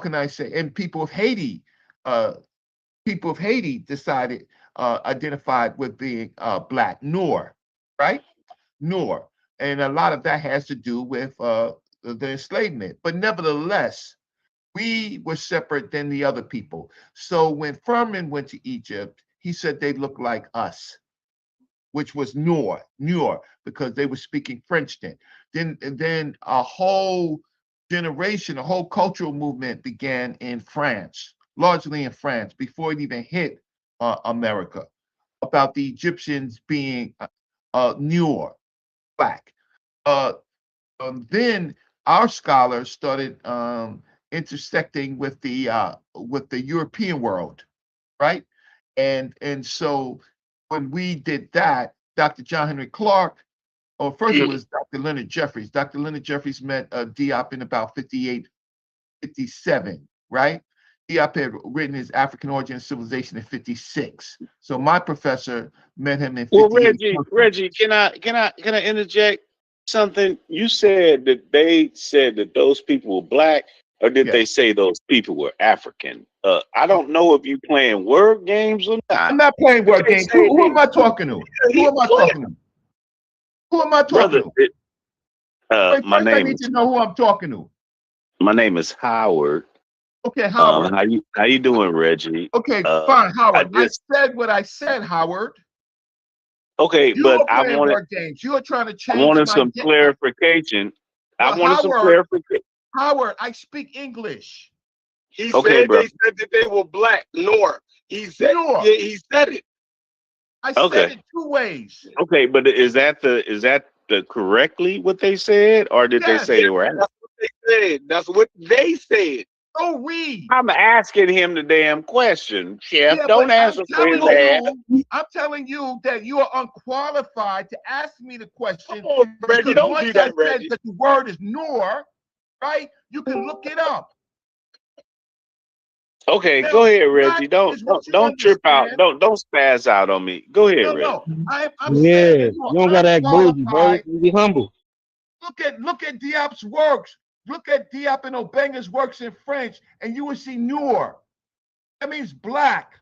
can I say? And people of Haiti decided identified with being black, Noor, right? Noor, and a lot of that has to do with the enslavement. But nevertheless, we were separate than the other people. So when Furman went to Egypt, he said they looked like us, which was Noor, because they were speaking French then. Then a whole generation, a whole cultural movement began in France, largely in France, before it even hit America, about the Egyptians being Noor, black. Then our scholars started intersecting with the European world, right? And so when we did that, Dr. John Henry Clark, or first it was Dr. Leonard Jeffries. Dr. Leonard Jeffries met Diop in about 58, 57, right? Diop had written his African Origin and Civilization in 56. So my professor met him in 58. Well, Reggie, can I interject something? You said that they said that those people were black, or did they say those people were African? I don't know if you playing word games or not. I'm not playing word games. Who am I talking to? Who am I talking to? Who am I talking to? My name I need to know who I'm talking to. My name is Howard. Okay, Howard. How you doing, Reggie? Okay, fine, Howard. I said what I said, Howard. Okay, but I wanted word games. You are trying to change. I wanted some clarification. I wanted some clarification. Howard, I speak English. He said they said that they were black, Noor. He said, Noor. Yeah, he said it. I said it two ways. Okay, but is that the correctly what they said, or did they say they were? That's what they said. That's what they said. Go read. I'm asking him the damn question, Chef. Don't answer for his ass. I'm telling you that you are unqualified to ask me the question. Come on, Reggie, don't do that, Reggie. That the word is Noor, right? You can look it up. Okay, go ahead, Reggie. Don't trip out. Don't spaz out on me. Go ahead, Reggie. No, I'm saying you don't gotta act bougie, bro. You be humble. Look at Diop's works. Look at Diop and Obenga's works in French, and you will see Noor. That means black.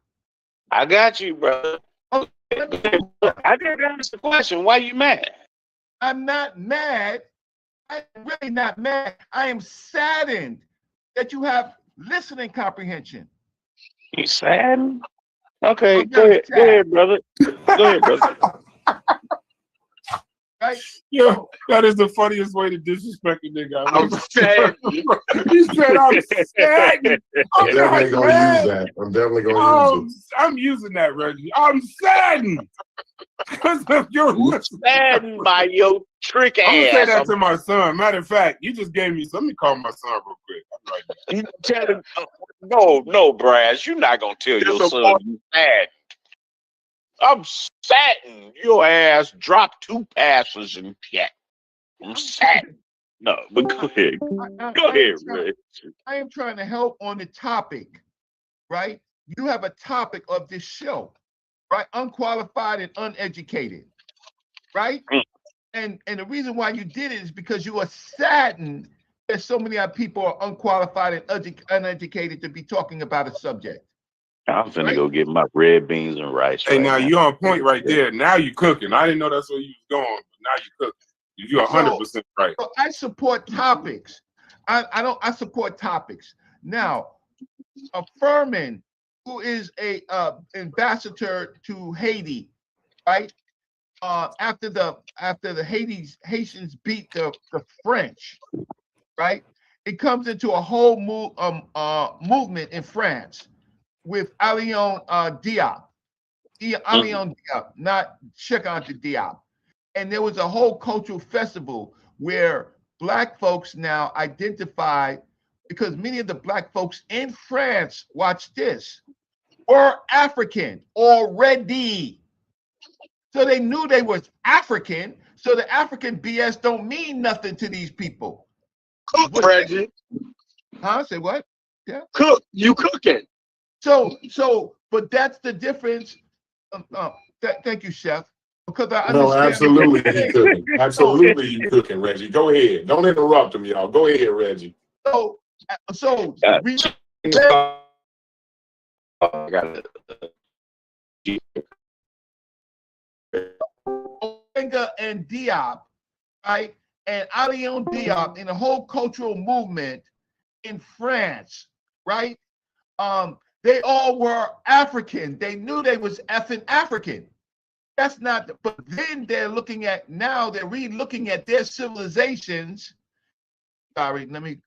I got you, brother. I didn't answer the question. Why you mad? I'm not mad. I'm really not mad. I am saddened that you have listening comprehension. You saddened? Okay, go ahead. Go ahead, brother. Go ahead, brother. Right? Yo, that is the funniest way to disrespect a nigga. I'm sad. He said, I'm saddened. I'm definitely gonna use that. I'm definitely gonna use it. I'm using that, Reggie. I'm saddened. Because of your saddened by your trick ass. I'm gonna say that to my son. Matter of fact, you just gave me. Let me call my son real quick. You tell him, no, Brass. You're not gonna tell your son you sad. I'm saddened. Your ass dropped 2 passes in cat. I'm saddened. No, but go ahead. Go ahead, Reg. I am trying to help on the topic, right? You have a topic of this show, right? Unqualified and uneducated, right? And the reason why you did it is because you are saddened that so many people are unqualified and uneducated to be talking about a subject. I'm finna go get my red beans and rice. Hey, now you on point right there. Now you cooking. I didn't know that's where you was going, but now you cooking. You're 100% right. So I support topics. I support topics. Now, Furman, who is a ambassador to Haiti, right? After the Haitians beat the French, right? It comes into a whole movement in France with Allion Diop. Allion Diop, not Cheikh Anta Diop. And there was a whole cultural festival where Black folks now identify, because many of the Black folks in France, watch this, were African already. So they knew they was African. So the African BS don't mean nothing to these people. Cook, Reggie. Huh? Say what? Yeah. Cook. You cooking. So, but that's the difference. Thank you, Chef. Because I understand. No, absolutely you cooking. Absolutely you cooking, Reggie. Go ahead. Don't interrupt him, y'all. Go ahead, Reggie. So Obenga and Diop, right? And Allion Diop in the whole cultural movement in France, right? They all were African. They knew they was effing African. That's not, but then they're looking at, now they're re-looking at their civilizations. Sorry, let me.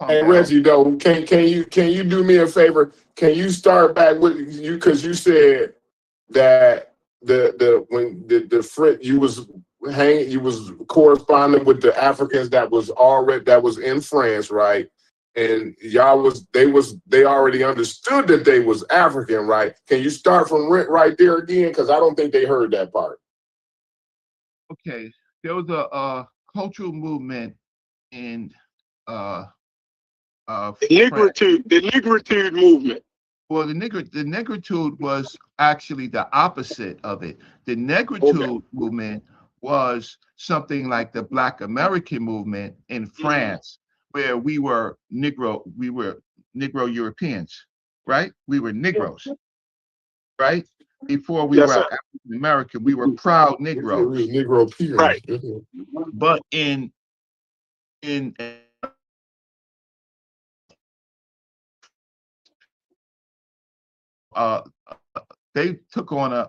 Hey Reggie, though, can you do me a favor? Can you start back with you, because you said that the French, you was corresponding with the Africans that was in France, right? And they already understood that they was African, right? Can you start from right there again? Because I don't think they heard that part. Okay, there was a cultural movement in the Negritude movement. Well, the Negritude was actually the opposite of it. The Negritude movement was something like the Black American movement in France, where we were Negro Europeans, right? We were Negroes, right? Before we were African American, we were proud Negroes. Negro, right? But in they took on a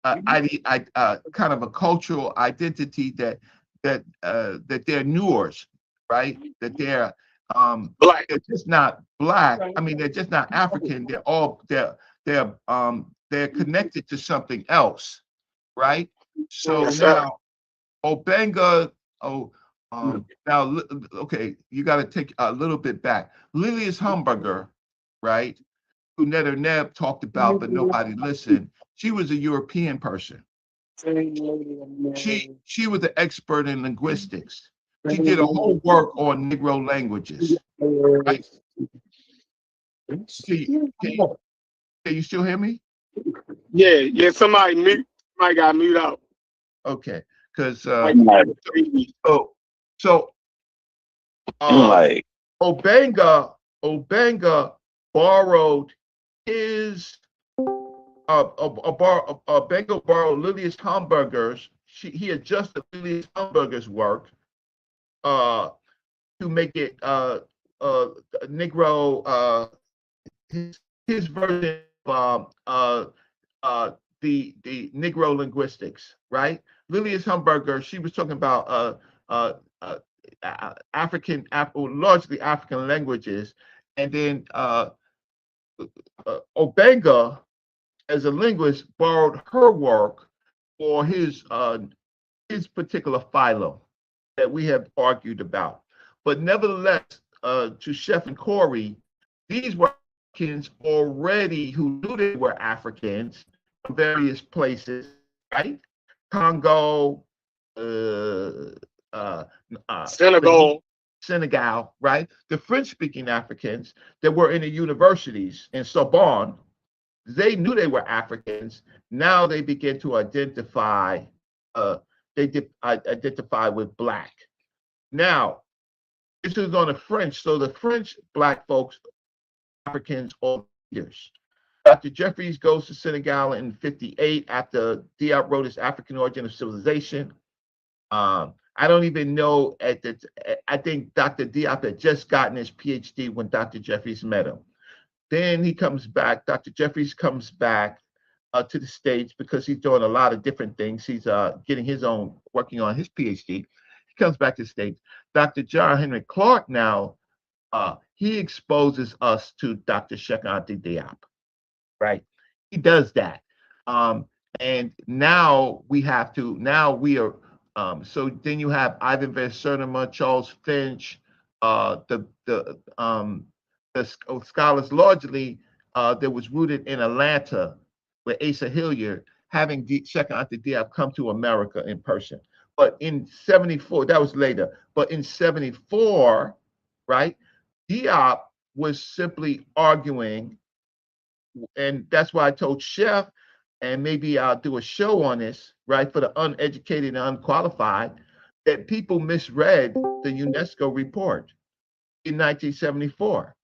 kind of a cultural identity that they're Neurs, right? That they're black. They're just not black. I mean, they're just not African. They're connected to something else, right? So now Obenga. Now okay, you got to take a little bit back. Lilius Humberger, right? Who Netter Neb talked about, but nobody listened. She was a European person. She was an expert in linguistics. She did a whole work on Negro languages. Right? Can you still hear me? Yeah. Somebody got mute out. Okay, because so Like Obenga borrowed his Bengal borrowed Lilius Hamburger's. He adjusted Lilius Hamburger's work to make it Negro his version of the Negro linguistics, right? Lilius Hamburger, she was talking about largely African languages, and then Obenga, as a linguist, borrowed her work for his particular phylum that we have argued about. But nevertheless, to Chef and Corey, these were Africans already who knew they were Africans from various places, right? Congo, Senegal, right? The French-speaking Africans that were in the universities in Sorbonne, they knew they were Africans. Now they begin to identify. Identify with Black. Now, this is on the French. So the French Black folks, Africans, are leaders. Dr. Jeffries goes to Senegal in 1958 after Diop wrote his African Origin of Civilization. I don't even know I think Dr. Diop had just gotten his PhD when Dr. Jeffries met him. Then he comes back. Dr. Jeffries comes back to the States because he's doing a lot of different things. He's getting his own, working on his PhD. He comes back to the States. Dr. John Henry Clark now, he exposes us to Dr. Cheikh Anta Diop, right? He does that. And now we are, so then you have Ivan Van Sertima, Charles Finch, the scholars largely that was rooted in Atlanta, with Asa Hilliard, having Cheikh Anta Diop come to America in person. But in 74, that was later, but in 74, right, Diop was simply arguing, and that's why I told Chef, and maybe I'll do a show on this, right, for the uneducated and unqualified, that people misread the UNESCO report in 1974.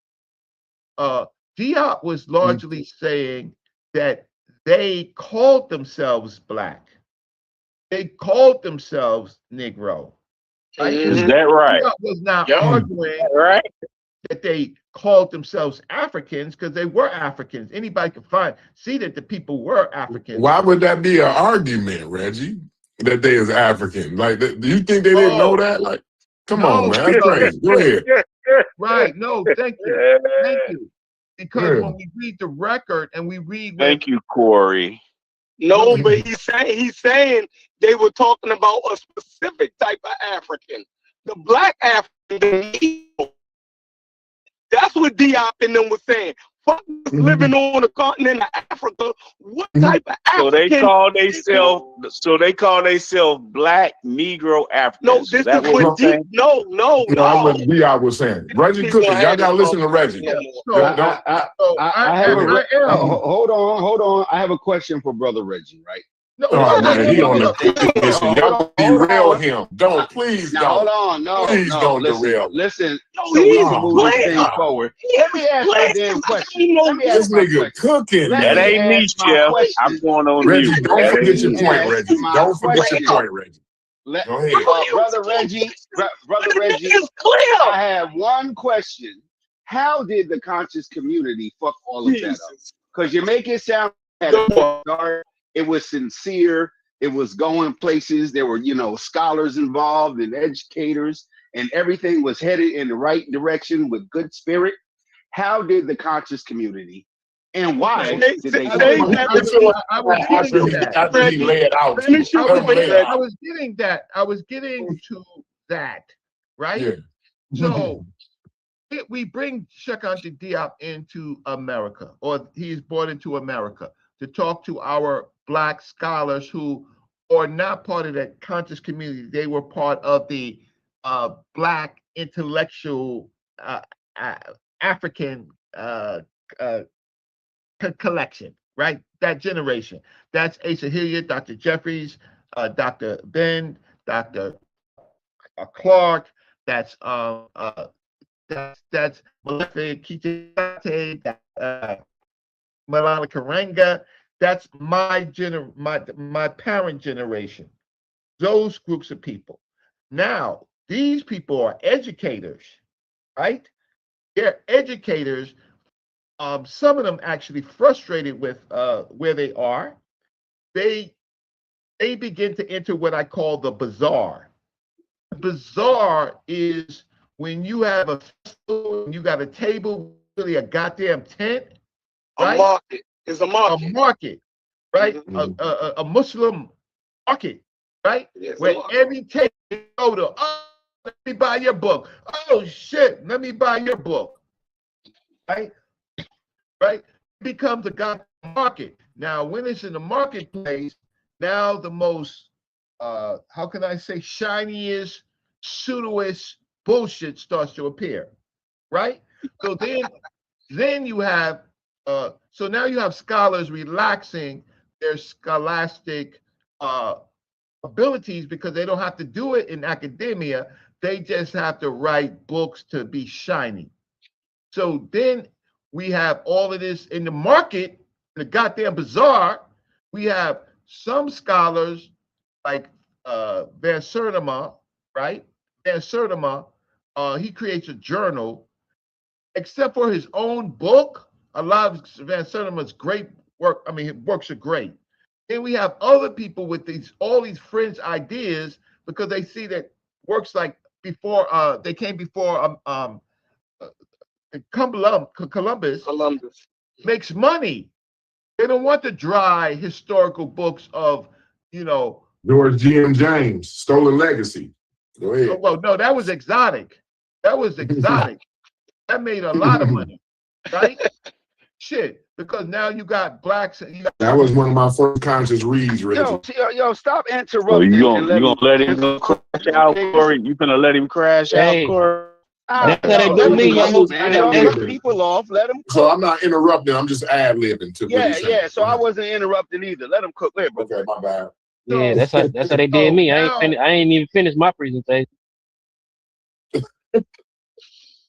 Diop was largely saying that they called themselves Black. They called themselves Negro. Right? Is that right? Diop was not arguing that they called themselves Africans, because they were Africans. Anybody could see that the people were Africans. Why would that be an argument, Reggie? That they is African? Like, do you think they didn't know that? Like, come on, man, that's crazy. Go ahead. Right? No, thank you. Because when we read the record and we read, thank you, Corey. No, but he's saying they were talking about a specific type of African, the Black African. That's what Diop and them was saying. Fuck living on the continent of Africa. What type of African? So they call themselves Black Negro Africans. No, this is what what Diop was saying. Reggie Cooking, y'all gotta listen to Reggie. Hold on. I have a question for Brother Reggie, right? Man, he on the listen. Y'all derail him. Please don't. Hold on, please don't derail. Listen, so we can move this thing forward. Let me ask my damn question. This nigga cooking. That ain't me, Chef. I'm going on Reggie, mute. don't forget your point, Reggie. Don't forget your point, Reggie. Go ahead. Brother Reggie, I have one question. How did the conscious community fuck all of that up? Because you make it sound dark. It was sincere. It was going places. There were, scholars involved and educators, and everything was headed in the right direction with good spirit. How did the conscious community, and why did they? I was getting to that, right? Yeah. So we bring Cheikh Anta Diop into America, or he's brought into America to talk to our Black scholars who are not part of that conscious community. They were part of the Black intellectual African collection, right? That generation. That's Asa Hilliard, Dr. Jeffries, Dr. Ben, Dr. Clark. that's Malefic, Kitate, Malala Karenga. That's my parent generation. Those groups of people. Now, these people are educators, right? They're educators. Some of them actually frustrated with where they are. They begin to enter what I call the bazaar. The bazaar is when you have a festival and you got a table, really a goddamn tent, right? A market. It's a market. A market, right? Mhm. A Muslim market, right? Yes, where Lord. every table you go to, oh, let me buy your book. Oh shit, let me buy your book. Right? Right? It becomes a goddamn market. Now, when it's in the marketplace, now the most how can I say shiniest, pseudoest bullshit starts to appear. Right? So then you have so now you have scholars relaxing their scholastic abilities because they don't have to do it in academia. They just have to write books to be shiny. So then we have all of this in the market, the goddamn bazaar. We have some scholars like Van Sertima, right? Van Sertima, he creates a journal. Except for his own book, a lot of Van Sertima's great work. I mean, his works are great. Then we have other people with all these fringe ideas because they see that works like before they came before Columbus makes money. They don't want the dry historical books of, George G.M. James, Stolen Legacy. Go ahead. Well, no, that was exotic. That That made a lot of money, right? Shit, because now you got blacks. That was one of my first conscious reads, Reggie. Yo, stop So interrupting. you gonna let him crash out, Corey? You gonna let him crash out, Corey? That's how they do me, yo. Man, don't cut people off. Let them cook. So I'm not interrupting. I'm just ad-libbing to what he's saying. Yeah. So I wasn't interrupting either. Let them cook. There, bro. Okay, my bad. Yeah, that's how they did me. I ain't even finished my presentation.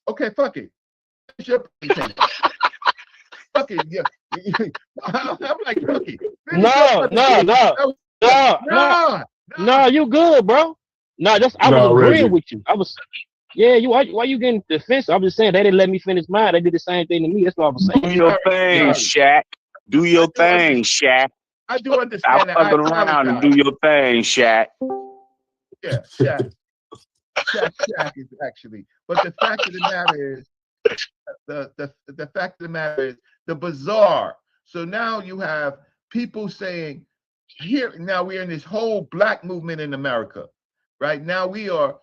Okay, fuck it. It's your presentation. Fuck it. Yeah. I'm like, fuck it. No, you good, bro. No, I was agreeing Reggie. with you. Yeah, why you getting defensive? I'm just saying they didn't let me finish mine. They did the same thing to me. That's what I was saying. Do your thing, Shaq. Do your thing, Shaq. I do understand that. Stop fucking around and do your thing, Shaq. Yeah, Shaq. Shaq is actually. But the fact of the matter is, the fact of the matter is the bazaar. So now you have people saying, here, now we're in this whole black movement in America, right? Now we are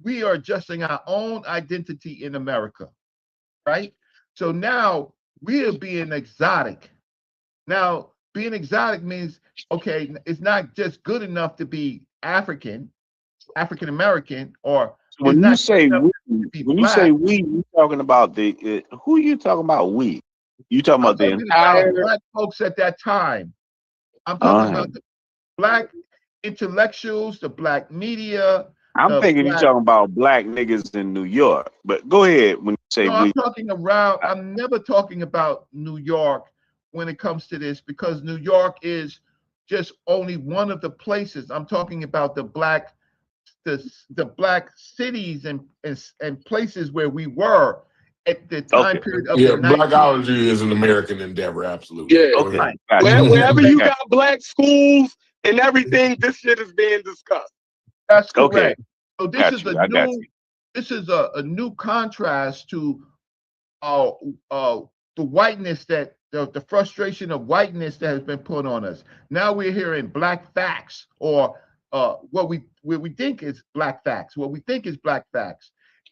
adjusting our own identity in America, right? So now we are being exotic. Now, being exotic means, okay, it's not just good enough to be African American, or when you say we, you talking about who are you talking about? We? You talking about the entire black folks at that time? I'm talking about the black intellectuals, the black media. I'm thinking you're talking about black niggas in New York. But go ahead when you say we. I'm never talking about New York when it comes to this, because New York is just only one of the places. I'm talking about the black cities and places where we were at the time period of the blackology is an American endeavor, absolutely. Yeah. Okay. Wherever you got black schools and everything, this shit is being discussed. That's correct. Okay. So this is a new contrast to the whiteness that the frustration of whiteness that has been put on us. Now we're hearing black facts, or what we think is black facts,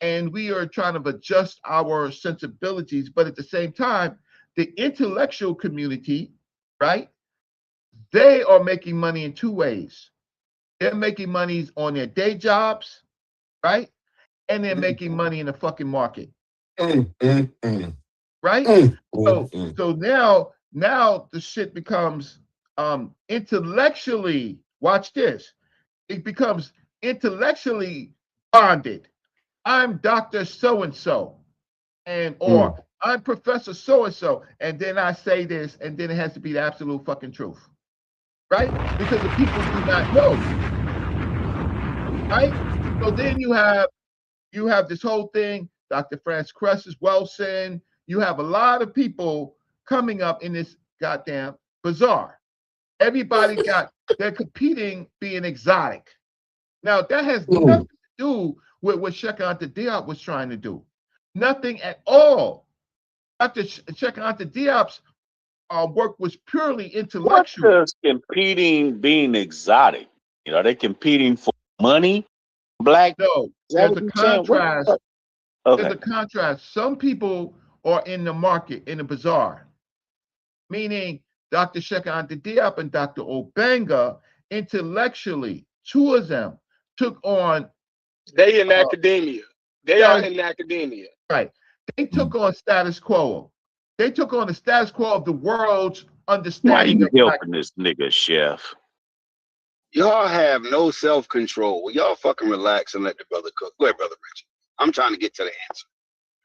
and we are trying to adjust our sensibilities. But at the same time, the intellectual community, right? They are making money in two ways. They're making money on their day jobs, right? And they're making money in the fucking market. Right? So now the shit becomes intellectually, watch this. It becomes intellectually bonded. I'm Dr. So-and-so, or I'm Professor so-and-so, and then I say this, and then it has to be the absolute fucking truth. Right? Because the people do not know. Right? So then you have this whole thing, Dr. Francis Cress's Wilson, you have a lot of people coming up in this goddamn bazaar. Everybody they're competing being exotic. Now, that has nothing to do with what Cheikh Anta Diop was trying to do. Nothing at all. Dr. Cheikh Anta Diop's work was purely intellectual. What does competing being exotic? You know, they're competing for money. Black. No, there's a contrast. Okay. There's a contrast. Some people are in the market, in the bazaar, meaning Dr. Cheikh Anta Diop and Dr. Obenga, intellectually, two of them took on. They in academia. They are in academia. Right. They took on status quo. They took on the status quo of the world's understanding. Why you helping this nigga, Chef? Y'all have no self-control. Y'all fucking relax and let the brother cook. Go ahead, Brother Richie. I'm trying to get to the answer.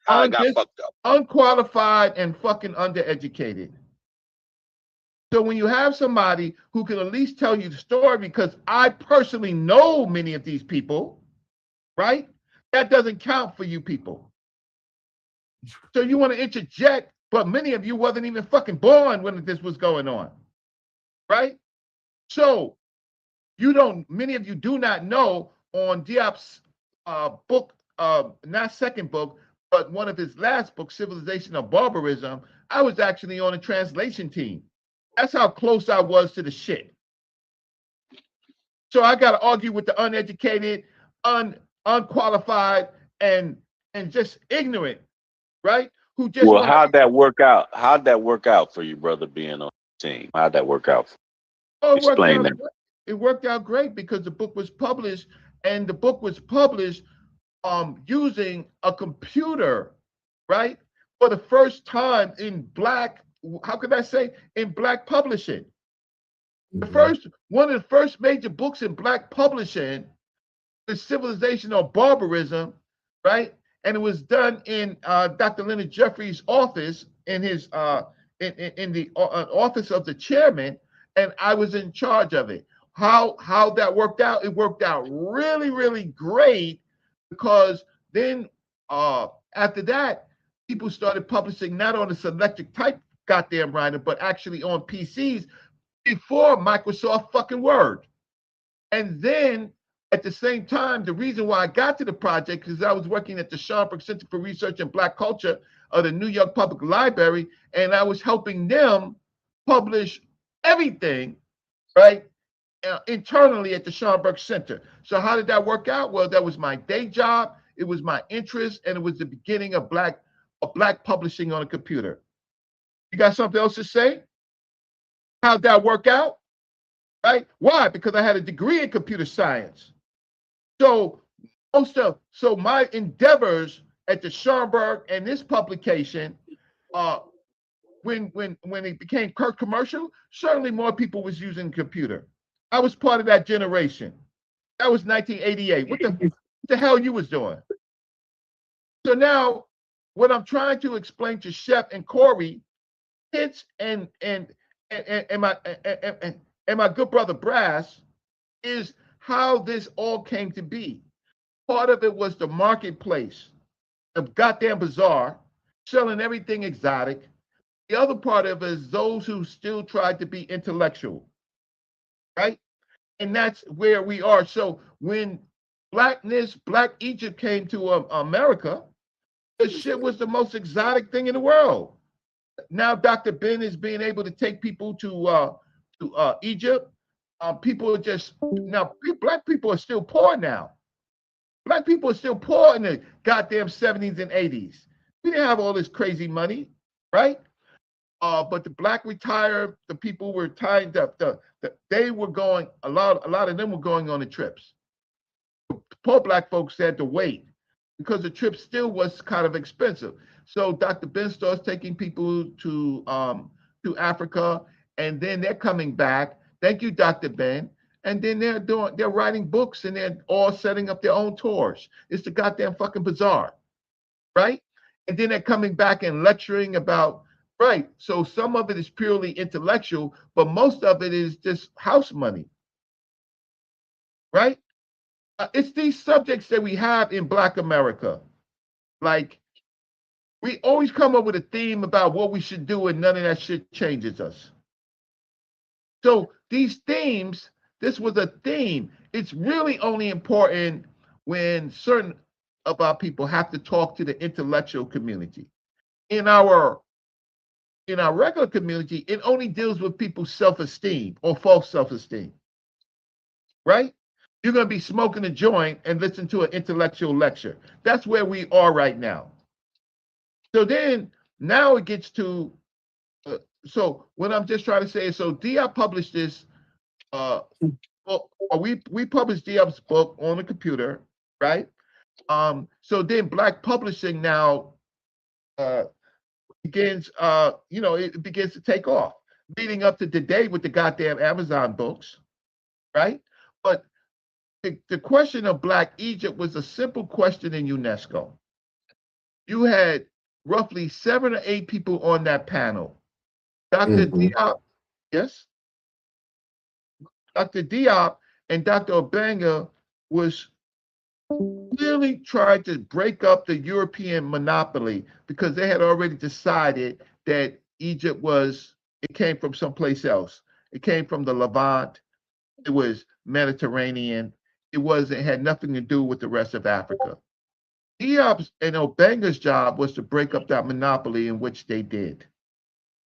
How I got fucked up. Unqualified and fucking undereducated. So when you have somebody who can at least tell you the story, because I personally know many of these people, right? That doesn't count for you people. So you want to interject, but many of you wasn't even fucking born when this was going on, right? So many of you do not know on Diop's book, not second book, but one of his last books, Civilization of Barbarism, I was actually on a translation team. That's how close I was to the shit. So I got to argue with the uneducated, unqualified, and just ignorant, right? Who just how'd that work out? How'd that work out for you, brother, being on the team? How'd that work out? Explain that. It worked out great because the book was published, and the book was published using a computer, right? For the first time in black, how could I say, in black publishing. One of the first major books in black publishing is Civilization of Barbarism, right? And it was done in Dr. Leonard Jeffries' office, in his in the office of the chairman, and I was in charge of it. How that worked out? It worked out really, really great, because then after that, people started publishing not on a selectric type goddamn writer, but actually on PCs before Microsoft fucking Word. And then at the same time, the reason why I got to the project is I was working at the Schomburg Center for Research in Black Culture of the New York Public Library, and I was helping them publish everything, right, internally at the Schomburg Center. So how did that work out? Well, that was my day job, it was my interest, and it was the beginning of black publishing on a computer. You got something else to say? How'd that work out? Right? Why? Because I had a degree in computer science. So my endeavors at the Schomburg and this publication, when it became commercial, certainly more people was using computer. I was part of that generation. That was 1988. What the hell you was doing? So now, what I'm trying to explain to Shep and Corey, kids and my good brother Brass, is how this all came to be. Part of it was the marketplace, the goddamn bazaar, selling everything exotic. The other part of it is those who still tried to be intellectual, right? And that's where we are. So when Black Egypt came to America, the shit was the most exotic thing in the world. Now Dr. Ben is being able to take people to Egypt. People are just, now black people are still poor now. Black people are still poor in the goddamn 70s and 80s. We didn't have all this crazy money, right? But the black retired, the people were tied up. They were going, a lot of them were going on the trips. Poor black folks had to wait because the trip still was kind of expensive. So Dr. Ben starts taking people to Africa, and then they're coming back. Thank you, Dr. Ben. and then they're writing books and they're all setting up their own tours. It's the goddamn fucking bizarre, right? And then they're coming back and lecturing about, right? So some of it is purely intellectual, but most of it is just house money, right? It's these subjects that we have in Black America. Like, we always come up with a theme about what we should do, and none of that shit changes us. So these themes, this was a theme. It's really only important when certain of our people have to talk to the intellectual community. In our regular community, it only deals with people's self-esteem or false self-esteem, right? You're going to be smoking a joint and listen to an intellectual lecture. That's where we are right now. So then, now it gets to, so what I'm just trying to say is, so Diop published this, we published Diop's book on the computer, right? So then Black publishing now begins, it begins to take off, leading up to today with the goddamn Amazon books, right? But the question of Black Egypt was a simple question in UNESCO. You had roughly 7 or 8 people on that panel. Dr. Diop, yes? Dr. Diop and Dr. Obanga was clearly trying to break up the European monopoly because they had already decided that Egypt it came from someplace else. It came from the Levant. It was Mediterranean. It had nothing to do with the rest of Africa. Diop's and Obanga's job was to break up that monopoly, in which they did,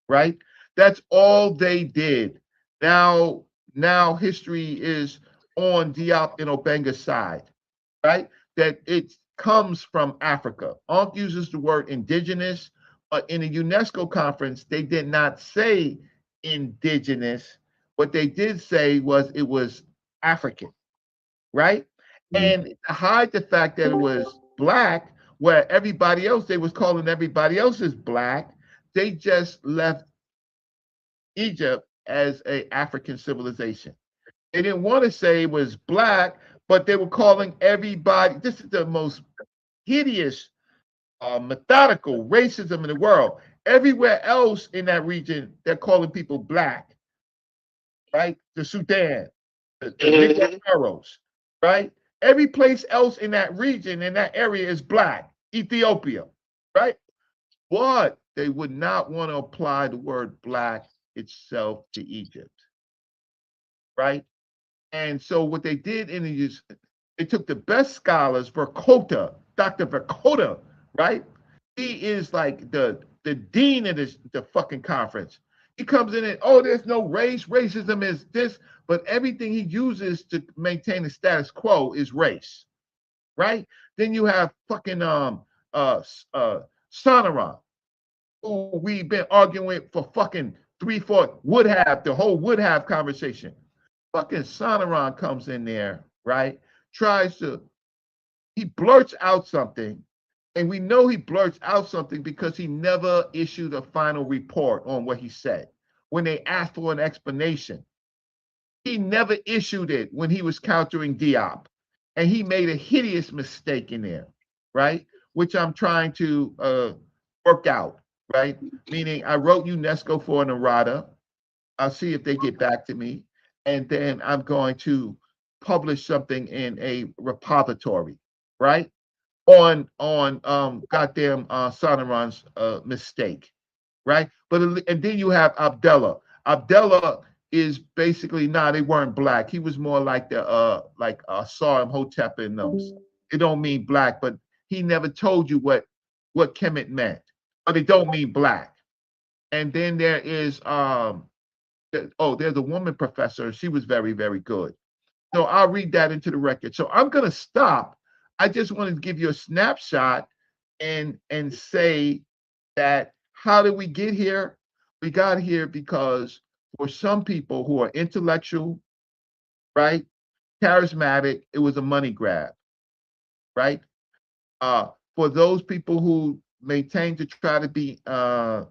right? That's all they did. Now history is on Diop and Obanga's side, right? That it comes from Africa. Ankh uses the word indigenous, but in a UNESCO conference, they did not say indigenous. What they did say was it was African, right? And to hide the fact that it was Black, where everybody else, they was calling everybody else as Black, they just left Egypt as an African civilization. They didn't want to say it was Black, but they were calling everybody, this is the most hideous, methodical racism in the world. Everywhere else in that region, they're calling people Black, right? The Sudan, the Negro Pharaohs, right? Every place else in that region, in that area, is Black. Ethiopia, right? But they would not want to apply the word Black itself to Egypt, right? And so what they did they took the best scholars, Verkota, Dr. Verkota, right? He is like the dean of the fucking conference. He comes in and, there's no race. Racism is this, but everything he uses to maintain the status quo is race, right? Then you have fucking Sonoran, who we've been arguing with for fucking 3-4 the whole would have conversation. Fucking Sonoran comes in there, right? He blurts out something, and we know he blurts out something because he never issued a final report on what he said. When they asked for an explanation, he never issued it when he was countering Diop. And he made a hideous mistake in there, right? Which I'm trying to work out, right? Meaning I wrote UNESCO for an errata. I'll see if they get back to me. And then I'm going to publish something in a repository, right? On goddamn Sonoran's mistake, right? And then you have Abdullah. Abdullah is basically, they weren't Black. He was more like the Sarim Hotep in those. It don't mean Black, but he never told you what Kemet meant. But it don't mean Black. And then there is there's a woman professor. She was very, very good. So I'll read that into the record. So I'm going to stop. I just wanted to give you a snapshot and say that how did we get here? We got here because for some people who are intellectual, right, charismatic, it was a money grab, right? For those people who maintain to try to be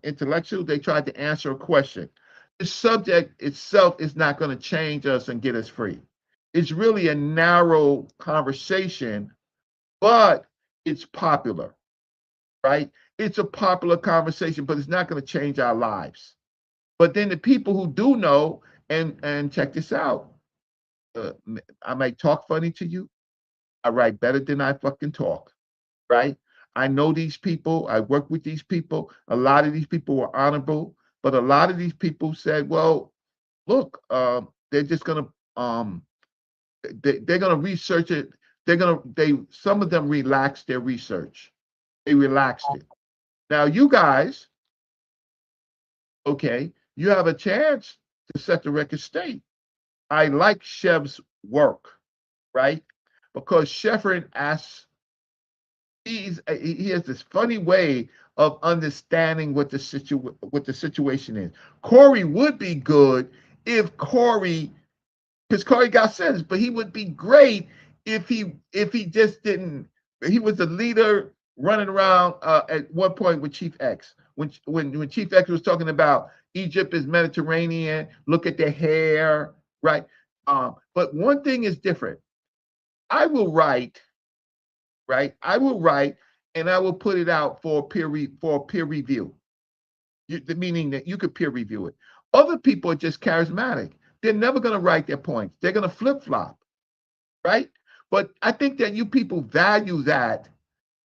intellectual, they tried to answer a question. The subject itself is not going to change us and get us free. It's really a narrow conversation, but it's popular, right? It's a popular conversation, but it's not going to change our lives. But then the people who do know, and check this out, I might talk funny to you. I write better than I fucking talk, right? I know these people. I work with these people. A lot of these people were honorable, but a lot of these people said, "Well, look, they're just gonna they're gonna research it. Some of them relaxed their research. They relaxed it. Now you guys, okay, you have a chance to set the record straight. I like Chev's work, right? Because Sheffrin asks, he has this funny way of understanding what the situation is. Corey would be good if Corey, because Corey got sentenced, but he would be great if he just didn't. He was the leader running around at one point with Chief X. When Chief X was talking about Egypt is Mediterranean, look at their hair, right? But one thing is different. I will write, right? I will write, and I will put it out for peer review. Meaning that you could peer review it. Other people are just charismatic. They're never going to write their points. They're going to flip flop, right? But I think that you people value that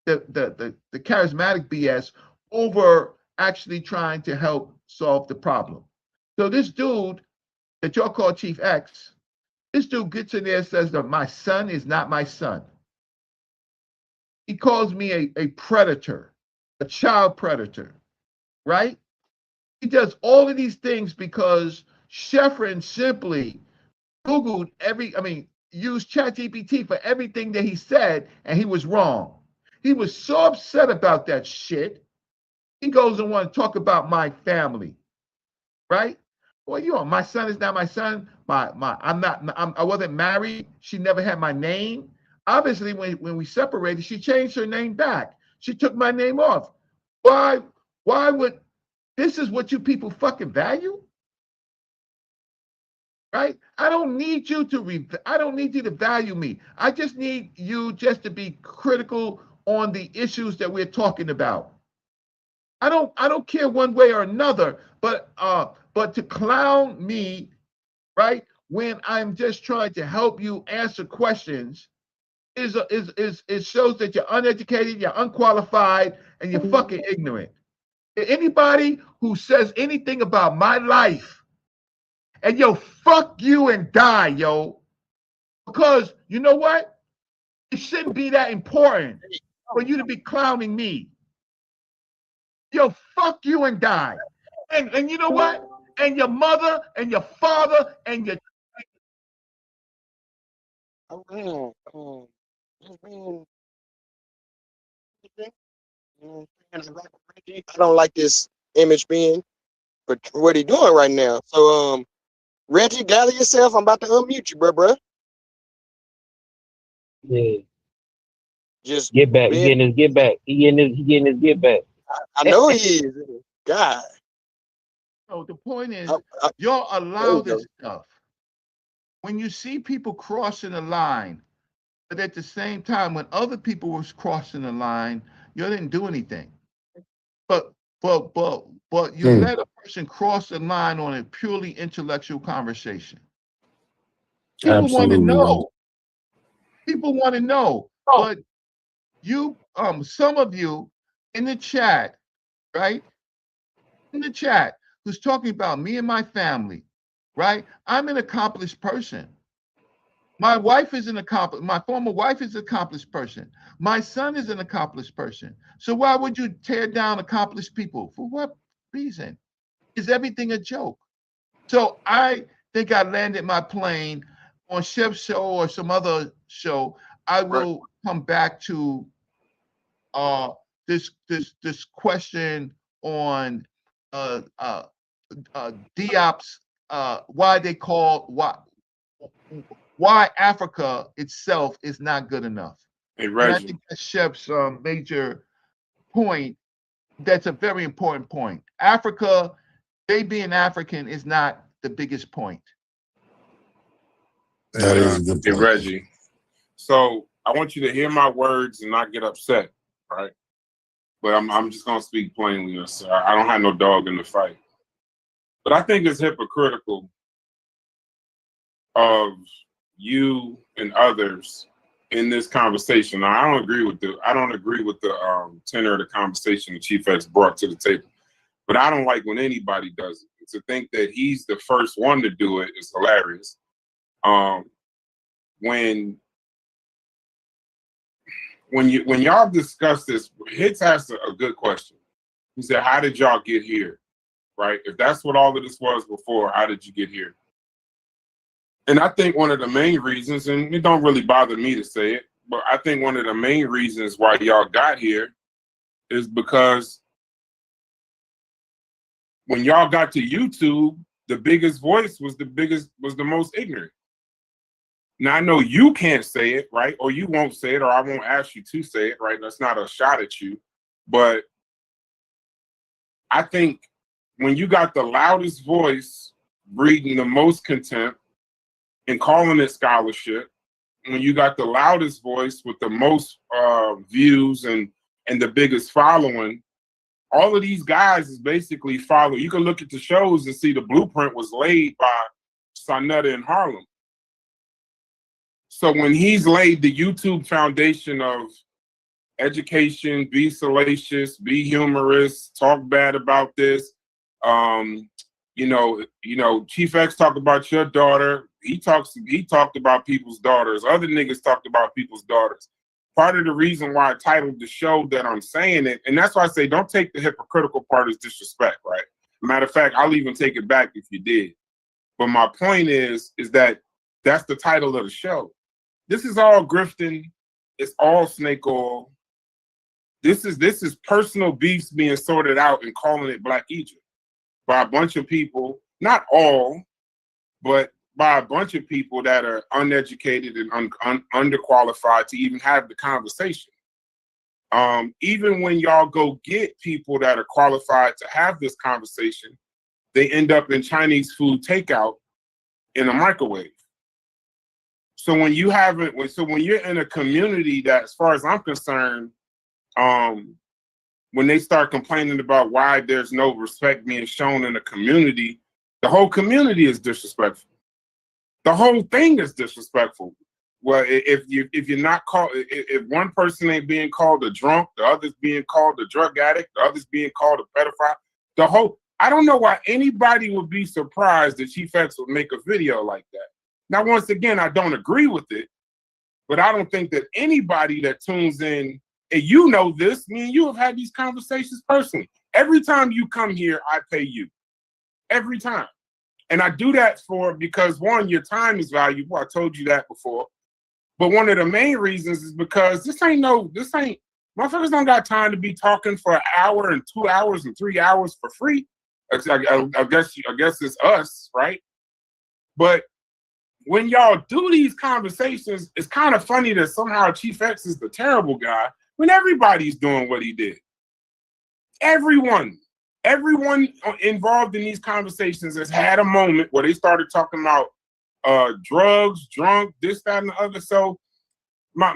the charismatic BS over actually trying to help solve the problem. So this dude that y'all call Chief X, this dude gets in there and says that my son is not my son. He calls me a predator, a child predator, right? He does all of these things because Sheffrin simply Googled used ChatGPT for everything that he said, and he was wrong. He was so upset about that shit. He goes and want to talk about my family, right? Well, my son is not my son. I wasn't married. She never had my name. Obviously, when we separated, she changed her name back. She took my name off. Why would this is what you people fucking value? Right? I don't need you to value me. I just need you just to be critical on the issues that we're talking about. I don't care one way or another, but to clown me, right, when I'm just trying to help you answer questions it shows that you're uneducated, you're unqualified, and you're fucking ignorant. Anybody who says anything about my life, and yo, fuck you and die, yo. Because you know what? It shouldn't be that important for you to be clowning me. Yo, fuck you and die. And you know what? And your mother and your father and your I don't like this image being, but what he doing right now. So Reggie, gather yourself. I'm about to unmute you, bro. Yeah. Just get back. He getting his get back. He getting his get back. I know he is. God. So the point is, y'all allow this stuff. When you see people crossing the line, but at the same time, when other people was crossing the line, you didn't do anything. But you let a person cross the line on a purely intellectual conversation. People want to know. People want to know. But you, some of you in the chat, right? In the chat, who's talking about me and my family, right? I'm an accomplished person. My wife is my former wife is an accomplished person. My son is an accomplished person. So why would you tear down accomplished people? For what reason? Is everything a joke? So I think I landed my plane on Chef's show or some other show. I will come back to this question on Diop's why Africa itself is not good enough. Hey, and I think that's Shep's major point. That's a very important point. Africa, they being African is not the biggest point. That is a good Hey, point. Reggie. So I want you to hear my words and not get upset, right? But I'm just gonna speak plainly. So I don't have no dog in the fight. But I think it's hypocritical of you and others in this conversation. Now, I don't agree with the tenor of the conversation the Chief X brought to the table. But I don't like when anybody does it. To think that he's the first one to do it is hilarious. When y'all discuss this, Hicks asked a good question. He said, "How did y'all get here?" Right? If that's what all of this was before, how did you get here? And I think one of the main reasons, and it don't really bother me to say it, but I think one of the main reasons why y'all got here is because when y'all got to YouTube, the biggest voice was the most ignorant. Now I know you can't say it, right? Or you won't say it, or I won't ask you to say it, right? That's not a shot at you. But I think when you got the loudest voice breeding the most contempt and calling it scholarship, when you got the loudest voice with the most views and the biggest following, all of these guys is basically follow. You can look at the shows and see the blueprint was laid by Sonetta in Harlem. So when he's laid the YouTube foundation of education, be salacious, be humorous, talk bad about this, Chief X talked about your daughter. He talked about people's daughters. Other niggas talked about people's daughters. Part of the reason why I titled the show that I'm saying it, and that's why I say don't take the hypocritical part as disrespect, right? Matter of fact, I'll even take it back if you did. But my point is that that's the title of the show. This is all grifting. It's all snake oil. This is personal beefs being sorted out and calling it Black Egypt by a bunch of people, not all, but by a bunch of people that are uneducated and underqualified to even have the conversation. Even when y'all go get people that are qualified to have this conversation, they end up in Chinese food takeout in a microwave. So when you're in a community that, as far as I'm concerned, when they start complaining about why there's no respect being shown in the community, the whole community is disrespectful. The whole thing is disrespectful. Well, if you're not called, if one person ain't being called a drunk, the other's being called a drug addict, the other's being called a pedophile. I don't know why anybody would be surprised that Chief X would make a video like that. Now, once again, I don't agree with it, but I don't think that anybody that tunes in, and you know this, me and you have had these conversations personally. Every time you come here, I pay you. Every time. And I do that because one, your time is valuable. I told you that before. But one of the main reasons is because motherfuckers don't got time to be talking for an hour and 2 hours and 3 hours for free. I guess it's us, right? But when y'all do these conversations, it's kind of funny that somehow Chief X is the terrible guy when everybody's doing what he did. Everyone involved in these conversations has had a moment where they started talking about drugs, drunk, this, that, and the other. So I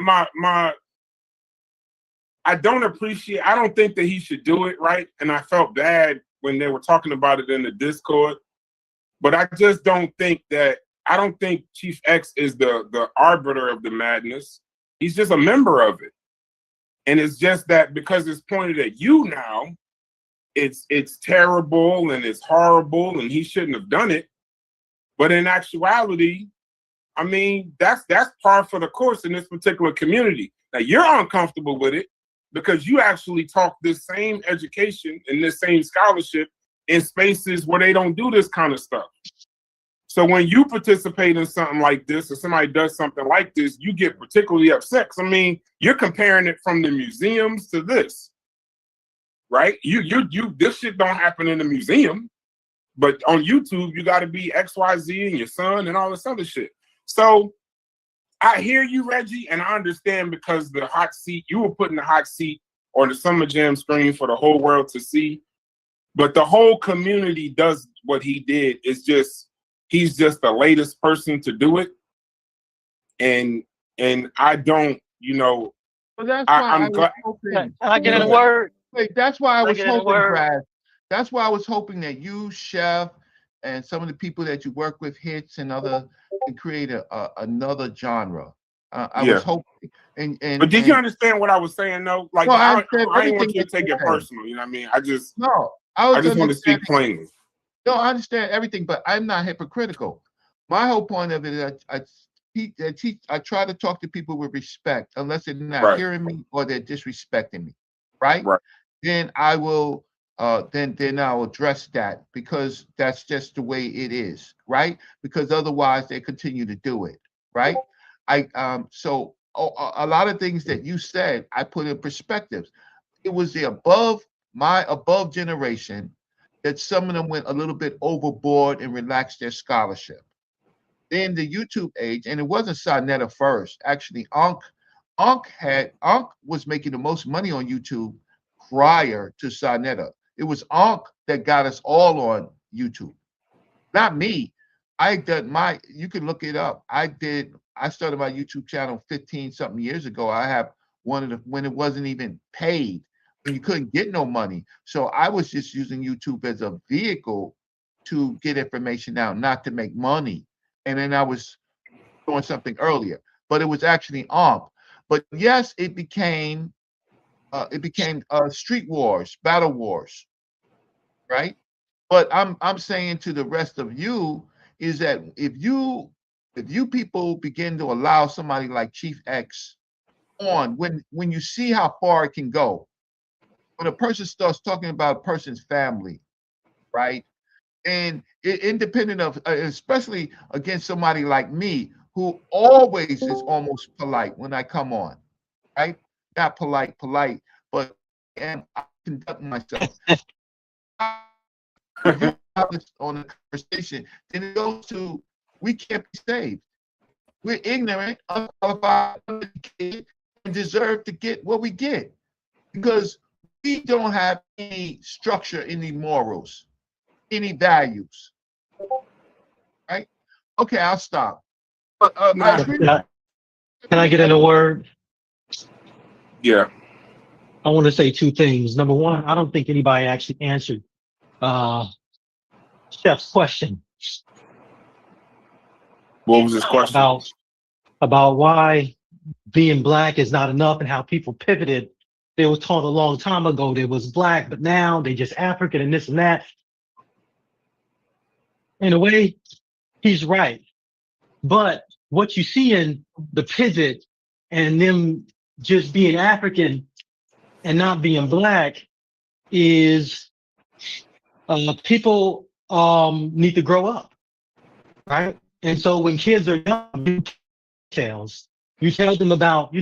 don't think that he should do it, right? And I felt bad when they were talking about it in the Discord. But I just don't think Chief X is the arbiter of the madness. He's just a member of it. And it's just that because it's pointed at you now, it's terrible and it's horrible and he shouldn't have done it. But in actuality, I mean, that's par for the course in this particular community. Now you're uncomfortable with it because you actually talk this same education and this same scholarship in spaces where they don't do this kind of stuff. So when you participate in something like this or somebody does something like this, you get particularly upset. I mean, you're comparing it from the museums to this, right? This shit don't happen in the museum, but on YouTube, you got to be XYZ and your son and all this other shit. So I hear you, Reggie, and I understand because the hot seat, you were put in the hot seat or the Summer Jam screen for the whole world to see. But the whole community does what he did. It's just, he's just the latest person to do it. and I don't, you know, Well, that's why I I'm was glad. hoping. Can I get in a Go ahead. word? Wait, that's why I Can I was get in a hoping, word? Brad. That's why I was hoping that you, Chef, and some of the people that you work with, Hits and other, can create another genre. I was Yeah. hoping, But did you and understand what I was saying though? Like no, I I understand ain't want everything you that to take you're it saying. personal. You know what I mean? I just No, I was want to speak understanding. plainly. No, I understand everything, but I'm not hypocritical. My whole point of it is I try to talk to people with respect, unless they're not Right. hearing me or they're disrespecting me, right? Right. Then I will then I'll address that, because that's just the way it is, right? Because otherwise they continue to do it, right? So a lot of things that you said I put in perspectives. It was the above generation that some of them went a little bit overboard and relaxed their scholarship. Then the YouTube age, and it wasn't Sarnetta first. Actually, Ankh was making the most money on YouTube prior to Sarnetta. It was Ankh that got us all on YouTube, not me. You can look it up. I started my YouTube channel 15 something years ago. I have when it wasn't even paid, when you couldn't get no money. So I was just using YouTube as a vehicle to get information out, not to make money. And then I was doing something earlier, but it was actually ARP. But yes, it became street wars, battle wars, right? But I'm saying to the rest of you is that if you people begin to allow somebody like Chief X on, when you see how far it can go, when a person starts talking about a person's family, right? And independent of, especially against somebody like me, who always is almost polite when I come on, right? Not polite, but I conduct myself. On a conversation, then it goes to, we can't be saved. We're ignorant, unqualified, uneducated, and deserve to get what we get because we don't have any structure, any morals, any values. Right? Okay, I'll stop. But I agree. Can I get in a word? Yeah. I want to say two things. Number one, I don't think anybody actually answered Chef's question. What was his question? About why being black is not enough and how people pivoted. They were taught a long time ago they was black, but now they just African and this and that. In a way, he's right. But what you see in the pivot and them just being African and not being black is people need to grow up, right? And so when kids are young, you tell them about,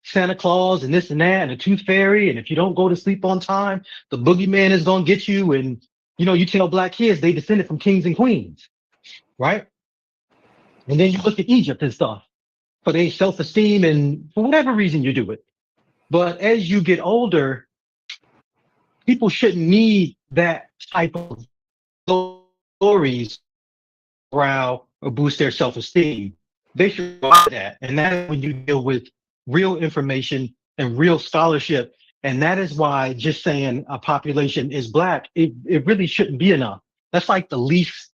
Santa Claus and this and that and the tooth fairy. And if you don't go to sleep on time, the boogeyman is going to get you. And, you tell black kids they descended from kings and queens, right? And then you look at Egypt and stuff for their self-esteem and for whatever reason you do it. But as you get older, people shouldn't need that type of stories or boost their self-esteem. They should watch that. And that's when you deal with real information and real scholarship. And that is why just saying a population is black, it really shouldn't be enough. That's like the least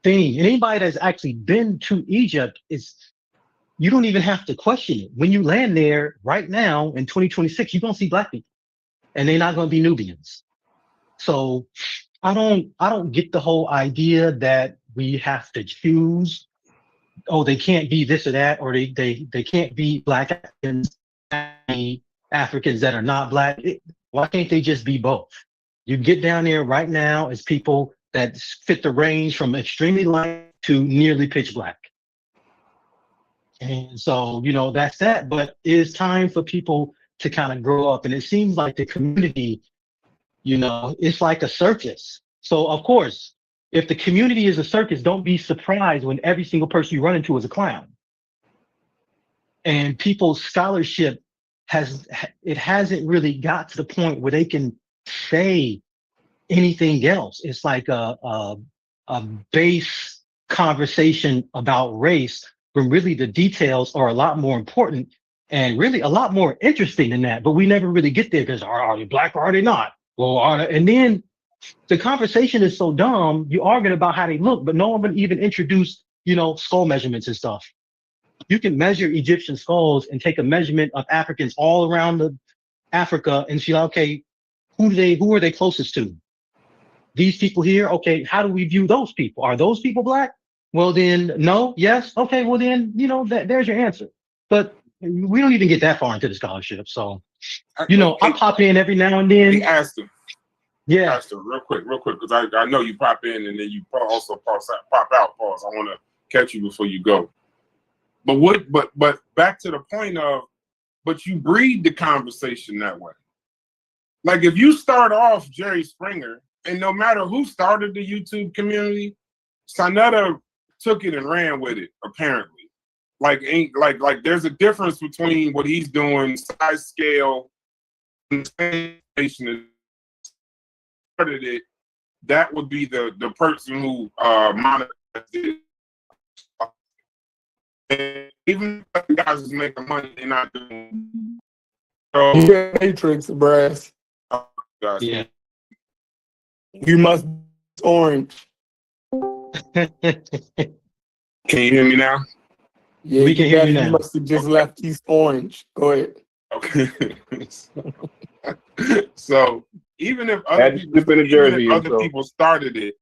thing. And anybody that's actually been to Egypt you don't even have to question it. When you land there right now in 2026, you're going to see black people and they're not going to be Nubians. So I don't get the whole idea that we have to choose. Oh, they can't be this or that, or they can't be black Africans that are not black. Why can't they just be both? You get down there right now as people that fit the range from extremely light to nearly pitch black. And so, that's that. But it's time for people to kind of grow up. And it seems like the community, it's like a circus. So, of course, if the community is a circus, don't be surprised when every single person you run into is a clown. And people's scholarship hasn't really got to the point where they can say anything else. It's like a base conversation about race when really the details are a lot more important and really a lot more interesting than that. But we never really get there because are they black or are they not? Well, and then the conversation is so dumb. You're arguing about how they look, but no one would even introduce, skull measurements and stuff. You can measure Egyptian skulls and take a measurement of Africans all around Africa and see, okay, who are they closest to? These people here, okay, how do we view those people? Are those people black? Well, then, no, yes, okay, well then, there's your answer. But we don't even get that far into the scholarship. So, I pop in every now and then. He asked him. Yeah. Asked him real quick, because I know you pop in and then you also pop out. Pause. I want to catch you before you go. But back to the point of, but you breed the conversation that way. Like if you start off Jerry Springer, and no matter who started the YouTube community, Sonetta took it and ran with it, apparently. Like there's a difference between what he's doing, size scale, and station started it. That would be the person who monetized it. And even if the guys is making money, they're not doing. So, Matrix, brass. Yeah. You must be orange. Can you hear me now? Yeah, we can hear you now. You must have just left East Orange. Go ahead. Okay. So even if other people started it,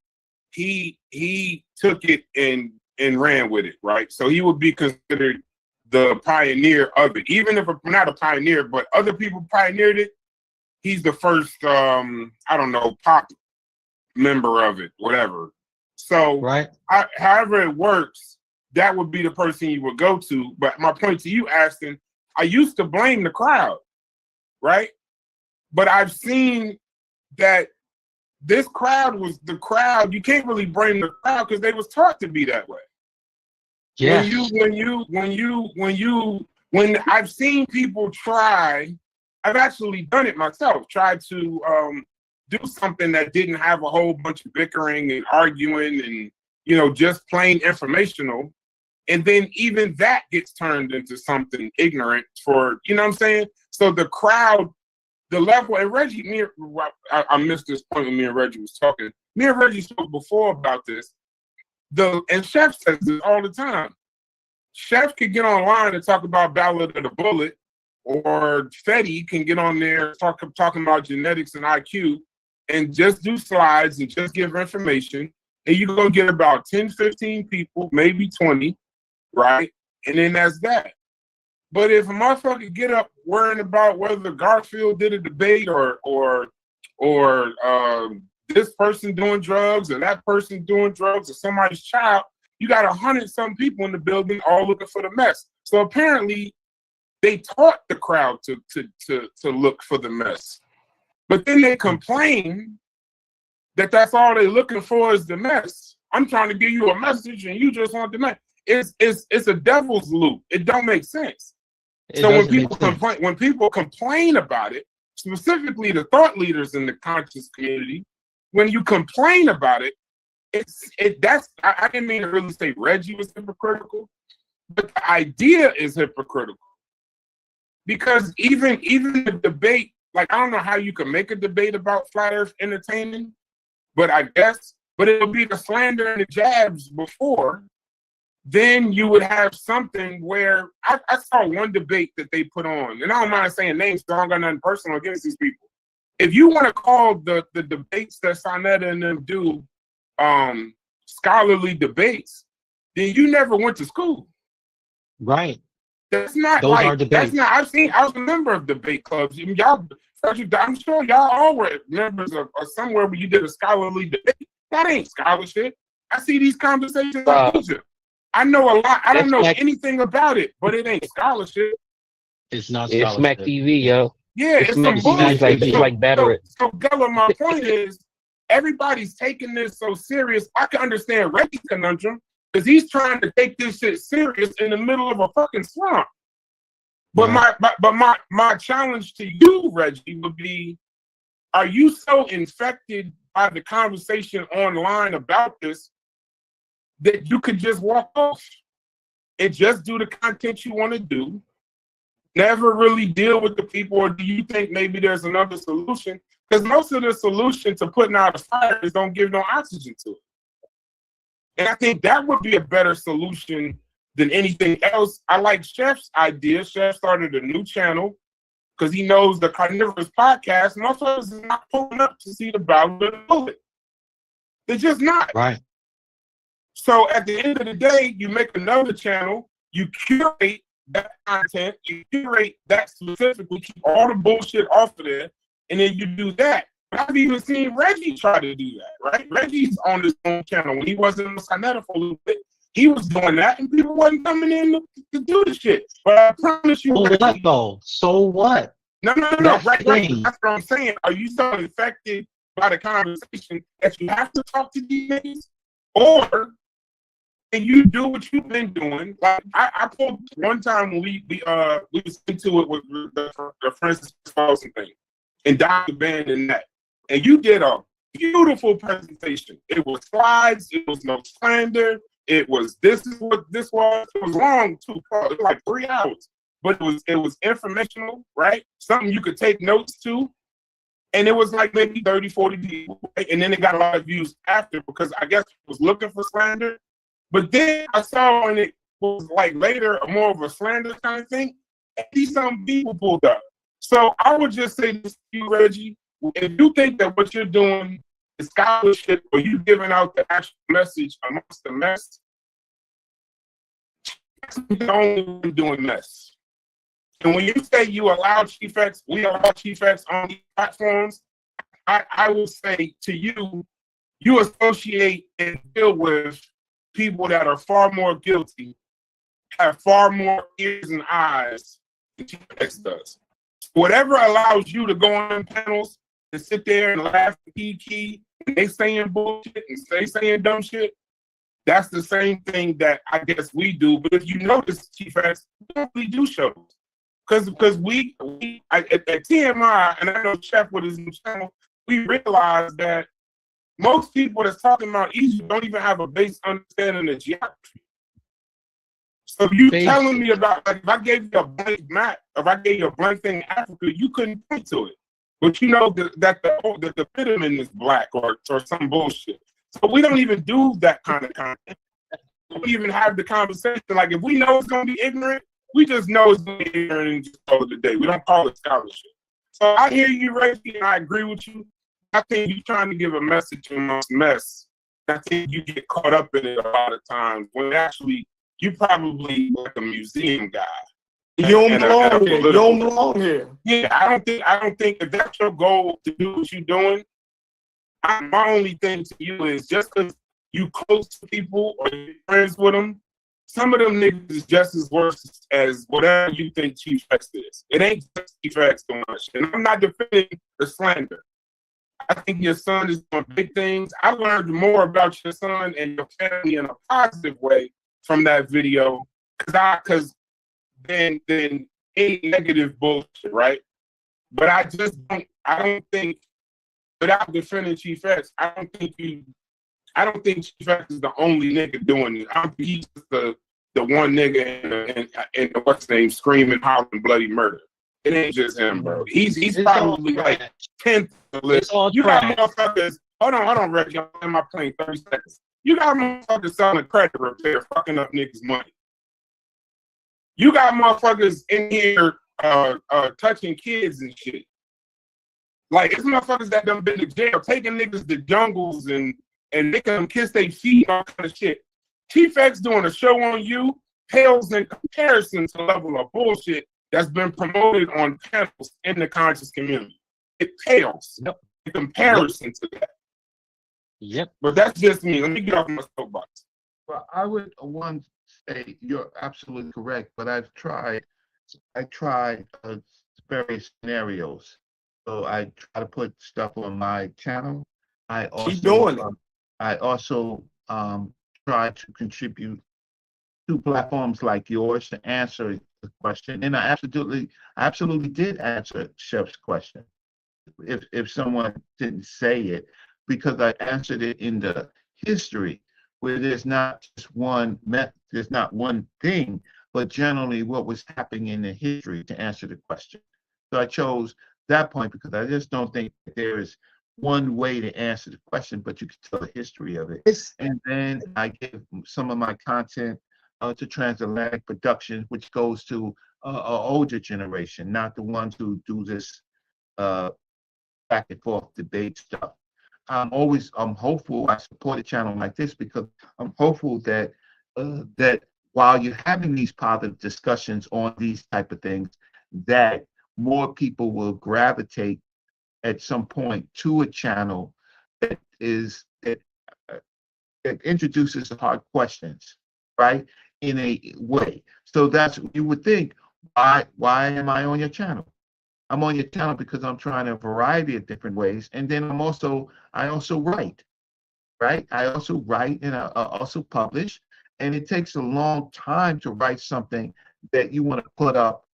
he took it and ran with it, right? So he would be considered the pioneer of it. Even if not a pioneer, but other people pioneered it, he's the first pop member of it, whatever. So right. However it works, that would be the person you would go to. But my point to you, Aston, I used to blame the crowd, right? But I've seen that this crowd was the crowd. You can't really blame the crowd because they was taught to be that way. Yeah. When I've seen people try, I've actually done it myself, tried to do something that didn't have a whole bunch of bickering and arguing and, just plain informational. And then even that gets turned into something ignorant for, you know what I'm saying? So the crowd, the level, and Reggie, I missed this point when me and Reggie was talking. Me and Reggie spoke before about this. And Chef says this all the time. Chef could get online and talk about Ballad of the Bullet, or Fetty can get on there talking about genetics and IQ and just do slides and just give information. And you're going to get about 10, 15 people, maybe 20, right? And then that's that. But if a motherfucker get up worrying about whether Garfield did a debate or this person doing drugs or that person doing drugs or somebody's child, you got 100-some people in the building all looking for the mess. So apparently they taught the crowd to look for the mess. But then they complain that that's all they're looking for is the mess. I'm trying to give you a message and you just want the mess. It's a devil's loop. It don't make sense. So when people complain about it, specifically the thought leaders in the conscious community, when you complain about it, I didn't mean to really say Reggie was hypocritical, but the idea is hypocritical. Because even the debate, like I don't know how you can make a debate about flat earth entertaining, but it'll be the slander and the jabs before. Then you would have something where I saw one debate that they put on, and I don't mind saying names, so I don't got nothing personal against these people. If you want to call the debates that Sonetta and them do scholarly debates, then you never went to school. Right. That's not Those are debates. That's not. I was a member of debate clubs. Y'all, I'm sure y'all all were members of somewhere where you did a scholarly debate. That ain't scholarship. I see these conversations on YouTube. I know a lot. I don't know anything about it, but it ain't scholarship. It's not scholarship. It's Smack TV, yo. Yeah, it's some bullshit. It's like batter it. So Gella, my point is, everybody's taking this so serious. I can understand Reggie's conundrum because he's trying to take this shit serious in the middle of a fucking swamp. But my challenge to you, Reggie, would be: are you so infected by the conversation online about this that you could just walk off and just do the content you want to do? Never really deal with the people, or do you think maybe there's another solution? Because most of the solution to putting out a fire is don't give no oxygen to it. And I think that would be a better solution than anything else. I like Chef's idea. Chef started a new channel because he knows the Carnivorous podcast. Most of us is not pulling up to see the battle of the bullet. They're just not. Right. So at the end of the day, you make another channel, you curate that content, you curate that specifically, keep all the bullshit off of there, and then you do that. I've even seen Reggie try to do that, right? Reggie's on his own channel. When he wasn't in Canada for a little bit, he was doing that, and people wasn't coming in to do the shit. But I promise you, Reggie, what though? So what? No. Right. That's what I'm saying. Are you so infected by the conversation that you have to talk to these niggas, or and you do what you've been doing? Like I pulled one time when we was into it with the Francis Folsom thing and Dr. Band and that, and you did a beautiful presentation. It was slides. It was no slander. It was this is what this was. It was long too, like 3 hours, but it was informational, right? Something you could take notes to. And it was like maybe 30, 40 people, right? And then it got a lot of views after because I guess it was looking for slander. But then I saw when it was like later, more of a slander kind of thing, 80-some people pulled up. So I would just say this to you, Reggie, if you think that what you're doing is scholarship or you giving out the actual message amongst the mess, you're only doing mess. And when you say you allow Chief X, we allow Chief X on these platforms, I will say to you, you associate and deal with people that are far more guilty, have far more ears and eyes than Chief X does. Whatever allows you to go on panels and sit there and laugh and key, and they saying bullshit and they saying dumb shit, that's the same thing that I guess we do. But if you notice, Chief X, we don't really do shows. Because we at TMI, and I know Chef with his new channel, we realized that most people that's talking about Egypt don't even have a base understanding of geography. So you telling me about, like, if I gave you a blank map, if I gave you a blank thing in Africa, you couldn't point to it. But you know that the vitamin is black or some bullshit. So we don't even do that kind of content. We even have the conversation. Like, if we know it's going to be ignorant, we just know it's going to be ignorant and just call it a day. We don't call it scholarship. So I hear you, Reggie, and I agree with you. I think you're trying to give a message amongst mess. I think you get caught up in it a lot of times when actually you probably like a museum guy. You don't belong here. You don't belong here. Yeah, I don't think if that's your goal to do what you're doing, my only thing to you is just because you close to people or you're friends with them, some of them niggas is just as worse as whatever you think Chief X is. It ain't just Chief X doing that shit. And I'm not defending the slander. I think your son is doing big things. I learned more about your son and your family in a positive way from that video because than any negative bullshit, right? But I don't think, without defending Chief X, I don't think Chief X is the only nigga doing it. He's the one nigga in what's his name screaming, hollering bloody murder. It ain't just him, bro. He's probably like 10th on the list. You got motherfuckers. Hold on, Reggie. I'm in my plane 30 seconds. You got motherfuckers selling credit repair, fucking up niggas' money. You got motherfuckers in here touching kids and shit. Like, it's motherfuckers that done been to jail, taking niggas to jungles and making them kiss their feet and all kind of shit. Chief X doing a show on you pales in comparison to the level of bullshit that's been promoted on panels in the conscious community. It pales in comparison to that. Yep. But that's just me. Let me get off my soapbox. Well, I would say you're absolutely correct, but I tried various scenarios. So I try to put stuff on my channel. I also try to contribute to platforms like yours to answer the question. And I absolutely did answer Chef's question. If someone didn't say it, because I answered it in the history where there's not just there's not one thing, but generally what was happening in the history to answer the question. So I chose that point because I just don't think that there is one way to answer the question, but you can tell the history of it. And then I give some of my content to Transatlantic Productions, which goes to an older generation, not the ones who do this back and forth debate stuff. I'm hopeful. I support a channel like this because I'm hopeful that that while you're having these positive discussions on these type of things, that more people will gravitate at some point to a channel that introduces hard questions, right, in a way. So that's, you would think, why am I on your channel? I'm on your channel because I'm trying a variety of different ways, and then I also write, right? I also write and I also publish, and it takes a long time to write something that you want to put up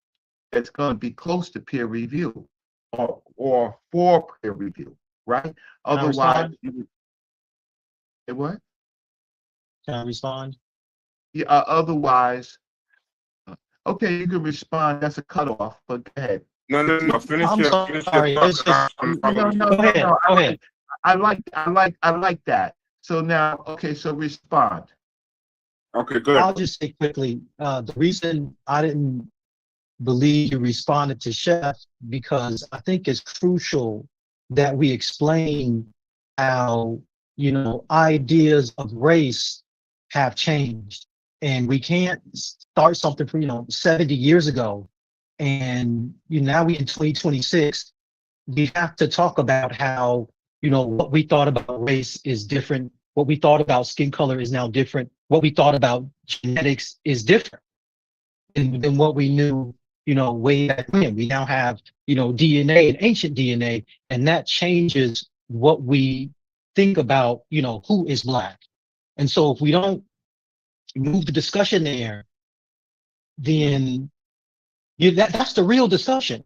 that's going to be close to peer review or for peer review, right? Otherwise, what? Can I respond? Yeah. Otherwise, okay, you can respond. That's a cutoff. But go ahead. No. Finish I'm your sorry. thought. No. Go ahead. I like that. So now, okay, so respond. Okay, good. I'll just say quickly, the reason I didn't believe you responded to Chef, because I think it's crucial that we explain how, ideas of race have changed. And we can't start something from, 70 years ago. And now we in 2026, we have to talk about how, what we thought about race is different. What we thought about skin color is now different. What we thought about genetics is different than what we knew, way back when. We now have, DNA and ancient DNA, and that changes what we think about, who is Black. And so if we don't move the discussion there, then that's the real discussion.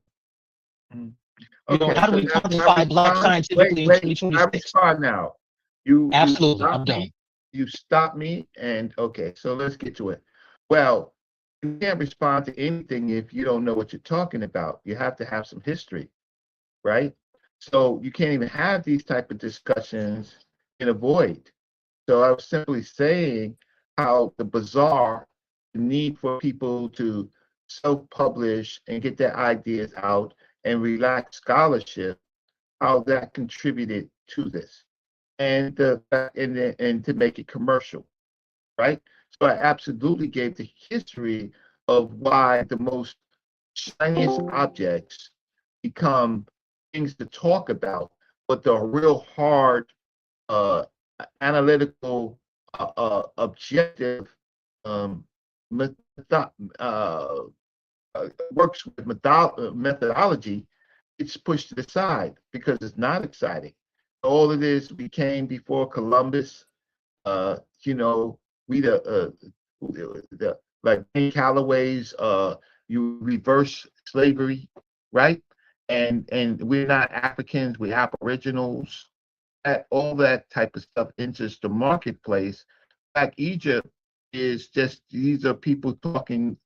Okay, how do we quantify Black scientifically in 2026? I respond now. Absolutely, I'm done. You stop me, and okay, so let's get to it. Well, you can't respond to anything if you don't know what you're talking about. You have to have some history, right? So you can't even have these type of discussions in a void. So I was simply saying how the need for people to self-publish and get their ideas out and relax scholarship, how that contributed to this, and to make it commercial, right? So I absolutely gave the history of why the most shiniest objects become things to talk about, but the real hard analytical objective works with methodology, it's pushed to the side because it's not exciting. All of this became before Columbus. We like King Calloway's you reverse slavery, right? And we're not Africans, we're Aboriginals. All that type of stuff enters the marketplace. Black Egypt is just, these are people talking,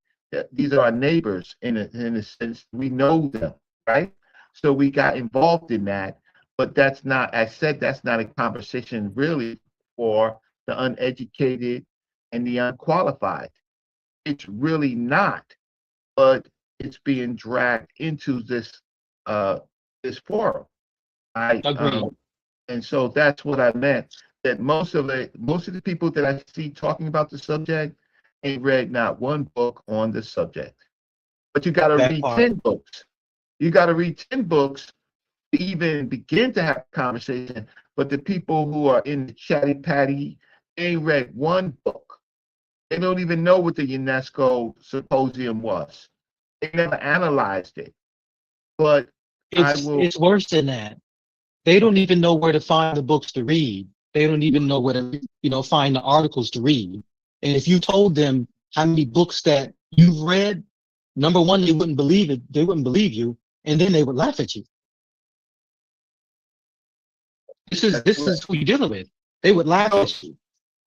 these are our neighbors in a sense. We know them, right? So we got involved in that, but that's not a conversation really for the uneducated and the unqualified. It's really not, but it's being dragged into this forum. And so that's what I meant. That most of the people that I see talking about the subject ain't read not one book on the subject. But you got to read 10 books. You got to read 10 books to even begin to have a conversation. But the people who are in the chatty patty ain't read one book. They don't even know what the UNESCO symposium was. They never analyzed it. But it's worse than that. They don't even know where to find the books to read. They don't even know where to, find the articles to read. And if you told them how many books that you've read, number one, they wouldn't believe it. They wouldn't believe you, and then they would laugh at you. This is who you're dealing with. They would laugh at you.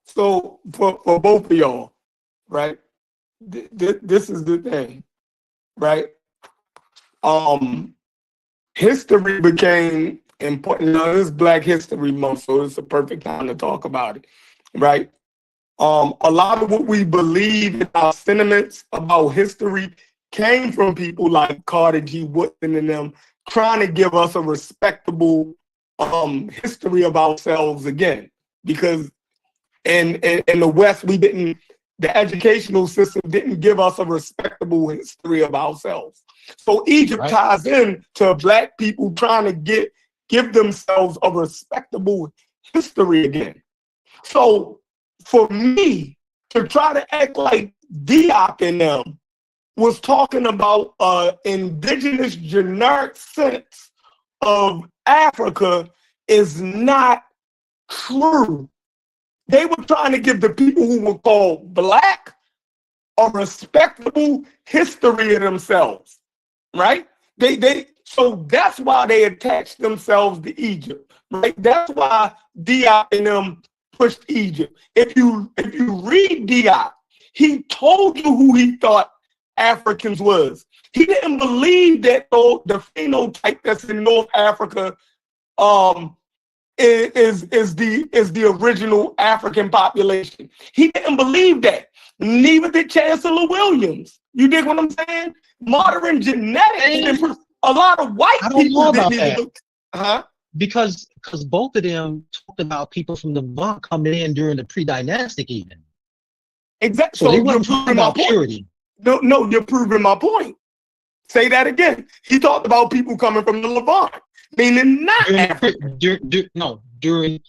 So for both of y'all, right? This is the thing, right? History became important. Now, this is Black History Month, so it's a perfect time to talk about it, right? A lot of what we believe in our sentiments about history came from people like Carter G. Woodson and them trying to give us a respectable history of ourselves again. Because in the West, the educational system didn't give us a respectable history of ourselves. So Egypt ties in to Black people trying to give themselves a respectable history again. So for me to try to act like Diop and them was talking about indigenous generic sense of Africa is not true. They were trying to give the people who were called Black a respectable history of themselves, right? So that's why they attached themselves to Egypt, right? That's why Diop and them pushed Egypt. If you read Diop, he told you who he thought Africans was. He didn't believe that the phenotype that's in North Africa is the original African population. He didn't believe that. Neither did Chancellor Williams. You dig what I'm saying? Modern genetics. A lot of white I don't people know about didn't even that. look. Huh? Because both of them talked about people from the Levant coming in during the pre-dynastic even. Exactly. So they weren't talking about purity. No, you're proving my point. Say that again. He talked about people coming from the Levant, meaning not Africa. During.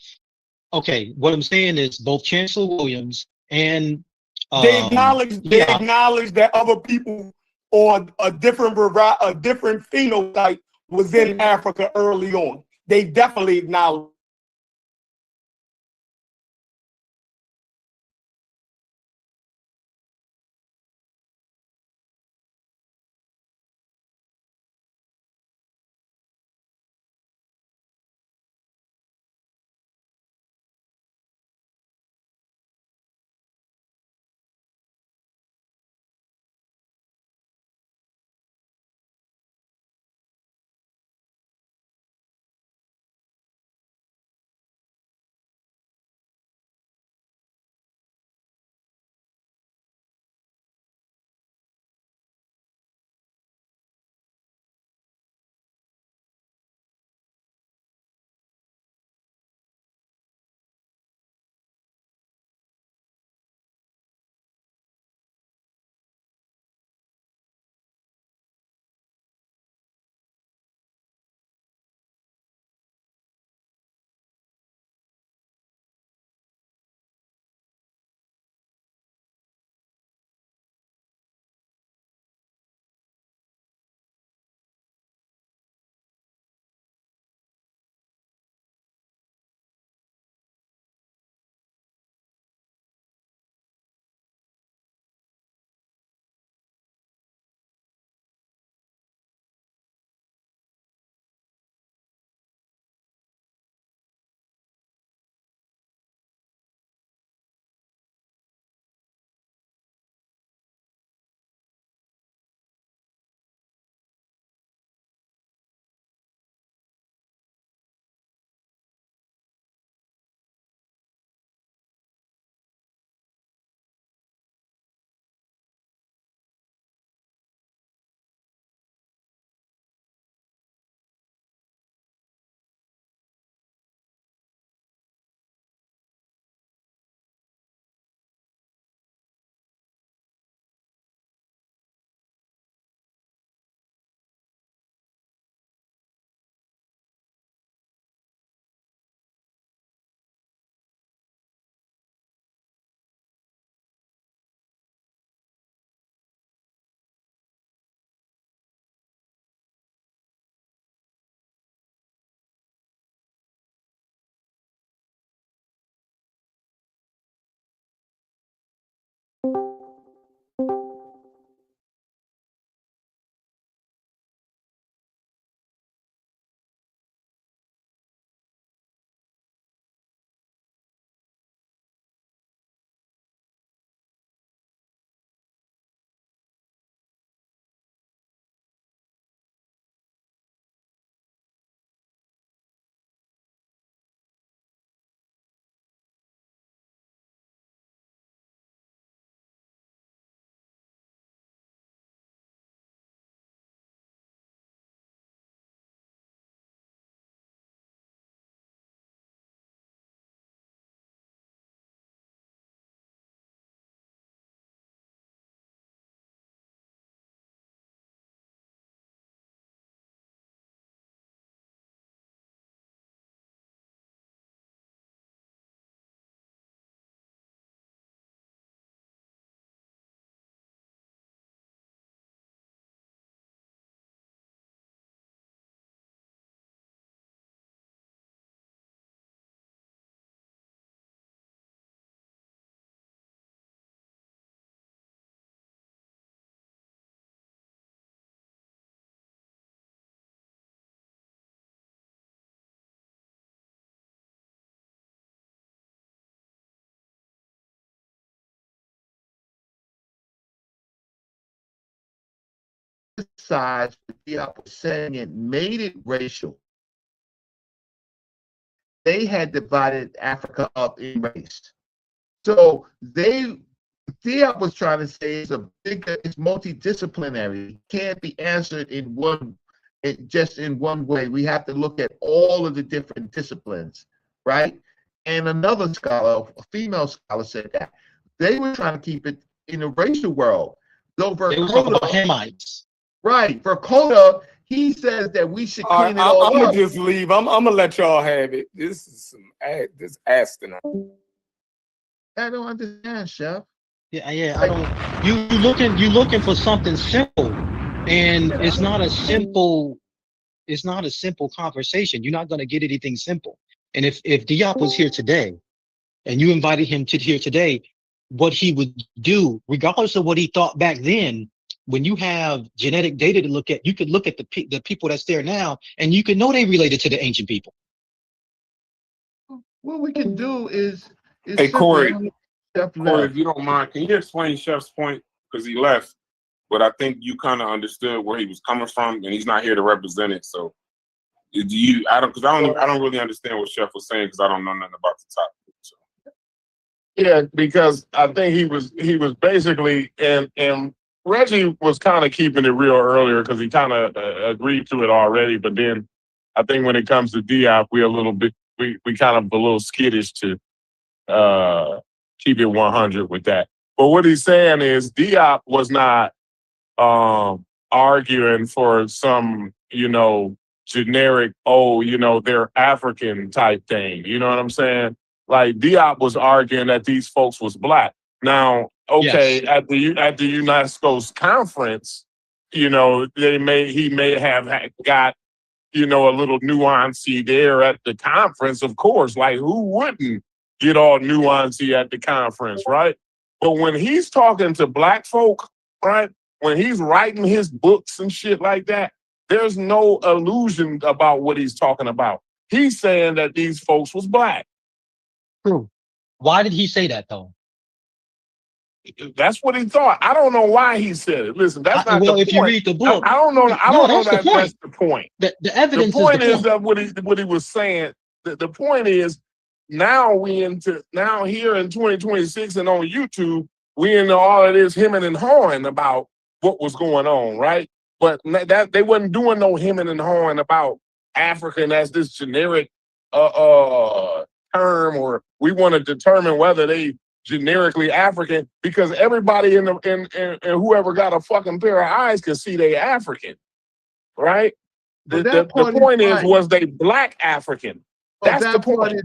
Okay, what I'm saying is both Chancellor Williams and They acknowledge that other people or a different phenotype was in Africa early on. They definitely acknowledge emphasized what Diop was saying and made it racial. They had divided Africa up in race. So Diop was trying to say it's multidisciplinary. It can't be answered just in one way. We have to look at all of the different disciplines, right? And another scholar, a female scholar, said that they were trying to keep it in the racial world. So they were talking about Hamites. Right. Vercoda, he says that we should clean it all I'm up. gonna just leave. I'm gonna let y'all have it. This is this asinine. I don't understand, Chef. Yeah. I don't. You looking for something simple, and it's not a simple. It's not a simple conversation. You're not going to get anything simple. And if Diop was here today, and you invited him to here today, what he would do, regardless of what he thought back then, when you have genetic data to look at, you could look at the people that's there now, and you can know they related to the ancient people. What we can do is hey Corey, if you don't mind, can you explain Chef's point? Because he left, but I think you kind of understood where he was coming from, and he's not here to represent it. So, I don't really understand what Chef was saying because I don't know nothing about the topic. So. Yeah, because I think he was basically and Reggie was kind of keeping it real earlier because he kind of agreed to it already. But then I think when it comes to Diop, we kind of a little skittish to keep it 100 with that. But what he's saying is Diop was not arguing for some, generic, they're African type thing. You know what I'm saying? Like Diop was arguing that these folks was black. Now, okay, yes. at the UNESCO's conference, he may have got, a little nuancy there at the conference, of course. Like who wouldn't get all nuancy at the conference, right? But when he's talking to black folk, right? When he's writing his books and shit like that, there's no illusion about what he's talking about. He's saying that these folks was black. True. Why did he say that though? That's what he thought. I don't know why he said it. Listen, that's not the point. If you read the book, I don't know. I don't know that that's the point. The evidence the point is that what he was saying. The point is now here in 2026 and on YouTube, we into all of this hemming and hawing about what was going on, right? But that they wasn't doing no hemming and hawing about African as this generic term, or we want to determine whether they generically African, because everybody in whoever got a fucking pair of eyes can see they African, right? The point is, was they black African? That's the point.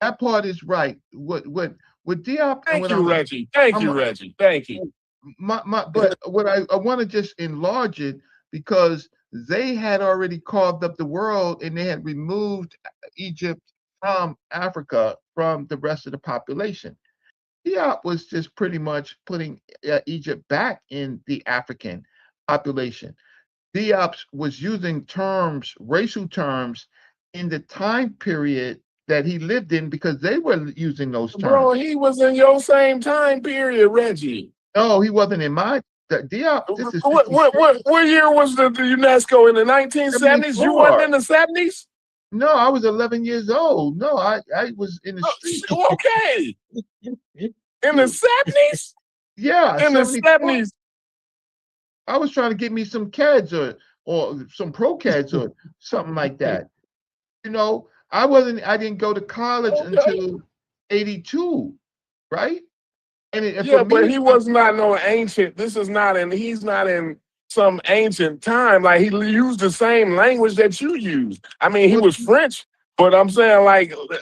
That part is right. What Diop? Thank you, Reggie. Thank you, Reggie. Thank you. But what I want to just enlarge it, because they had already carved up the world and they had removed Egypt from Africa from the rest of the population. Diop was just pretty much putting Egypt back in the African population. Diop was using racial terms, in the time period that he lived in, because they were using those terms. Bro, he was in your same time period, Reggie. No, he wasn't in my. Diop. This is what year was the UNESCO? In the 1970s? You weren't in the 70s? No, I was 11 years old. No, I was in the street. Okay. In the 70s? Yeah. In the 70s. I was trying to get me some CADs or some ProCADs or something like that. I didn't go to college until 82, right? But he was not no ancient. He's not in some ancient time. Like he used the same language that you used. I mean, he was French, but I'm saying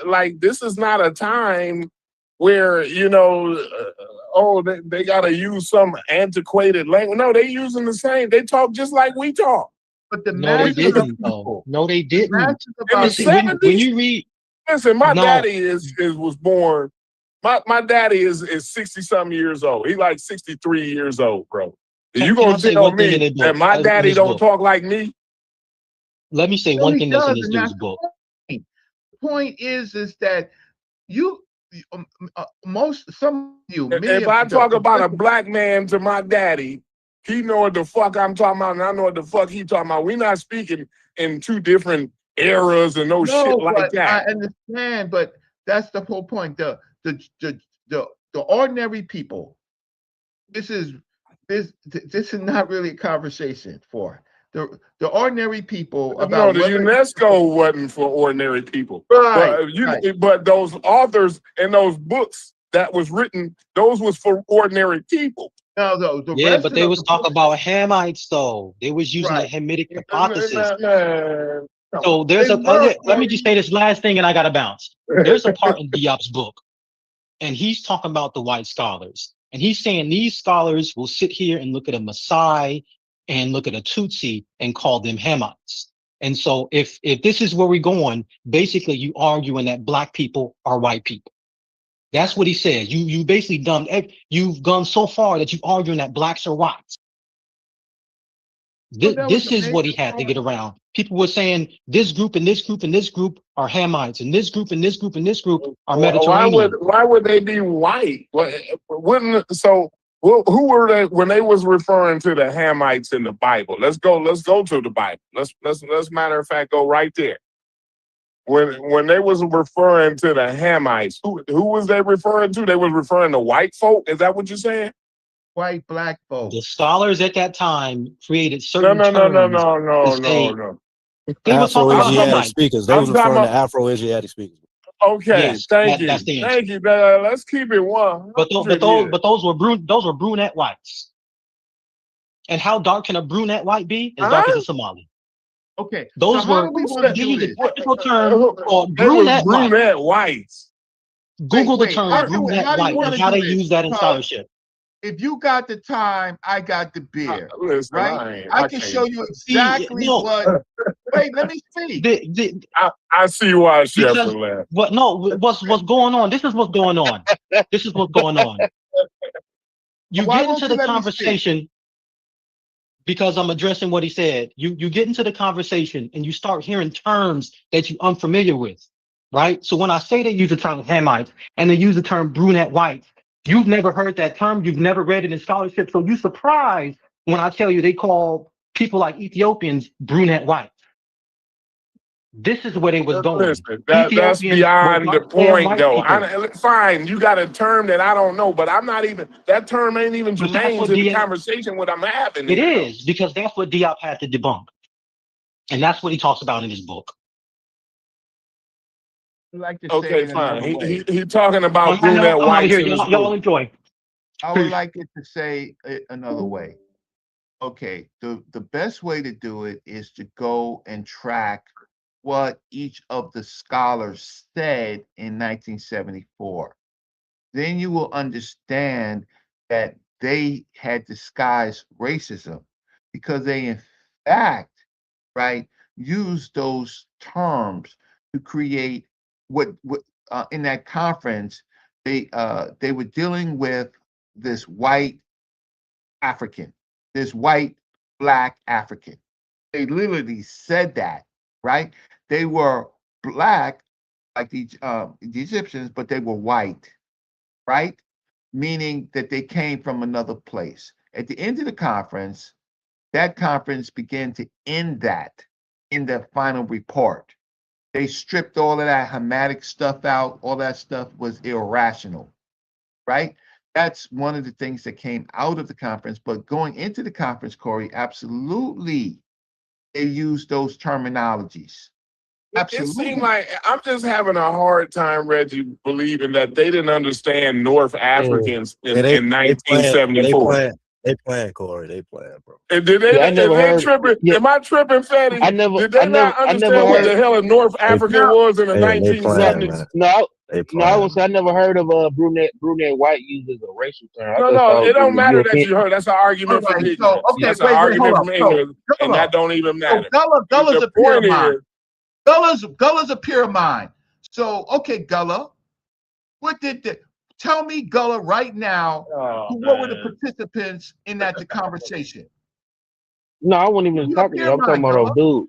like this is not a time where, they got to use some antiquated language. No, they using the same. They talk just like we talk. But no, they didn't. No, they didn't. Listen, when you read, my daddy was born. My daddy is 60-something years old. He's like 63 years old, bro. You gonna tell me that my daddy don't talk like me? Let me say one thing that's in this dude's book. The point is that if I talk about a black man to my daddy, He know what the fuck I'm talking about, and I know what the fuck he talking about. We not speaking in two different eras and no shit like but that. I understand, but that's the whole point. The ordinary people. This is not really a conversation for the ordinary people No, about the UNESCO wasn't for ordinary people. Right, But those authors and those books that was written, those was for ordinary people. No, the Yeah, but they was talking about Hamites though. They was using the Hamitic hypothesis. So there's let me just say this last thing and I gotta bounce. There's a part in Diop's book, and he's talking about the white scholars. And he's saying these scholars will sit here and look at a Maasai and look at a Tutsi and call them Hamites. And so if this is where we're going, basically you arguing that black people are white people. That's what he says. You basically you've gone so far that you're arguing that blacks are whites. This is what he had to get around. People were saying this group and this group and this group are Hamites, and this group and this group and this group are Mediterranean. Why would they be white? Who were they when they was referring to the Hamites in the Bible? Let's go to the Bible. Let's matter of fact go right there. When they was referring to the Hamites, who was they referring to? They was referring to white folk. Is that what you're saying? White, black folk. The scholars at that time created certain No. terms. They were talking about Afro-Asiatic Hamites. speakers. They was referring to Afro-Asiatic speakers. Okay, Yes, thank you. that's the answer. Thank you. Let's keep it one. But those were brunette whites. And how dark can a brunette white be? As dark as a Somali. Okay. Those were the technical term called brunette whites. Google the term brunette white and how they use that in scholarship. If you got the time, I got the beer. Listen, right? I can show you exactly what. Wait, let me speak. I see why Shepard laughed. What's going on? This is what's going on. This is what's going on. You get into the conversation because I'm addressing what he said. You get into the conversation and you start hearing terms that you're unfamiliar with, right? So when I say they use the term Hamites and they use the term brunette white, you've never heard that term. You've never read it in scholarship. So you're surprised when I tell you they call people like Ethiopians brunette white. This is where they was going. Listen, that's beyond the point, though. Fine, you got a term that I don't know, but I'm not even. That term ain't even germane to the conversation what I'm having. It is because that's what Diop had to debunk, and that's what he talks about in his book. Like to okay, fine. He talking about brunette whites. Y'all enjoy. I would like it to say it another way. Okay, the best way to do it is to go and track what each of the scholars said in 1974. Then you will understand that they had disguised racism because they, in fact, right, used those terms to create what in that conference they were dealing with this white African, this white black African. They literally said that, right? They were black like the Egyptians, but they were white, right? Meaning that they came from another place. At the end of the conference, that conference began to end that in the final report. They stripped all of that Hamitic stuff out. All that stuff was irrational, right? That's one of the things that came out of the conference. But going into the conference, Corey, absolutely, they used those terminologies. Absolutely. It seemed like I'm just having a hard time, Reggie, believing that they didn't understand North Africans in 1974. They playing, Corey. They playing, bro. And did they? Am I tripping, Fatty? Did they not understand what the hell a North African was in the 1970s? No, I would say I never heard of brunette white used as a racial term. No, it don't matter that you heard. That's an argument from ignorance. That's an argument from ignorance, and that don't even matter. Gulla's a peer of mine. Gulla's a peer of mine. So, okay, Gulla, tell me, Gulla, right now, what were the participants in the conversation? No, I wasn't even talking to you. I'm talking about a dude.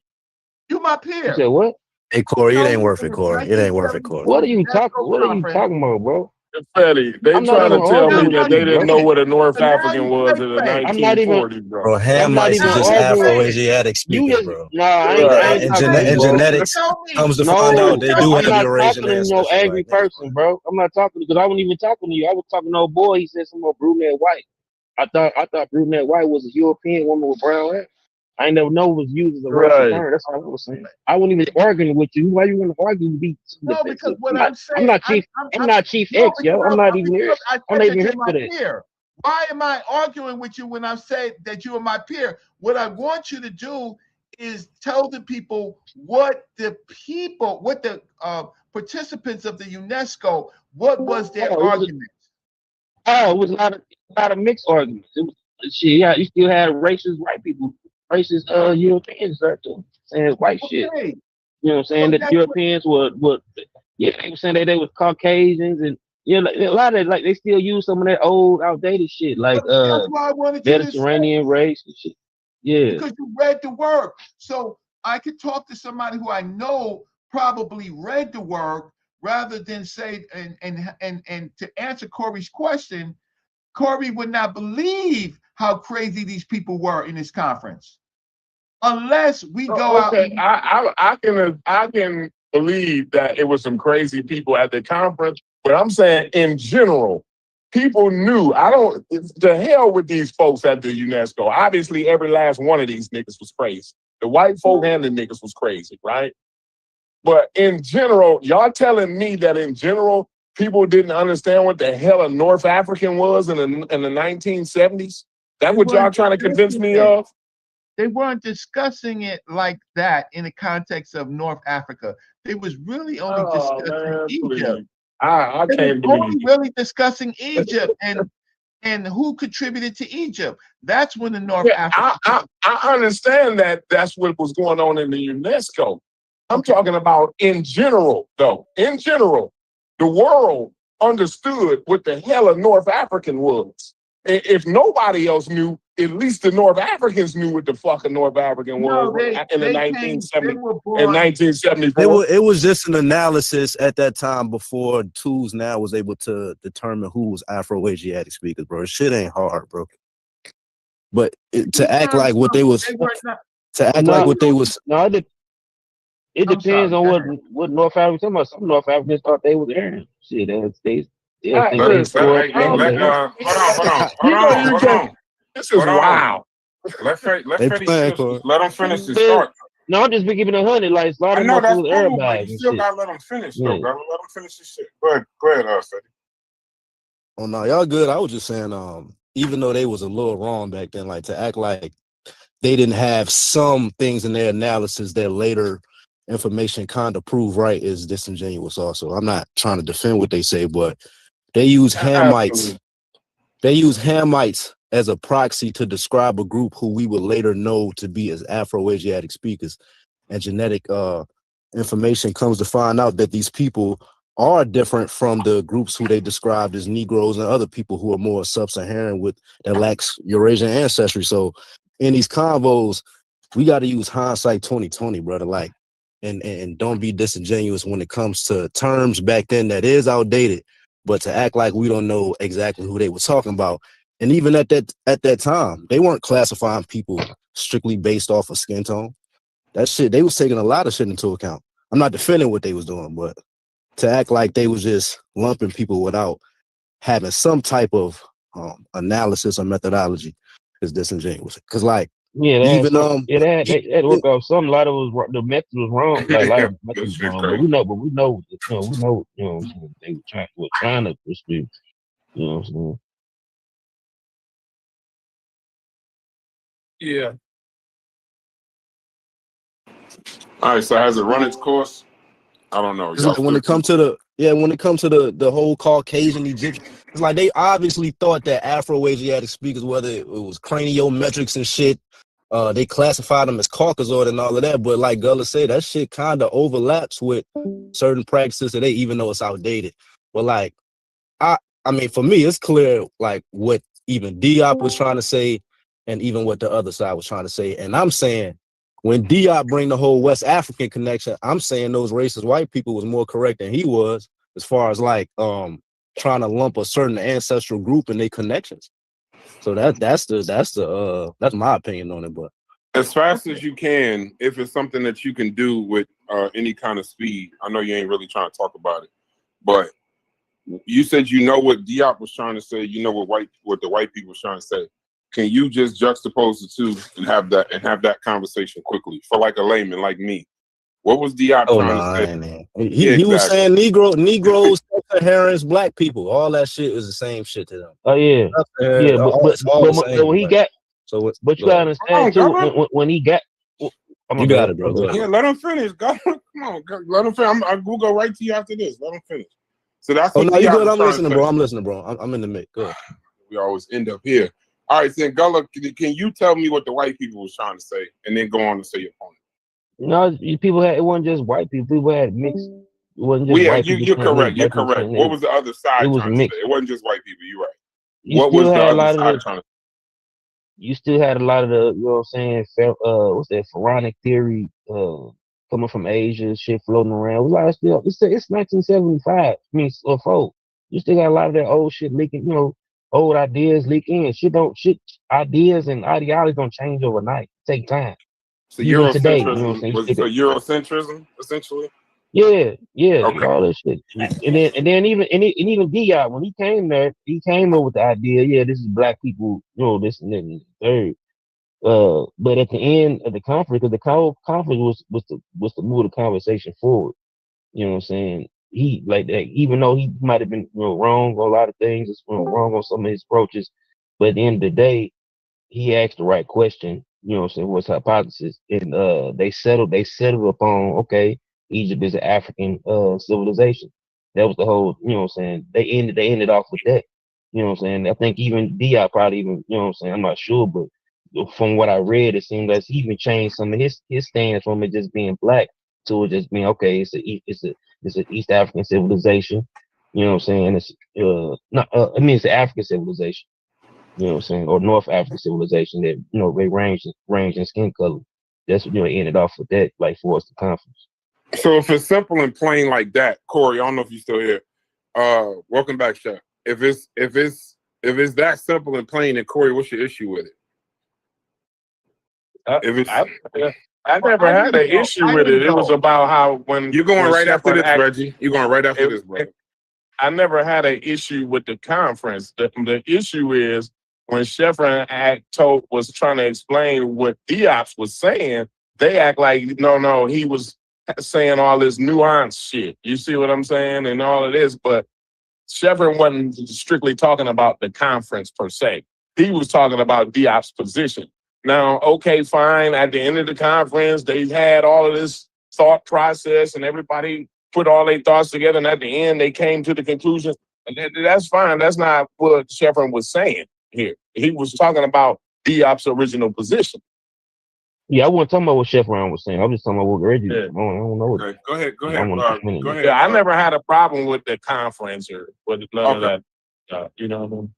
You my peer. You said what? Hey, Corey, it ain't worth it, Corey. It ain't worth it, Corey. What are you talking about, bro? Fatty, they I'm not trying even to tell me arguing that with they you, didn't bro. know what a North So now African you was play in the faith. I'm not even. 1940s, bro. Bro, I'm not Hamites even is just arguing. Afro-Asiatic You speakers, just bro. nah. I ain't. So I Right. now ain't you talking to And you, bro. genetics tell me. comes to find No, out they do I'm have not Eurasian talking to no ancestry angry like niggas, person, bro. I'm not talking because I wasn't even talking to you. I was talking to a boy. He said some more brunette white. I thought brunette white was a European woman with brown hair. I ain't never know it was used as a racial Right. term. That's all I was saying. I wasn't even arguing with you. Why you want to argue to be so No, because defensive? what I'm I'm saying, not Chief. I'm not Chief no, X, yo. I'm not even here. because I I'm said not that even you're here my for that. peer. Why am I arguing with you when I've said that you are my peer? What I want you to do is tell the people what the participants of the UNESCO, what was their argument? It was a lot of mixed arguments. It was shit. Yeah, you still had racist white people, racist Europeans there too, saying white shit. Okay. You know what I'm saying? So That Europeans would yeah, they were saying that they was Caucasians and you know, like, a lot of like they still use some of that old outdated shit like That's why I wanted you to say, Mediterranean race and shit. Yeah. because you read the work. So I could talk to somebody who I know probably read the work rather than say and to answer Corey's question, Corey would not believe how crazy these people were in this conference unless we go out. Okay, I can believe that it was some crazy people at the conference, but I'm saying in general, people knew. I don't. The hell with these folks at the UNESCO. Obviously, every last one of these niggas was crazy. The white folk and the niggas was crazy, right? But in general, y'all telling me that in general, people didn't understand what the hell a North African was in the 1970s? That's what y'all trying to convince me of? They weren't discussing it like that in the context of North Africa. They was really only discussing Egypt. I They can't was only believe it. really discussing Egypt and who contributed to Egypt. That's when the North Africa. I understand that that's what was going on in the UNESCO. I'm talking about in general, though. In general, the world understood what the hell a North African was. If nobody else knew, at least the North Africans knew what the fuck a North African was in the 1974. It was just an analysis at that time before tools now was able to determine who was Afro-Asiatic speakers, bro. Shit ain't hard, bro. But to act like what they was It depends on what North Africa talking about. Some North Africans thought they was Aryan. Shit, they think they spoiled. Hold on. This is wild. Let them finish this Yeah. thought. No, I'm just be keeping 100. Like a lot I of know that's motherfuckers cool, Arab but bags you and still shit. gotta let them finish, Yeah. though, brother. Let them finish this shit. Go ahead, Fetty. Oh no, y'all good. I was just saying, even though they was a little wrong back then, like to act like they didn't have some things in their analysis that later information kind of prove right is disingenuous also. I'm not trying to defend what they say, but they use Hamites. They use Hamites as a proxy to describe a group who we would later know to be as Afro-Asiatic speakers. And genetic information comes to find out that these people are different from the groups who they described as Negroes and other people who are more sub-Saharan with that lacks Eurasian ancestry. So in these convos, we got to use hindsight 2020, brother. Like, and don't be disingenuous when it comes to terms back then that is outdated, but to act like we don't know exactly who they were talking about. And even at that time, they weren't classifying people strictly based off of skin tone. That shit, they was taking a lot of shit into account. I'm not defending what they was doing, but to act like they was just lumping people without having some type of analysis or methodology is disingenuous. Because like, even that work off some. A lot of the method was wrong. Like a lot of method was wrong, but we know, you know, they were trying to pursue. You know what I'm saying? Yeah. All right, so has it run its course? I don't know. Like when it comes to the whole Caucasian Egyptian, it's like they obviously thought that Afro-Asiatic speakers, whether it was craniometrics and shit, they classified them as Caucasoid and all of that. But like Gullah said, that shit kind of overlaps with certain practices today, even though it's outdated. But like, I mean, for me, it's clear like what even Diop was trying to say, and even what the other side was trying to say. And I'm saying, when Diop bring the whole West African connection, I'm saying those racist white people was more correct than he was, as far as like trying to lump a certain ancestral group and their connections. So that's my opinion on it. But as fast as you can, if it's something that you can do with any kind of speed. I know you ain't really trying to talk about it, but you said you know what Diop was trying to say. You know what the white people was trying to say. Can you just juxtapose the two and have that conversation quickly for like a layman like me? What was Diop trying to say? He was saying Negroes, Sub-Saharans, black people, all that shit is the same shit to them. Oh yeah, yeah, but when he got, but you gotta understand too when he got. You got it, bro. Yeah, let him finish. Come on, let him finish. We'll go right to you after this. Let him finish. So that's what no, you good. I'm listening, bro. I'm listening, bro. I'm in the mix. Good. We always end up here. All right, then Gullah, can you tell me what the white people was trying to say, and then go on to say your point? No, people had, it wasn't just white people. People had mixed. It wasn't just white people. You're correct. You're correct. What was the other side trying to say? It wasn't just white people. You're right. What was the other side trying to say? You still had a lot of the, you know what I'm saying, what's that, pharaonic theory coming from Asia, shit floating around. It was like it's 1975. I mean, 4. You still got a lot of that old shit leaking, old ideas leak in. Ideas and ideologies don't change overnight. It take time. So Eurocentrism was Eurocentrism, essentially? Yeah, okay. All that shit. And then even Diop, when he came there, he came up with the idea, this is black people, this and that and the third. But at the end of the conference, because the conference was to move the conversation forward. You know what I'm saying? He like that, even though he might have been wrong on a lot of things, wrong on some of his approaches, but at the end of the day, he asked the right question, you know what I'm saying, what's hypothesis. And they settled upon, okay, Egypt is an African civilization. That was the whole, you know what I'm saying. They ended off with that. You know what I'm saying? I think even Diop probably even, you know what I'm saying, I'm not sure, but from what I read, it seemed like he even changed some of his stance from it just being black to it just being, okay, it's an East African civilization. You know what I'm saying? It's it's an African civilization. You know what I'm saying, or North African civilization that they range in skin color. That's what ended off with that, like for us the conference. So if it's simple and plain like that, Corey, I don't know if you're still here. Welcome back, Chef. If it's that simple and plain, then Corey, what's your issue with it? I never had an issue with it. It was about how when you're going right after this, Shepard Reggie. You're going right after this, brother. I never had an issue with the conference. The issue is when Shepard was trying to explain what Diop was saying, they act like no, he was saying all this nuanced shit. You see what I'm saying? And all of this, but Shepard wasn't strictly talking about the conference per se. He was talking about Diop's position. Now, okay, fine. At the end of the conference, they had all of this thought process and everybody put all their thoughts together. And at the end, they came to the conclusion. That's fine. That's not what Shepard was saying here. He was talking about Diop's original position. Yeah, I wasn't talking about what Chef Ron was saying. I was just talking about what Reggie was saying. I don't know. Okay, go ahead. Go ahead. Yeah, I never had a problem with the conference or with none of that. You know what I mean?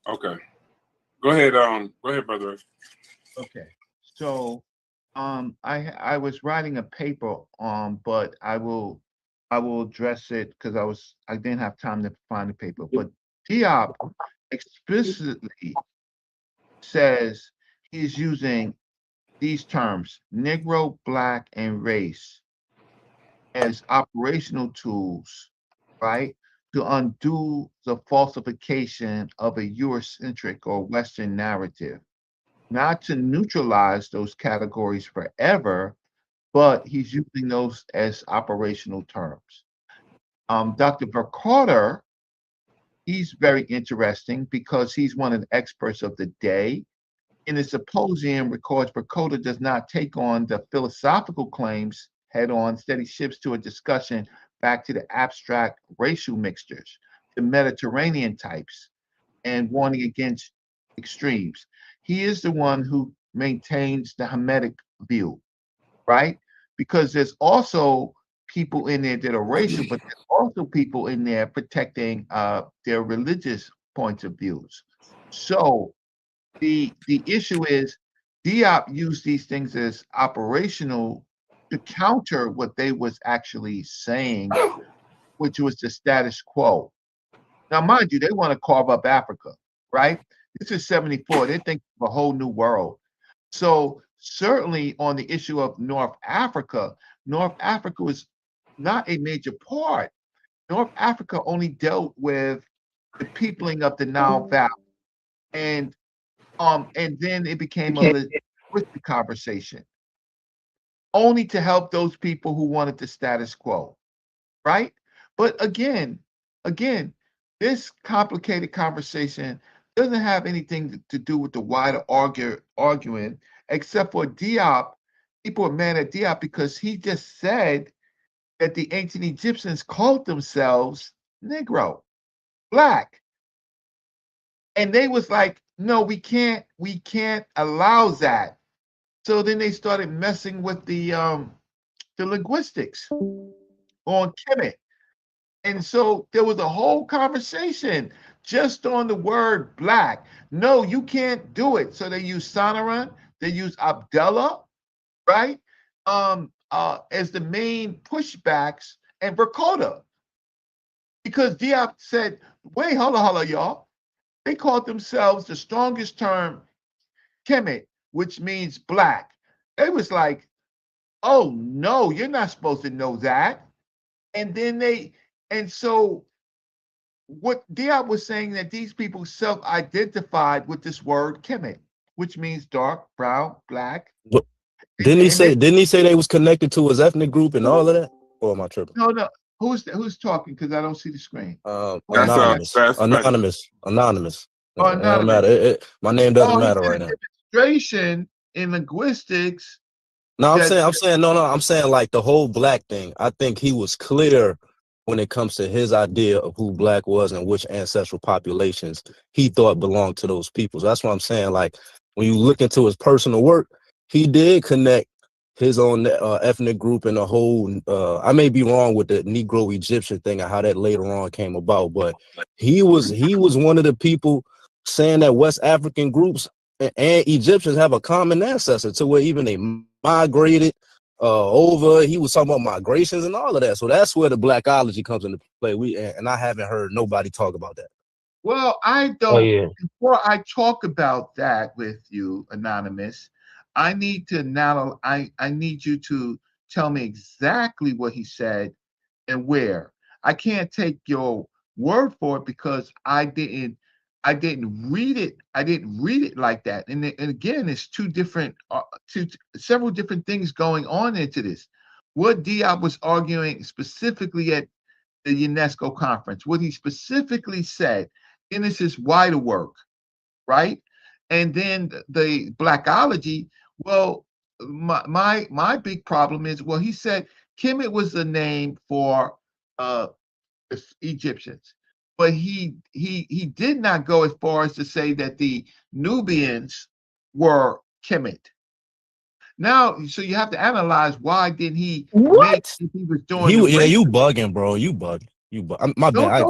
Okay. Go ahead, brother. Okay. So I was writing a paper but I will address it because I didn't have time to find the paper. But Diop explicitly says he's using these terms, Negro, Black, and race, as operational tools, right, to undo the falsification of a Eurocentric or Western narrative. Not to neutralize those categories forever, but he's using those as operational terms. Dr. Vercotter, he's very interesting because he's one of the experts of the day. In his symposium, records Vercotter does not take on the philosophical claims head on, instead he shifts to a discussion back to the abstract racial mixtures, the Mediterranean types, and warning against extremes. He is the one who maintains the Hamitic view, right? Because there's also people in there that are racial, but there's also people in there protecting their religious points of views. So the issue is Diop used these things as operational to counter what they was actually saying, which was the status quo. Now, mind you, they want to carve up Africa, right? This is 74. They think of a whole new world. So certainly on the issue of North Africa was not a major part. North Africa only dealt with the peopling of the Nile Valley. And then it became a linguistic conversation, only to help those people who wanted the status quo, right? But again, this complicated conversation doesn't have anything to do with the wider arguing, except for Diop. People are mad at Diop because he just said that the ancient Egyptians called themselves Negro, black. And they was like, no, we can't allow that. So then they started messing with the linguistics on Kemet. And so there was a whole conversation just on the word black. No, you can't do it. So they use Sonoran, they use Abdullah, right? As the main pushbacks, and Verkota. Because Diop said, wait, hold on, y'all. They called themselves the strongest term, Kemet, which means black. It was like, oh no, you're not supposed to know that. And so what Diop was saying, that these people self-identified with this word Kemet, which means dark, brown, black. Didn't he say they was connected to his ethnic group and all of that? Or am I tripping? No. Who's talking? Because I don't see the screen. Anonymous. It don't matter. My name doesn't matter right now. Demonstration in linguistics. No, I'm saying like the whole black thing. I think he was clear when it comes to his idea of who black was and which ancestral populations he thought belonged to those peoples. That's what I'm saying. Like when you look into his personal work, he did connect his own ethnic group and the whole. I may be wrong with the Negro Egyptian thing and how that later on came about, but he was one of the people saying that West African groups and Egyptians have a common ancestor, to where even they migrated over. He was talking about migrations and all of that. So that's where the blackology comes into play. And I haven't heard nobody talk about that. Well, I don't. Before I talk about that with you, Anonymous, I need to I need you to tell me exactly what he said and where. I can't take your word for it because I didn't read it. I didn't read it like that. And again, it's several different things going on into this. What Diop was arguing specifically at the UNESCO conference, what he specifically said, and this is wider work, right? And then the blackology. Well, my big problem is, well, he said Kemet was the name for Egyptians, but he did not go as far as to say that the Nubians were Kemet. Now, so you have to analyze, why didn't he make, if he was doing you bugging, bro. You bugging. My bad.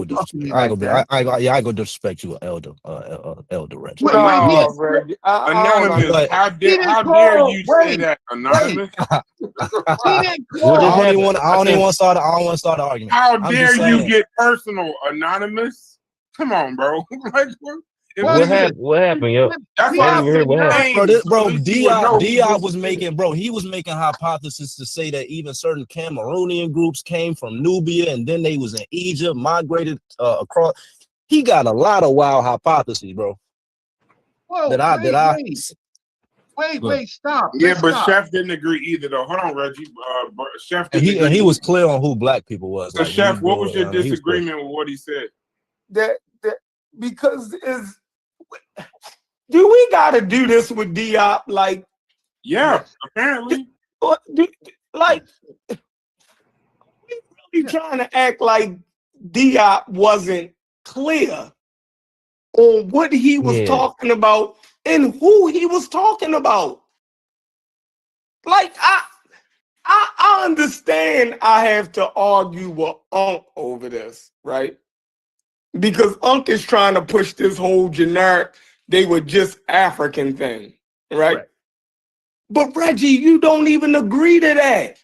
I go disrespect you, Elder Reggie. No, Reggie. Anonymous. How dare you say that, Anonymous? I don't even want to start the argument. How dare you get personal, Anonymous? Come on, bro. What happened, yo? That's why I said, bro, Diop was making, he was making hypotheses to say that even certain Cameroonian groups came from Nubia, and then they was in Egypt, migrated across. He got a lot of wild hypotheses, bro. Well, wait, stop. Yeah, but Chef didn't agree either, though. Hold on, Reggie. Chef didn't agree. He was clear on who black people was. So, Chef, what was your disagreement with what he said? Because do we got to do this with Diop? Like, yeah, apparently. Like, we really trying to act like Diop wasn't clear on what he was talking about and who he was talking about. Like, I understand I have to argue with Unc over this, right? Because Unc is trying to push this whole generic, they were just African thing, right? But Reggie, you don't even agree to that.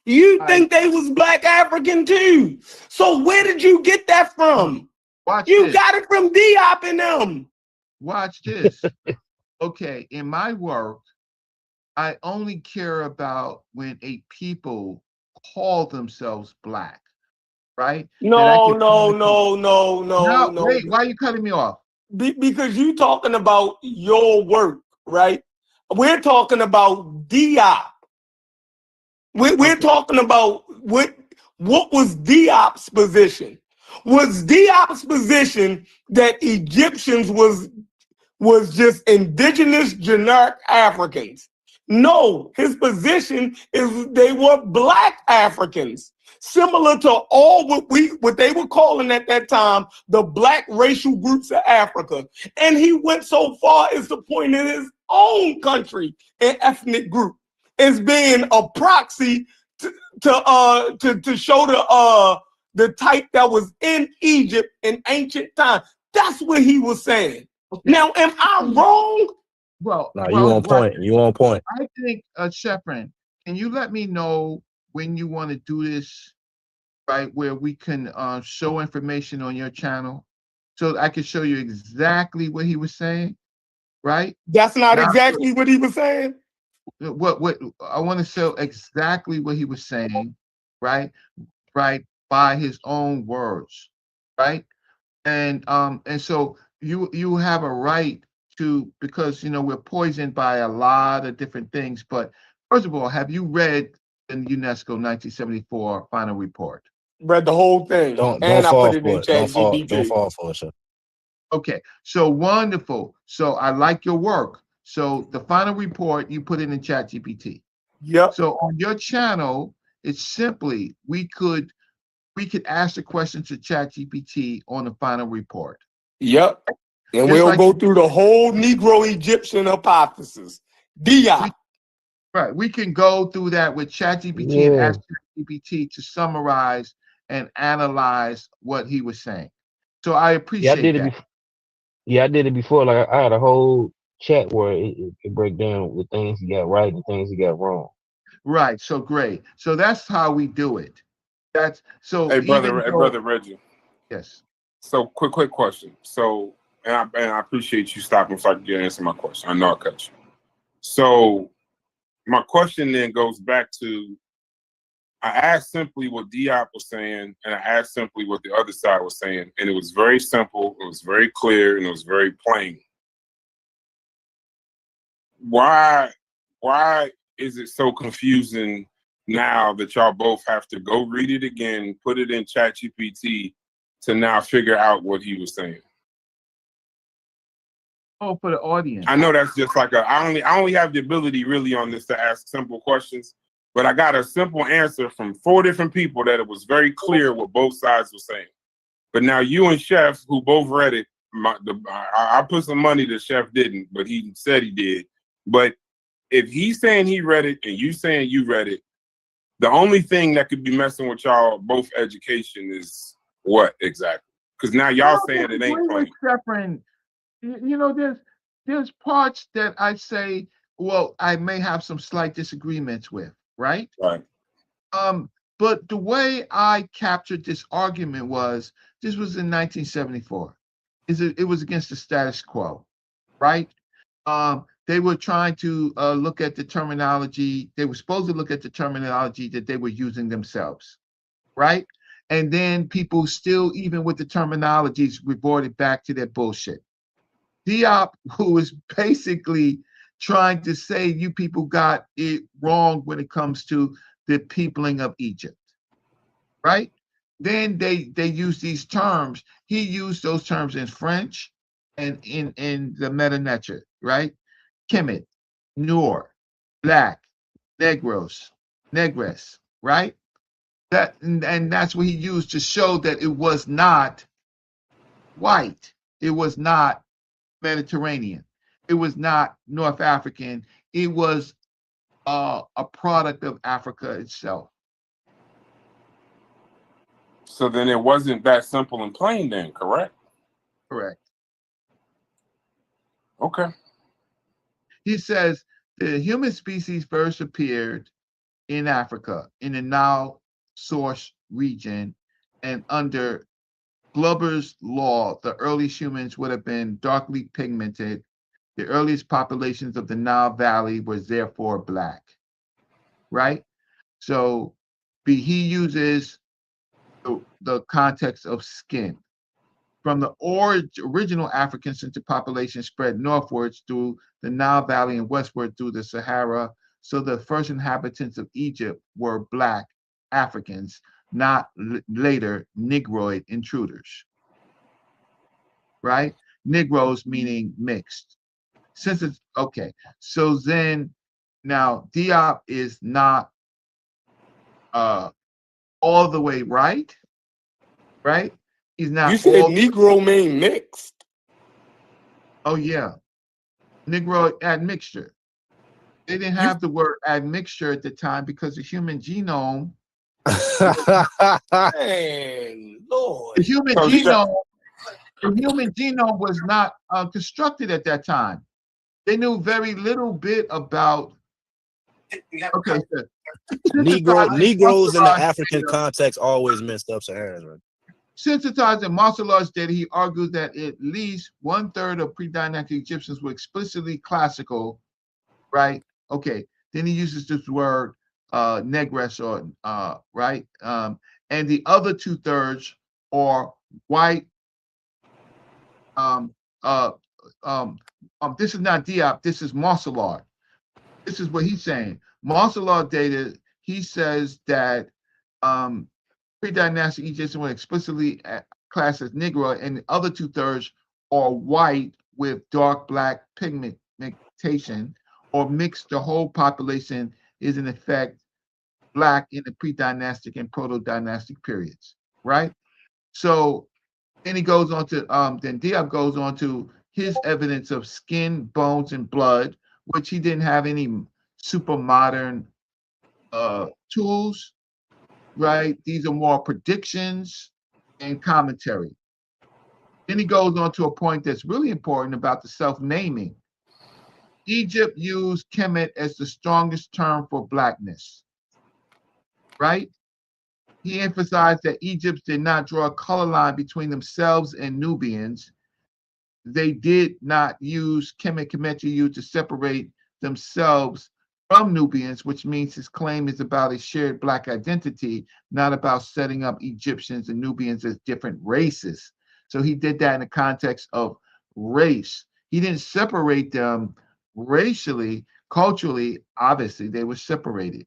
You think they was Black African too. So where did you get that from? Watch You this. got it from Diop and them. Watch this. Okay, in my work, I only care about when a people call themselves black, right? No. Wait, why are you cutting me off? Because you talking about your work, right? We're talking about Diop. We're talking about what was Diop's position? Was Diop's position that Egyptians was just indigenous generic Africans? No, his position is they were black Africans, similar to all what they were calling at that time the black racial groups of Africa. And he went so far as to point in his own country and ethnic group as being a proxy to show the type that was in Egypt in ancient times. That's what he was saying. Now, am I wrong? Well, you on point. You on point. I think, Shepard, can you let me know when you want to do this, right? Where we can show information on your channel, so that I can show you exactly what he was saying, right? That's not exactly what he was saying. What I want to show exactly what he was saying, right? Right, by his own words, right? And so you have a right to, because we're poisoned by a lot of different things. But first of all, have you read the UNESCO 1974 final report? Read the whole thing, Don't I fall put it for in it. ChatGPT. Don't fall for it, sir. Okay, so wonderful. So I like your work. So the final report, you put it in ChatGPT. Yep. So on your channel, it's simply we could ask the question to ChatGPT on the final report. Yep. And Just we'll like go through the whole Negro Egyptian hypothesis. Diop. Right. We can go through that with ChatGPT and ask ChatGPT to summarize and analyze what he was saying. So I appreciate that. I did it before. Like I had a whole chat where it break down the things he got right and things he got wrong. Right. So great. So that's how we do it. That's so. Hey, brother Reggie. Yes. So quick question. So and I appreciate you stopping so I can answer my question. I know I cut you. So my question then goes back to, I asked simply what Diop was saying, and I asked simply what the other side was saying, and it was very simple, it was very clear, and it was very plain. Why is it so confusing now that y'all both have to go read it again, put it in ChatGPT to now figure out what he was saying? Oh, for the audience. I know that's just like I only have the ability really on this to ask simple questions, but I got a simple answer from 4 different people that it was very clear what both sides were saying. But now you and Chef, who both read it, I put some money that Chef didn't, but he said he did. But if he's saying he read it and you saying you read it, the only thing that could be messing with y'all both education is what exactly? Because now y'all saying it ain't plain. There's parts that I say, well, I may have some slight disagreements with, right? Right. But the way I captured this argument this was in 1974. It was against the status quo, right? They were trying to look at the terminology. They were supposed to look at the terminology that they were using themselves, right? And then people still, even with the terminologies, reverted back to their bullshit. Diop, who was basically trying to say you people got it wrong when it comes to the peopling of Egypt, right? Then they use these terms. He used those terms in French and in the Meta Nature, right? Kemet, Noor, Black, Negros, Negres, right? And that's what he used to show that it was not white. It was not Mediterranean. It was not North African. It was a product of Africa itself. So then it wasn't that simple and plain then, correct? Correct. Okay. He says the human species first appeared in Africa, in the Nile source region, and under Glover's law, the earliest humans would have been darkly pigmented. The earliest populations of the Nile Valley was therefore black, right? So he uses the context of skin. From the original African-centered population spread northwards through the Nile Valley and westward through the Sahara, so the first inhabitants of Egypt were black Africans, not later Negroid intruders, right? Negroes meaning mixed. Since it's, okay, so then now Diop is not all the way right? He's not. You said Negro mean mixed. Oh yeah, Negro admixture. They didn't have the word admixture at the time because the human genome. Man, Lord. The human genome was not constructed at that time. They knew very little bit about. Okay, so Negroes in the African context always meant sub-Saharans, right? Sensitized and Marcellard's data, he argues that at least 1/3 of pre-dynastic Egyptians were explicitly classical, right? Okay, then he uses this word negress or right, and the other 2/3 are white. This is not Diop. This is Marcellard. This is what he's saying. Marcellard data. He says that pre-dynastic Egyptians were explicitly classed as Negro, and the other 2/3 are white with dark black pigmentation, or mixed. The whole population is in effect black in the pre-dynastic and proto-dynastic periods, right? So then he goes on to then Diop goes on to his evidence of skin, bones, and blood, which he didn't have any super modern tools. Right? These are more predictions and commentary. Then he goes on to a point that's really important about the self-naming. Egypt used Kemet as the strongest term for blackness, right? He emphasized that Egypt did not draw a color line between themselves and Nubians. They did not use Kemet to separate themselves from Nubians, which means his claim is about a shared black identity, not about setting up Egyptians and Nubians as different races. So he did that in the context of race. He didn't separate them racially, culturally. Obviously, they were separated.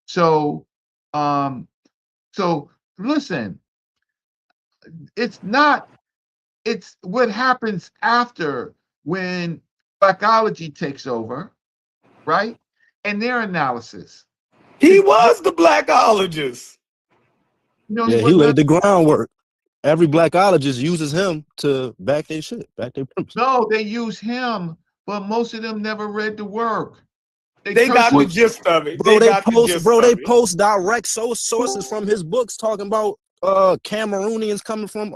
So, listen, it's what happens after when blackology takes over, right? And their analysis. He was the blackologist. No, he laid the groundwork. Every blackologist uses him to back their shit, back their premise. No, they use him, but most of them never read the work. They got the gist of it. Bro, they post direct sources from his books talking about Cameroonians coming from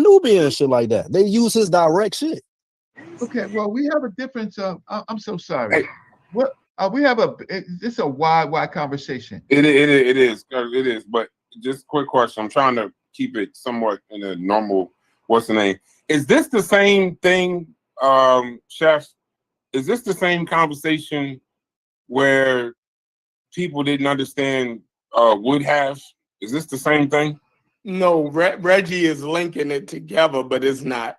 Nubia and shit like that. They use his direct shit. Okay, well, we have a difference of. I'm so sorry. Hey. What we have this is a wide conversation. It is. But just quick question. I'm trying to keep it somewhat in a normal. What's the name? Is this the same thing, Chef? Is this the same conversation where people didn't understand would have? Is this the same thing? No, Reggie is linking it together, but it's not.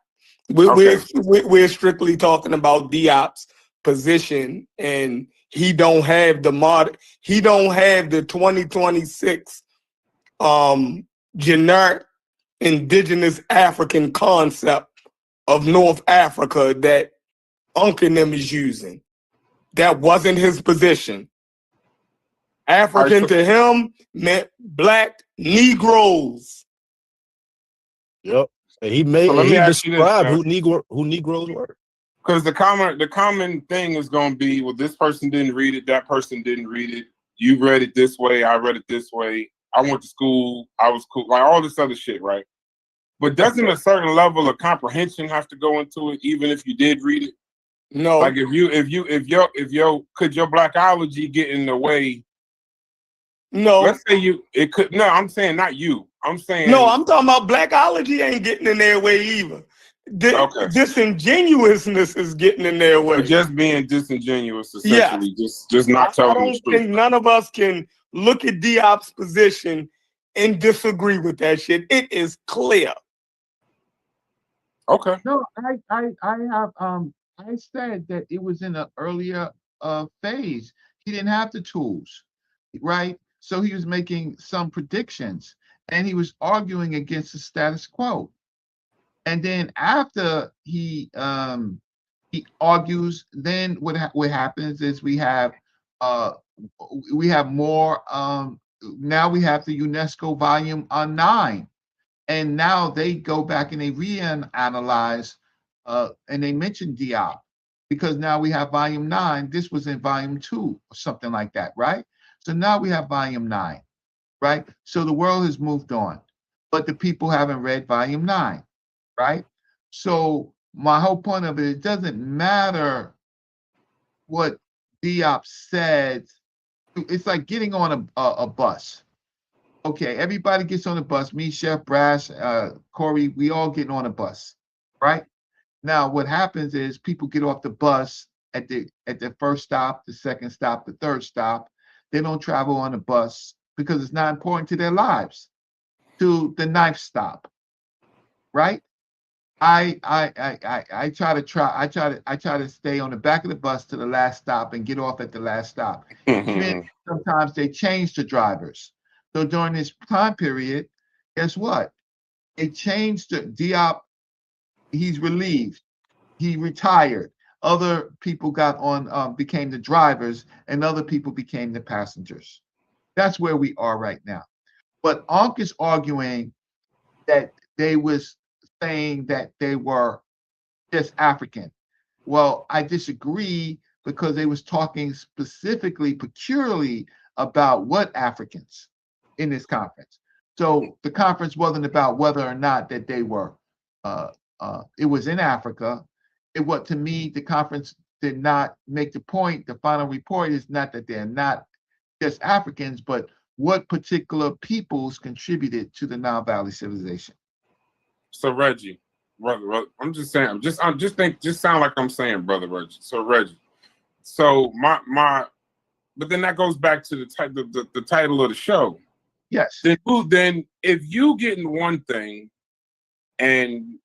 We're strictly talking about Diop's position, and he don't have the 2026 generic indigenous African concept of North Africa that Unc and them is using. That wasn't his position. African to him meant black Negroes. Yep. And he described who Negroes were. Because the common thing is going to be, well, this person didn't read it, that person didn't read it. You read it this way, I read it this way. I went to school, I was cool, like all this other shit, right? But doesn't a certain level of comprehension have to go into it, even if you did read it? No. Like could your blackology get in the way No. Let's say it could. No, I'm saying not you. I'm saying. No, I'm talking about blackology ain't getting in their way either. Okay. Disingenuousness is getting in their way. So just being disingenuous, essentially, just not telling the truth. I don't think none of us can look at Diop's position and disagree with that shit. It is clear. Okay. No, I have I said that it was in an earlier phase. He didn't have the tools, right? So he was making some predictions and he was arguing against the status quo. And then after he argues, then what happens is we have more now we have the UNESCO volume 9. And now they go back and they reanalyze and they mention Diop because now we have volume 9. This was in volume 2 or something like that, right? So now we have volume 9, right? So the world has moved on, but the people haven't read volume 9, right? So my whole point of it doesn't matter what Diop said. It's like getting on a bus. Okay, everybody gets on the bus. Me, Chef Brass, Corey, we all getting on a bus, right? Now, what happens is people get off the bus at the first stop, the second stop, the third stop. They don't travel on the bus because it's not important to their lives. To the 9th stop, right? I try to stay on the back of the bus to the last stop and get off at the last stop. Even sometimes they change the drivers. So during this time period, guess what? It changed to Diop. He's relieved. He retired. Other people got on, became the drivers, and other people became the passengers. That's where we are right now. But Ankh is arguing that they was saying that they were just African. Well, I disagree because they was talking specifically, peculiarly about what Africans in this conference. So the conference wasn't about whether or not that they were, it was in Africa. To me, the conference did not make the point. The final report is not that they're not just Africans, but what particular peoples contributed to the Nile Valley civilization. So Reggie, brother, I'm just saying, just sound like I'm saying, brother Reggie. So Reggie, so but then that goes back to the title of the show. Yes. Then if you getting one thing, and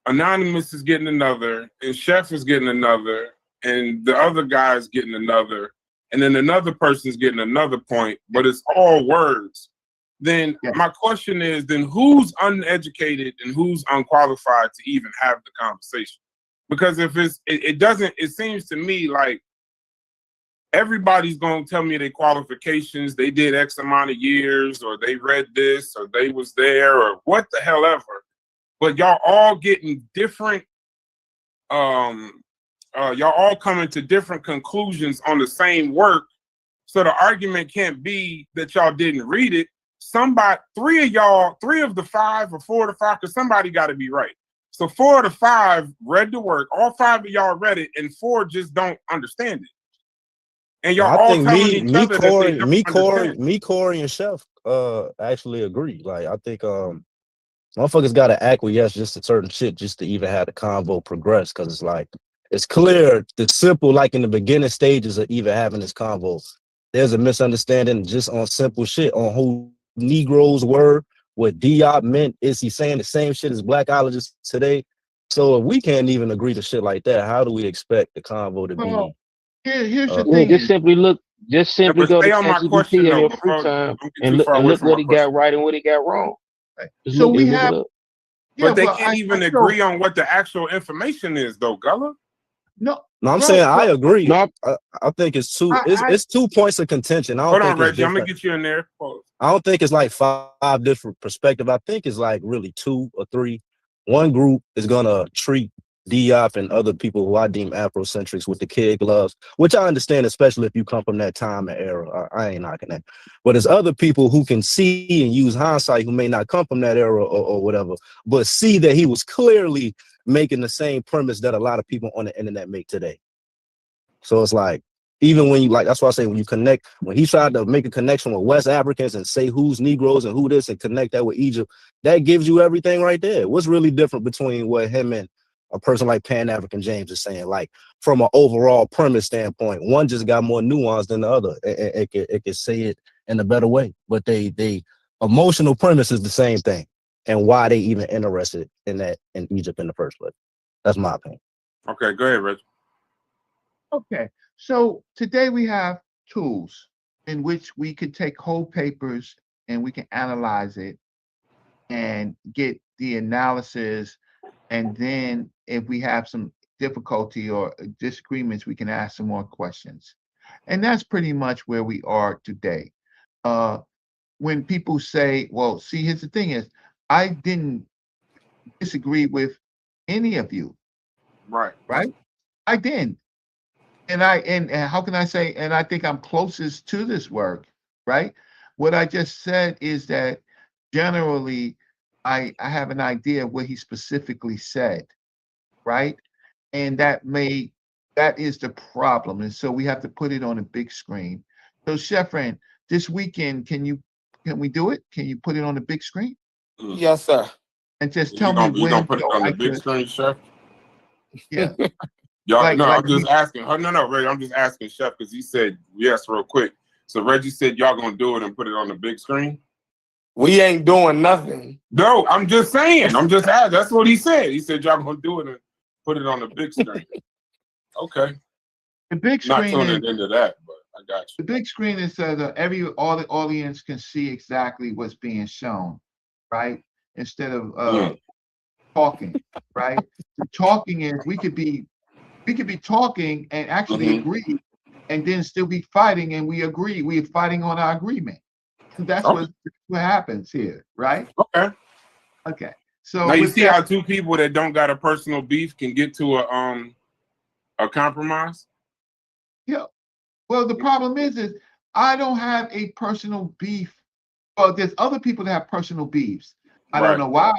Anonymous is getting another, and Chef is getting another, and the other guy's getting another, and then another person's getting another point, but it's all words. Then my question is, then who's uneducated and who's unqualified to even have the conversation? Because if it seems to me like everybody's going to tell me their qualifications, they did X amount of years, or they read this, or they was there, or what the hell ever. But y'all all getting different, y'all all coming to different conclusions on the same work. So the argument can't be that y'all didn't read it. Three of the 5 or 4 of the 5, because somebody got to be right. So 4 of the 5 read the work. All 5 of y'all read it, and 4 just don't understand it. And y'all all telling each other that they don't understand. Corey, and Chef actually agree. Like, I think motherfuckers got to acquiesce just to certain shit just to even have the convo progress, because it's like, it's clear, the simple, like in the beginning stages of even having this convo, there's a misunderstanding just on simple shit on who Negroes were, what Diop meant. Is he saying the same shit as blackologists today? So if we can't even agree to shit like that, how do we expect the convo to be? Here's the thing. Just simply go to ChatGPT in your free time and look what he got right and what he got wrong. So we have, but they can't even agree on what the actual information is, though, Gullah. No, I'm saying I agree. No, I think it's two. It's 2 points of contention. Hold on, Reggie. I'm gonna get you in there. I don't think it's like 5 different perspectives. I think it's like really 2 or 3. One group is gonna treat Diop and other people who I deem Afrocentrics with the kid gloves, which I understand, especially if you come from that time and era. I ain't knocking that. But there's other people who can see and use hindsight who may not come from that era or whatever, but see that he was clearly making the same premise that a lot of people on the internet make today. So it's like, Even when you like, that's why I say when you connect, when he tried to make a connection with West Africans and say who's Negroes and who this and connect that with Egypt, that gives you everything right there. What's really different between what him and a person like Pan-African James is saying? Like from an overall premise standpoint, one just got more nuance than the other. It can say it in a better way, but they emotional premise is the same thing, and why they even interested in that in Egypt in the first place. That's my opinion. Okay, go ahead, Rich. Okay, so today we have tools in which we could take whole papers and we can analyze it and get the analysis. And then if we have some difficulty or disagreements, we can ask some more questions. And that's pretty much where we are today. When people say, well, see, here's the thing is, I didn't disagree with any of you. Right. Right? I didn't. And how can I say, and I think I'm closest to this work, right? What I just said is that generally I have an idea of what he specifically said, right? And that is the problem. And so we have to put it on a big screen. So Sheffrin, this weekend, can we do it? Can you put it on the big screen? Yes, sir. And just tell me when. You gonna put it on the big screen, Chef? Yeah. Y'all, Like- no, like I'm just asking. Oh, no, Reggie, I'm just asking Chef because he said yes real quick. So Reggie said y'all gonna do it and put it on the big screen. We ain't doing nothing. No, I'm just saying. I'm just asking. That's what he said. He said y'all gonna do it and put it on the big screen. Okay. The big Not screen tuning into that, but I got you. The big screen is so that all the audience can see exactly what's being shown, right? Instead of talking, right? The talking is we could be talking and actually agree, and then still be fighting, and we agree. We're fighting on our agreement. That's what happens here, right? Okay. Okay. So now you with see that- how two people that don't got a personal beef can get to a compromise? Yeah. Well, the problem is I don't have a personal beef. Well, there's other people that have personal beefs. I don't know why,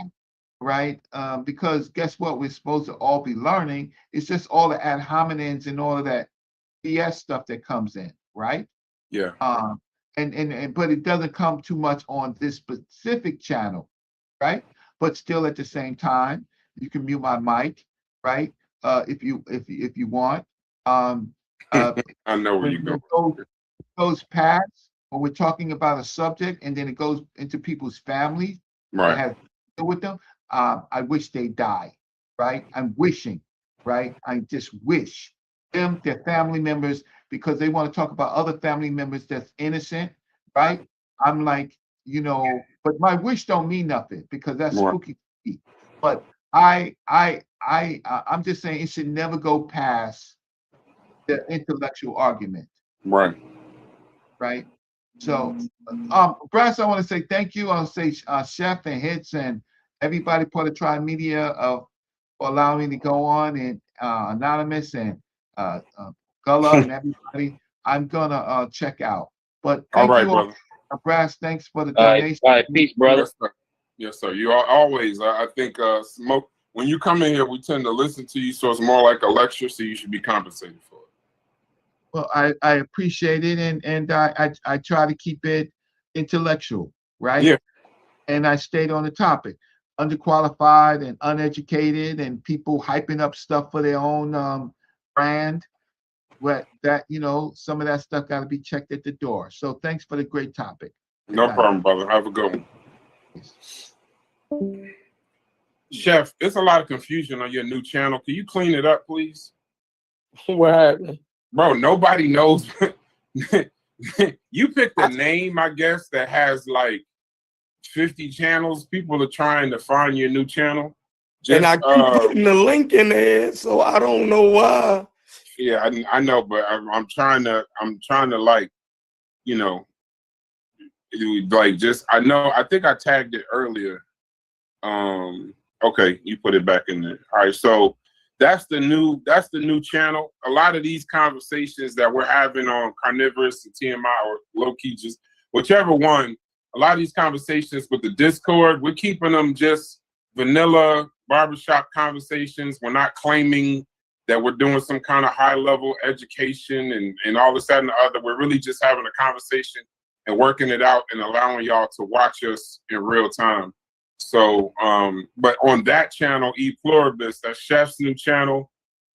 right? Because guess what? We're supposed to all be learning. It's just all the ad hominems and all of that BS stuff that comes in, right? Yeah. And but it doesn't come too much on this specific channel, right? But still, at the same time, you can mute my mic, right? If you want. I know where you're going. Goes past when we're talking about a subject, and then it goes into people's families, right? Has to deal with them. I wish they die, right? I'm wishing, right? I just wish them, their family members, because they want to talk about other family members that's innocent, right? I'm like, but my wish don't mean nothing because that's spooky. But I'm just saying it should never go past the intellectual argument. Right. Right. So, Brass, I want to say thank you. I want to say Chef and Hits and everybody part of Tri Media for allowing me to go on, and Anonymous and Gullah and everybody. I'm gonna check out. But thank you all. Brass, thanks for the donation. All right, peace, brother. Yes, sir. You are always. I think Smoke. When you come in here, we tend to listen to you, so it's more like a lecture. So you should be compensated for it. Well, I appreciate it, and I try to keep it intellectual, right? Yeah. And I stayed on the topic, underqualified and uneducated, and people hyping up stuff for their own brand. That some of that stuff got to be checked at the door. So thanks for the great topic. No problem, brother. Have a good one. Chef, it's a lot of confusion on your new channel. Can you clean it up, please? What happened? Bro, nobody knows. You picked a name, I guess, that has like 50 channels. People are trying to find your new channel. And I keep putting the link in there, so I don't know why. Yeah, I know, but I'm trying to like, like just I think I tagged it earlier. Okay, you put it back in there. All right, so that's the new channel. A lot of these conversations that we're having on Carnivorous and TMI or low key, just whichever one, a lot of these conversations with the Discord, we're keeping them just vanilla barbershop conversations. We're not claiming that we're doing some kind of high level education and all this, that, and the other. We're really just having a conversation and working it out and allowing y'all to watch us in real time. So, but on that channel, E Pluribus, that's Chef's new channel,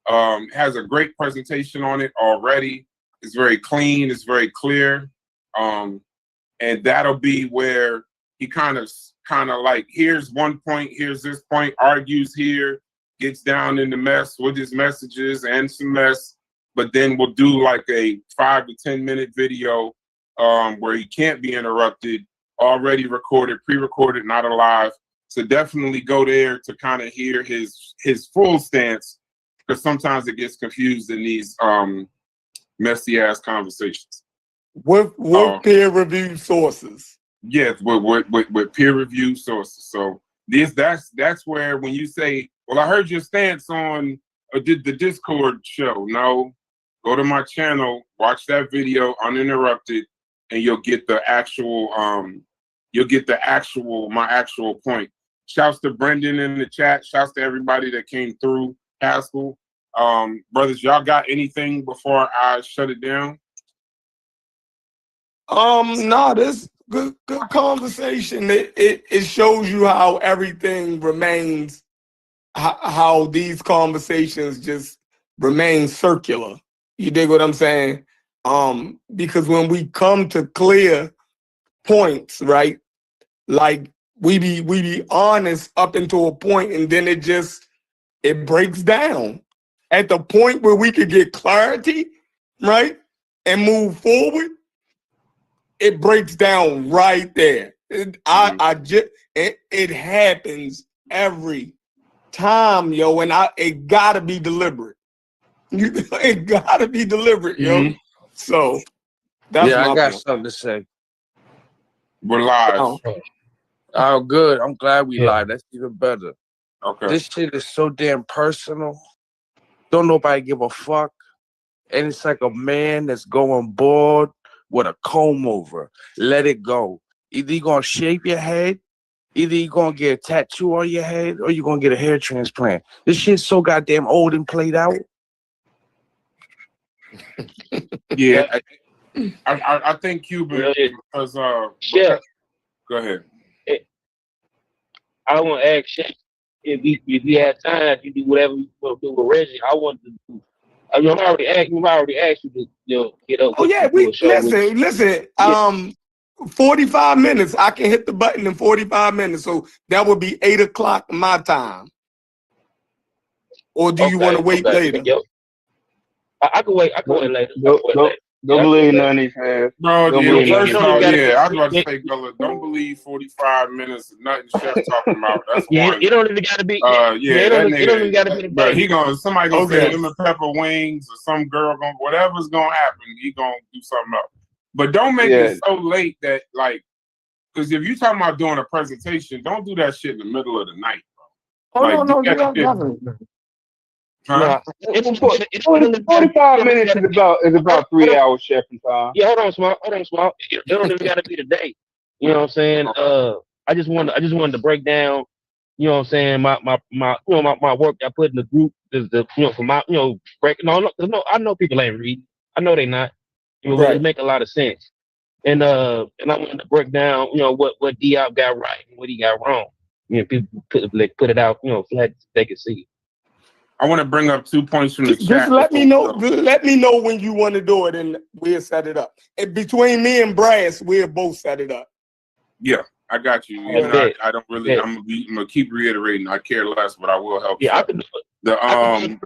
has a great presentation on it already. It's very clean, it's very clear. And that'll be where he kind of like, here's one point, here's this point, argues here, gets down in the mess with his messages and some mess, but then we'll do like a 5 to 10 minute video where he can't be interrupted, already recorded, pre-recorded, not alive. So definitely go there to kind of hear his full stance, because sometimes it gets confused in these messy ass conversations. With peer-reviewed sources. Yes, with peer-reviewed sources. So that's where when you say, well, I heard your stance on the Discord show. No, go to my channel, watch that video uninterrupted, and you'll get the actual my actual point. Shouts to Brendan in the chat. Shouts to everybody that came through. Haskell, brothers, y'all got anything before I shut it down? No, this good conversation. It shows you how everything remains, how these conversations just remain circular. You dig what I'm saying? Because when we come to clear points, right? Like we be honest up until a point, and then it breaks down. At the point where we could get clarity, right, and move forward, it breaks down right there. It happens every time, yo, and it gotta be deliberate. It gotta be deliberate, yo. So that's I got point. something to say. We're live. Oh, good. I'm glad we live. That's even better. Okay. This shit is so damn personal. Don't nobody give a fuck. And it's like a man that's going bored with a comb over. Let it go. Either you're gonna shave your head, either you're gonna get a tattoo on your head, or you're gonna get a hair transplant. This shit's so goddamn old and played out. Yeah, I think Cuban, because Chef, go ahead. I want to ask Chef if we had time to do whatever we want to do with Reggie. I want to do. I mean, I already asked you to get up. Oh yeah, listen. 45 minutes. I can hit the button in 45 minutes. So that would be 8 o'clock my time. Or do you want to wait later? I can wait. I can wait later. Don't believe none of these has. Bro, first of all, I was about to Yeah. say, Gullah, don't believe 45 minutes of nothing Chef talking about. That's Yeah, one. it don't even got to be. It don't even got to be the But day. somebody gonna say lemon pepper wings, or some girl gonna, whatever's gonna happen, he gonna do something else. But don't make it so late that, like, because if you talking about doing a presentation, don't do that shit in the middle of the night, bro. Oh like, no. Huh? It's 45 minutes is about 3 hours chefing time. Yeah, hold on, Small. It don't even got to be the day. You know what I'm saying? I just wanted to break down. You know what I'm saying? My work I put in the group is for my break. No, I know people ain't reading. I know they not. It make a lot of sense. And I wanted to break down what Diop got right and what he got wrong. People put it out flat so they can see. I want to bring up 2 points from the chat. Just let me know. Let me know when you want to do it, and we'll set it up. And between me and Brass, we'll both set it up. Yeah, I got you. I don't really. I'm gonna keep reiterating. I care less, but I will help. Yeah, I can do it.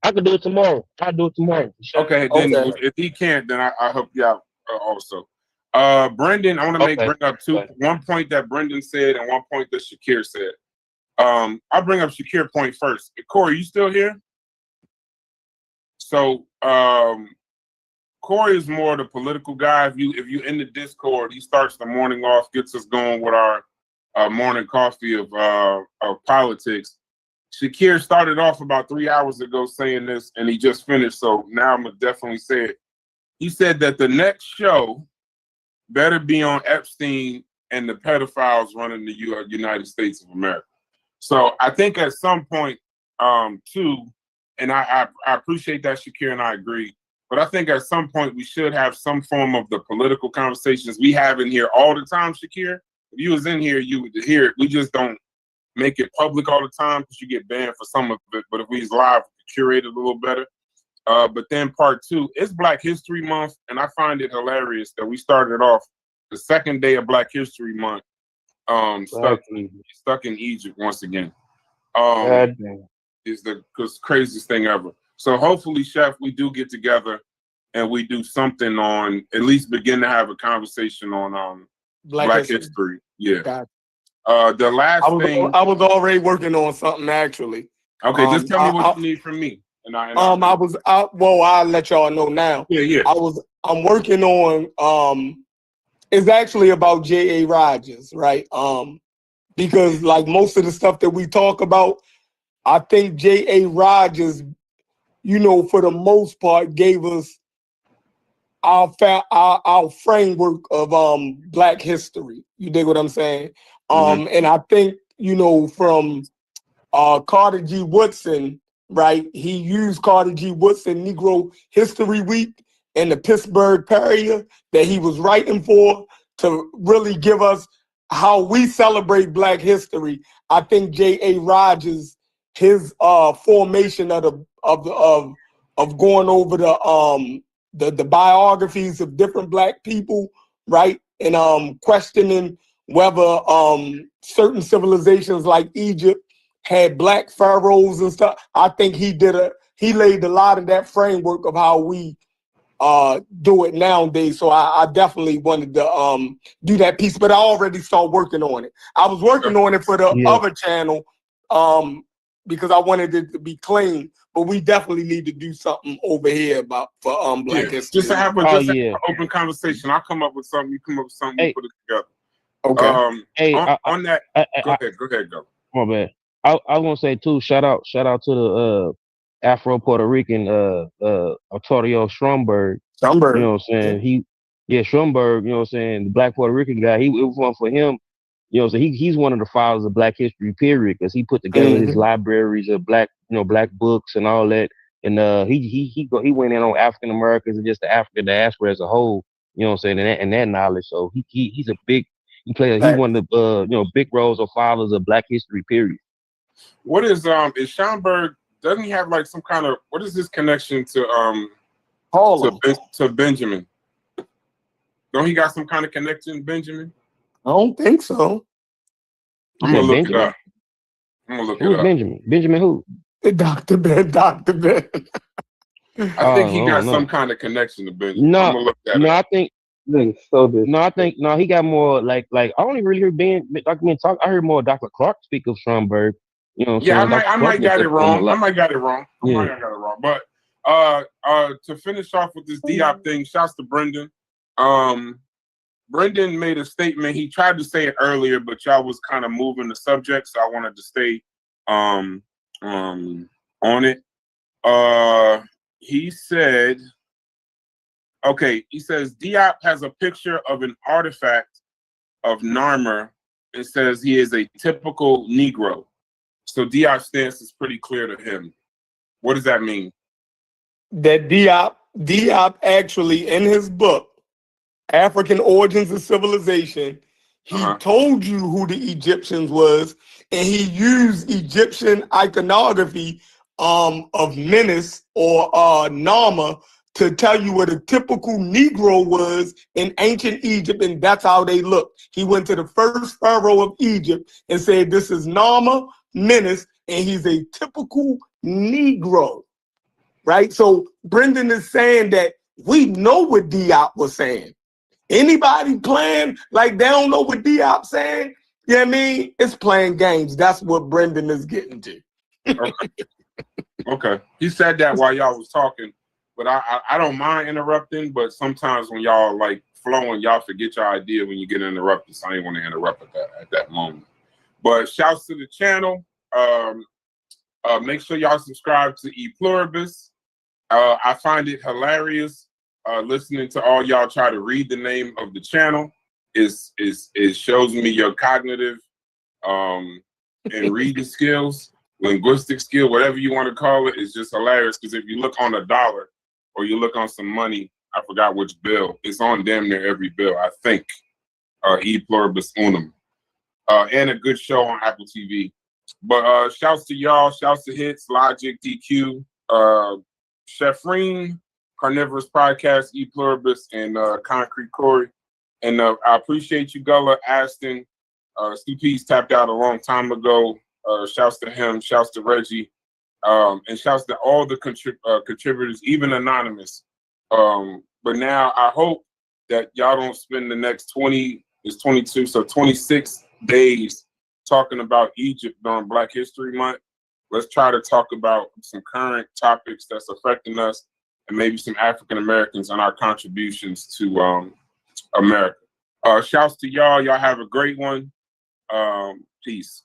I could do it tomorrow. I'll do it tomorrow. Okay, then if he can't, then I help you out also. Brendan, I want to bring up one point that Brendan said and one point that Shakir said. I'll bring up Shakir point first. Corey, you still here? So Corey is more the political guy. If you in the Discord, he starts the morning off, gets us going with our morning coffee of politics. Shakir started off about 3 hours ago saying this, and he just finished. So now I'm gonna definitely say it. He said that the next show better be on Epstein and the pedophiles running the United States of America. So I think at some point, too, and I appreciate that, Shakir, and I agree. But I think at some point we should have some form of the political conversations we have in here all the time, Shakir. If you was in here, you would hear it. We just don't make it public all the time because you get banned for some of it. But if we was live, we could curate it a little better. But then part 2, it's Black History Month, and I find it hilarious that we started off the second day of Black History Month stuck in Egypt once again. Is the craziest thing ever. So hopefully, Chef, we do get together and we do something on, at least begin to have a conversation on Black history. Yeah. The last thing I was already working on something actually. Okay, just tell me what you need from me. I'll let y'all know now. Yeah. I'm working on it's actually about J.A. Rogers, right? Because like most of the stuff that we talk about, I think J.A. Rogers, for the most part, gave us our framework of Black history. You dig what I'm saying? And I think, from Carter G. Woodson, right? He used Carter G. Woodson Negro History Week and the Pittsburgh Pariah that he was writing for to really give us how we celebrate Black history. I think J.A. Rogers, his formation of going over the biographies of different Black people, right, and questioning whether certain civilizations like Egypt had Black pharaohs and stuff. I think he laid a lot of that framework of how we do it nowadays. So I definitely wanted to do that piece, but I already started working on it. I was working on it for the other channel because I wanted it to be clean, but we definitely need to do something over here for Black history. Just to have an open conversation. I'll come up with something, you come up with something, we put it together. Okay. On that, go ahead. My bad. I was gonna say too, shout out to the Afro Puerto Rican Arturo Stromberg. You know what I'm saying? Stromberg, you know what I'm saying, the Black Puerto Rican guy, it was one for him. You know, so he's one of the fathers of Black history, period, because he put together his libraries of Black books and all that. And he went in on African Americans and just the African diaspora as a whole, you know what I'm saying, and that knowledge. So he's one of the big roles of fathers of Black history, period. What is Schomburg, doesn't he have like some kind of, what is his connection to Benjamin? Don't he got some kind of connection to Benjamin? I don't think so. I'm gonna look it up. Who's Benjamin? Benjamin who? Dr. Ben. I think he got some kind of connection to Benjamin. I'm gonna look that up. I think he got more like I don't even really hear Dr. Ben talk. I heard more Dr. Clark speak of Stromberg. You know, I might got it wrong. But to finish off with this Diop thing, shouts to Brendan. Brendan made a statement. He tried to say it earlier, but y'all was kind of moving the subject, so I wanted to stay on it. He said, he says Diop has a picture of an artifact of Narmer and says he is a typical Negro. So Diop's stance is pretty clear to him. What does that mean? That Diop actually, in his book, African Origins of Civilization, he told you who the Egyptians was, and he used Egyptian iconography of Menes or Nama to tell you what a typical Negro was in ancient Egypt, and that's how they looked. He went to the first pharaoh of Egypt and said, this is Nama, Menes, and he's a typical Negro, right? So Brendan is saying that we know what Diop was saying. Anybody playing like they don't know what Diop's saying, you know what I mean? It's playing games. That's what Brendan is getting to. Okay. He said that while y'all was talking, but I don't mind interrupting, but sometimes when y'all like flowing, y'all forget your idea when you get interrupted, so I didn't want to interrupt at that moment. But shouts to the channel. Make sure y'all subscribe to E Pluribus. I find it hilarious listening to all y'all try to read the name of the channel. It shows me your cognitive and reading skills. linguistic skill, whatever you want to call it, is just hilarious. Because if you look on a dollar or you look on some money, I forgot which bill, it's on damn near every bill, I think. E pluribus unum. And a good show on Apple TV. But shouts to y'all, shouts to Hits, Logic, DQ, Chefreen, Carnivorous Podcast, E Pluribus, and Concrete Corey. And I appreciate you, Gullah, Aston. Stu Peace tapped out a long time ago. Shouts to him, shouts to Reggie, and shouts to all the contributors, even anonymous. But now I hope that y'all don't spend the next 26 days talking about Egypt during Black History Month. Let's try to talk about some current topics that's affecting us and maybe some African Americans and our contributions to America. Shouts to y'all. Y'all have a great one. Peace.